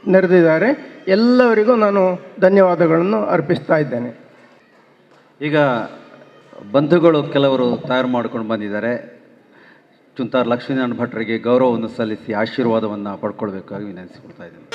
ನೆರೆದಿದ್ದಾರೆ. ಎಲ್ಲವರಿಗೂ ನಾನು ಧನ್ಯವಾದಗಳನ್ನು ಅರ್ಪಿಸ್ತಾ ಇದ್ದೇನೆ. ಈಗ ಬಂಧುಗಳು ಕೆಲವರು ತಯಾರು ಮಾಡ್ಕೊಂಡು ಬಂದಿದ್ದಾರೆ. ಚುಂತಾರ್ ಲಕ್ಷ್ಮೀನಾರಾಯಣ ಭಟ್ರಿಗೆ ಗೌರವವನ್ನು ಸಲ್ಲಿಸಿ ಆಶೀರ್ವಾದವನ್ನು ಪಡ್ಕೊಳ್ಬೇಕಾಗಿ ವಿನಂತಿಸಿಕೊಳ್ತಾ ಇದ್ದೇನೆ.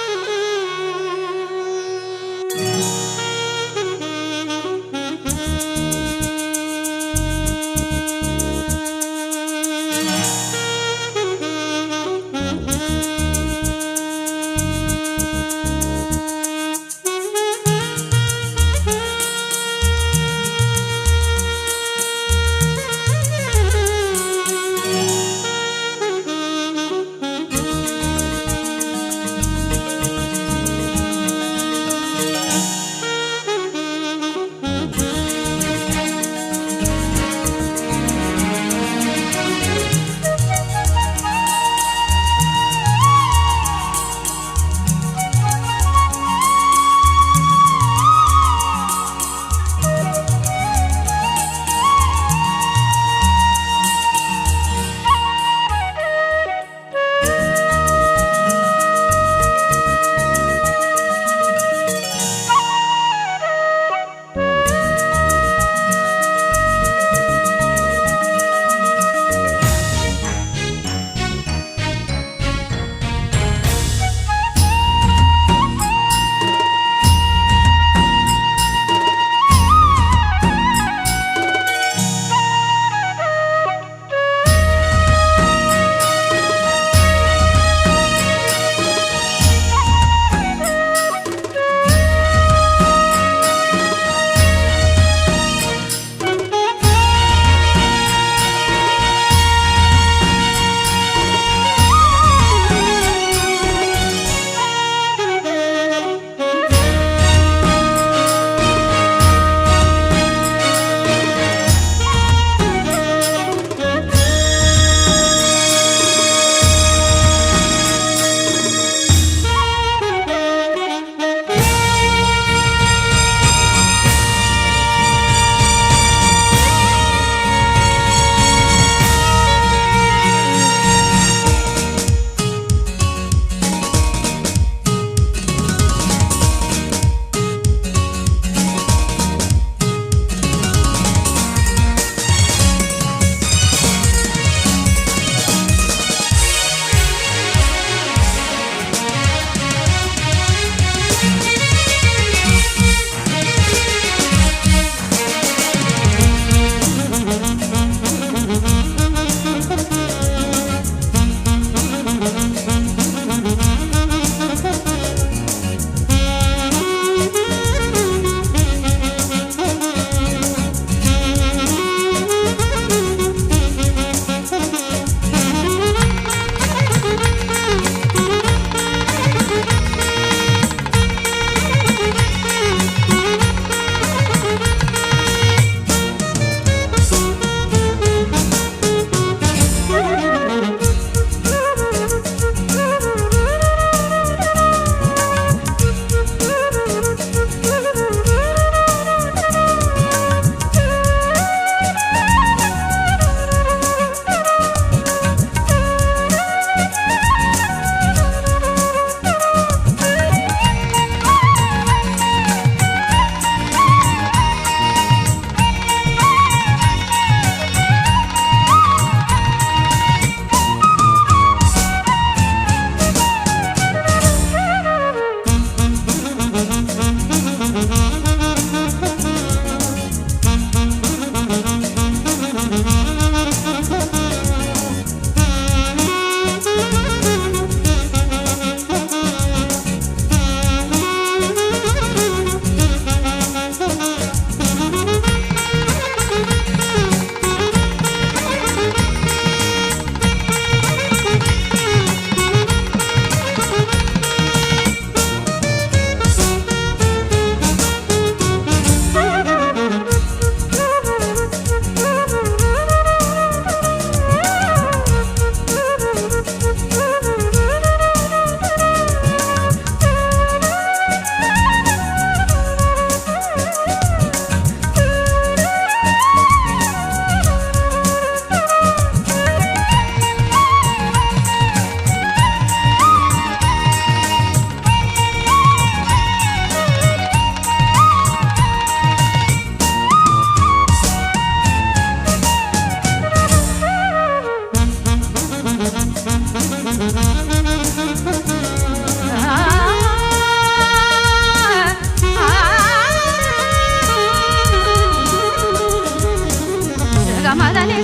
ಗಮದನೆ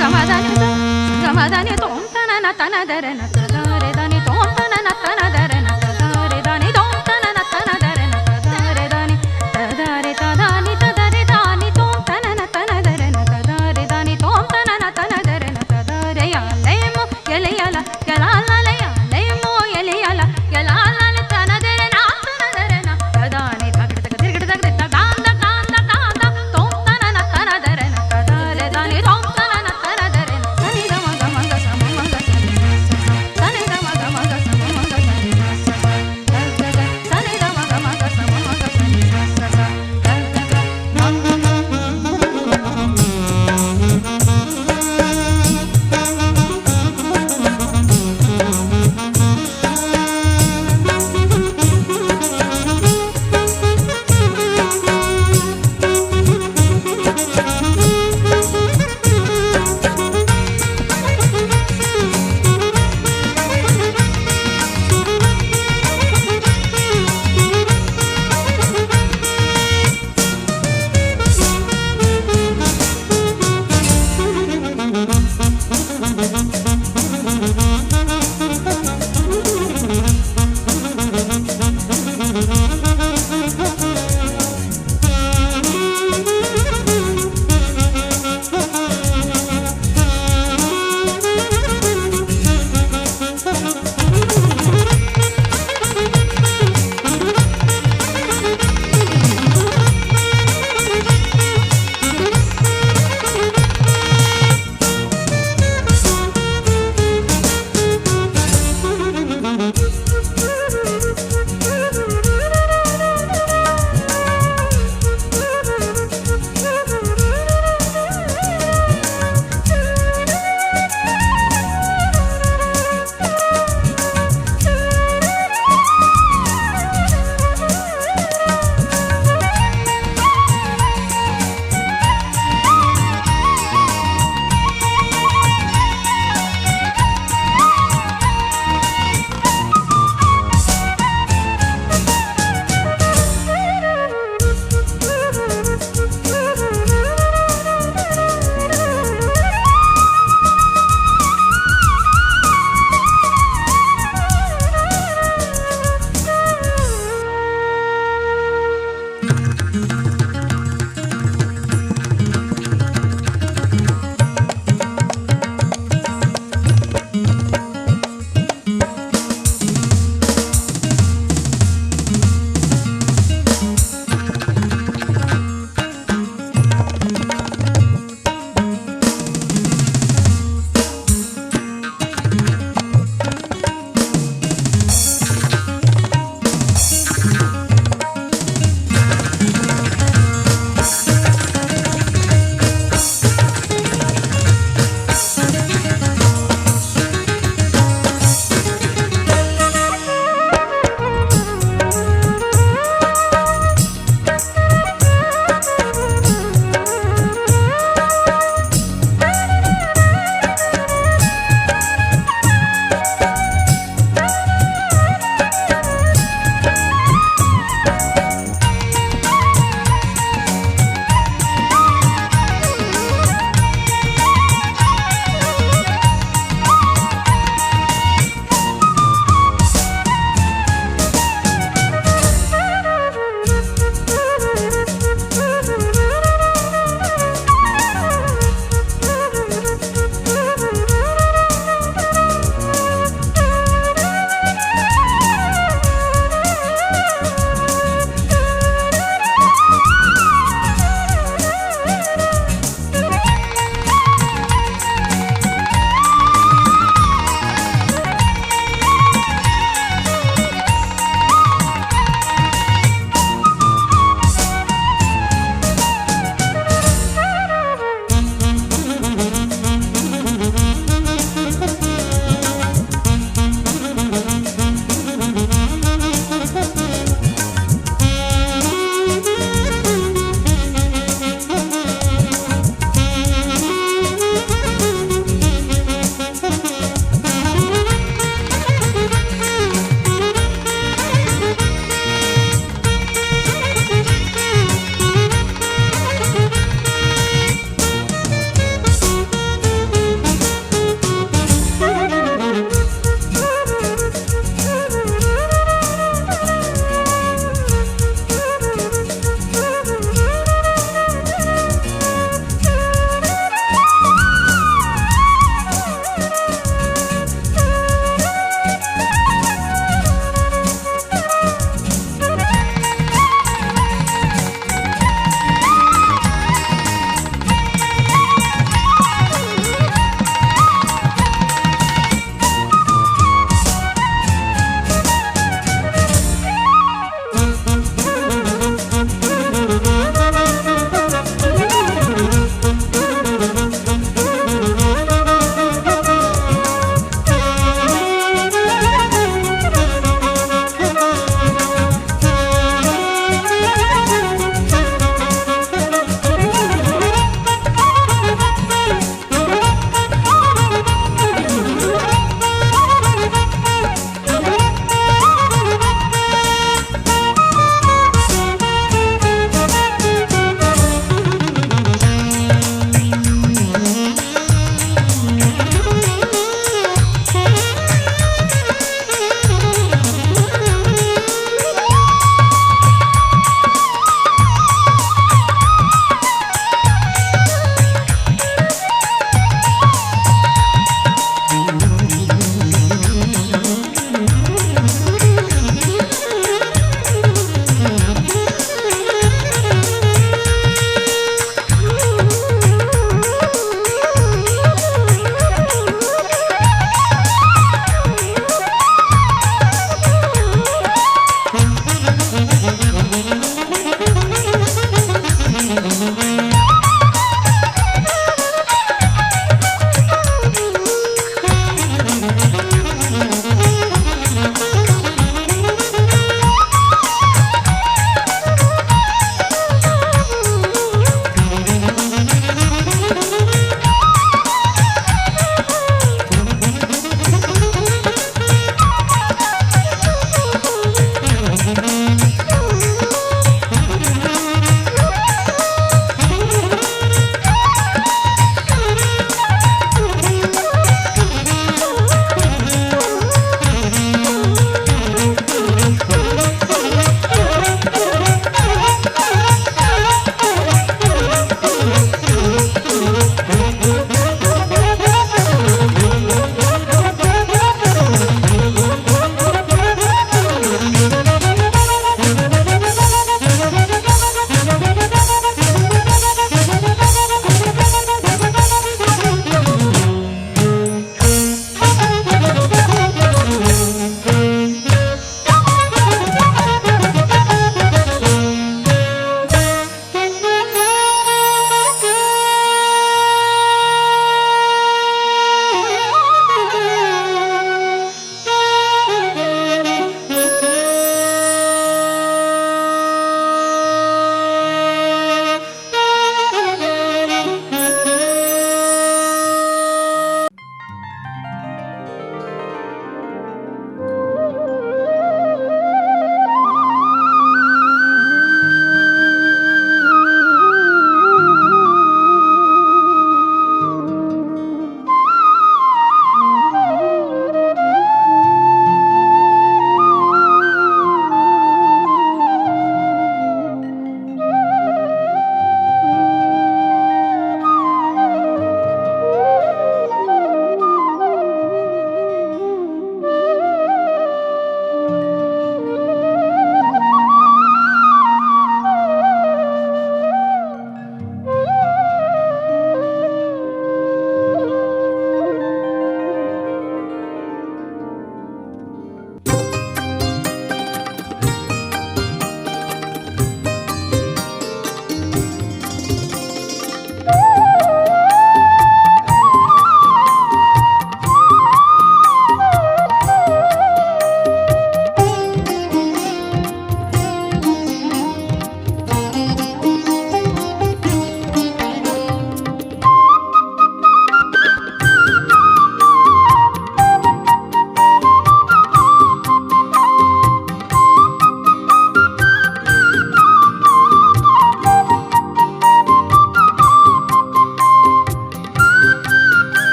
ಗಮದನೆ ಗಮದನೆ ತೋಂತನ ತನದರನ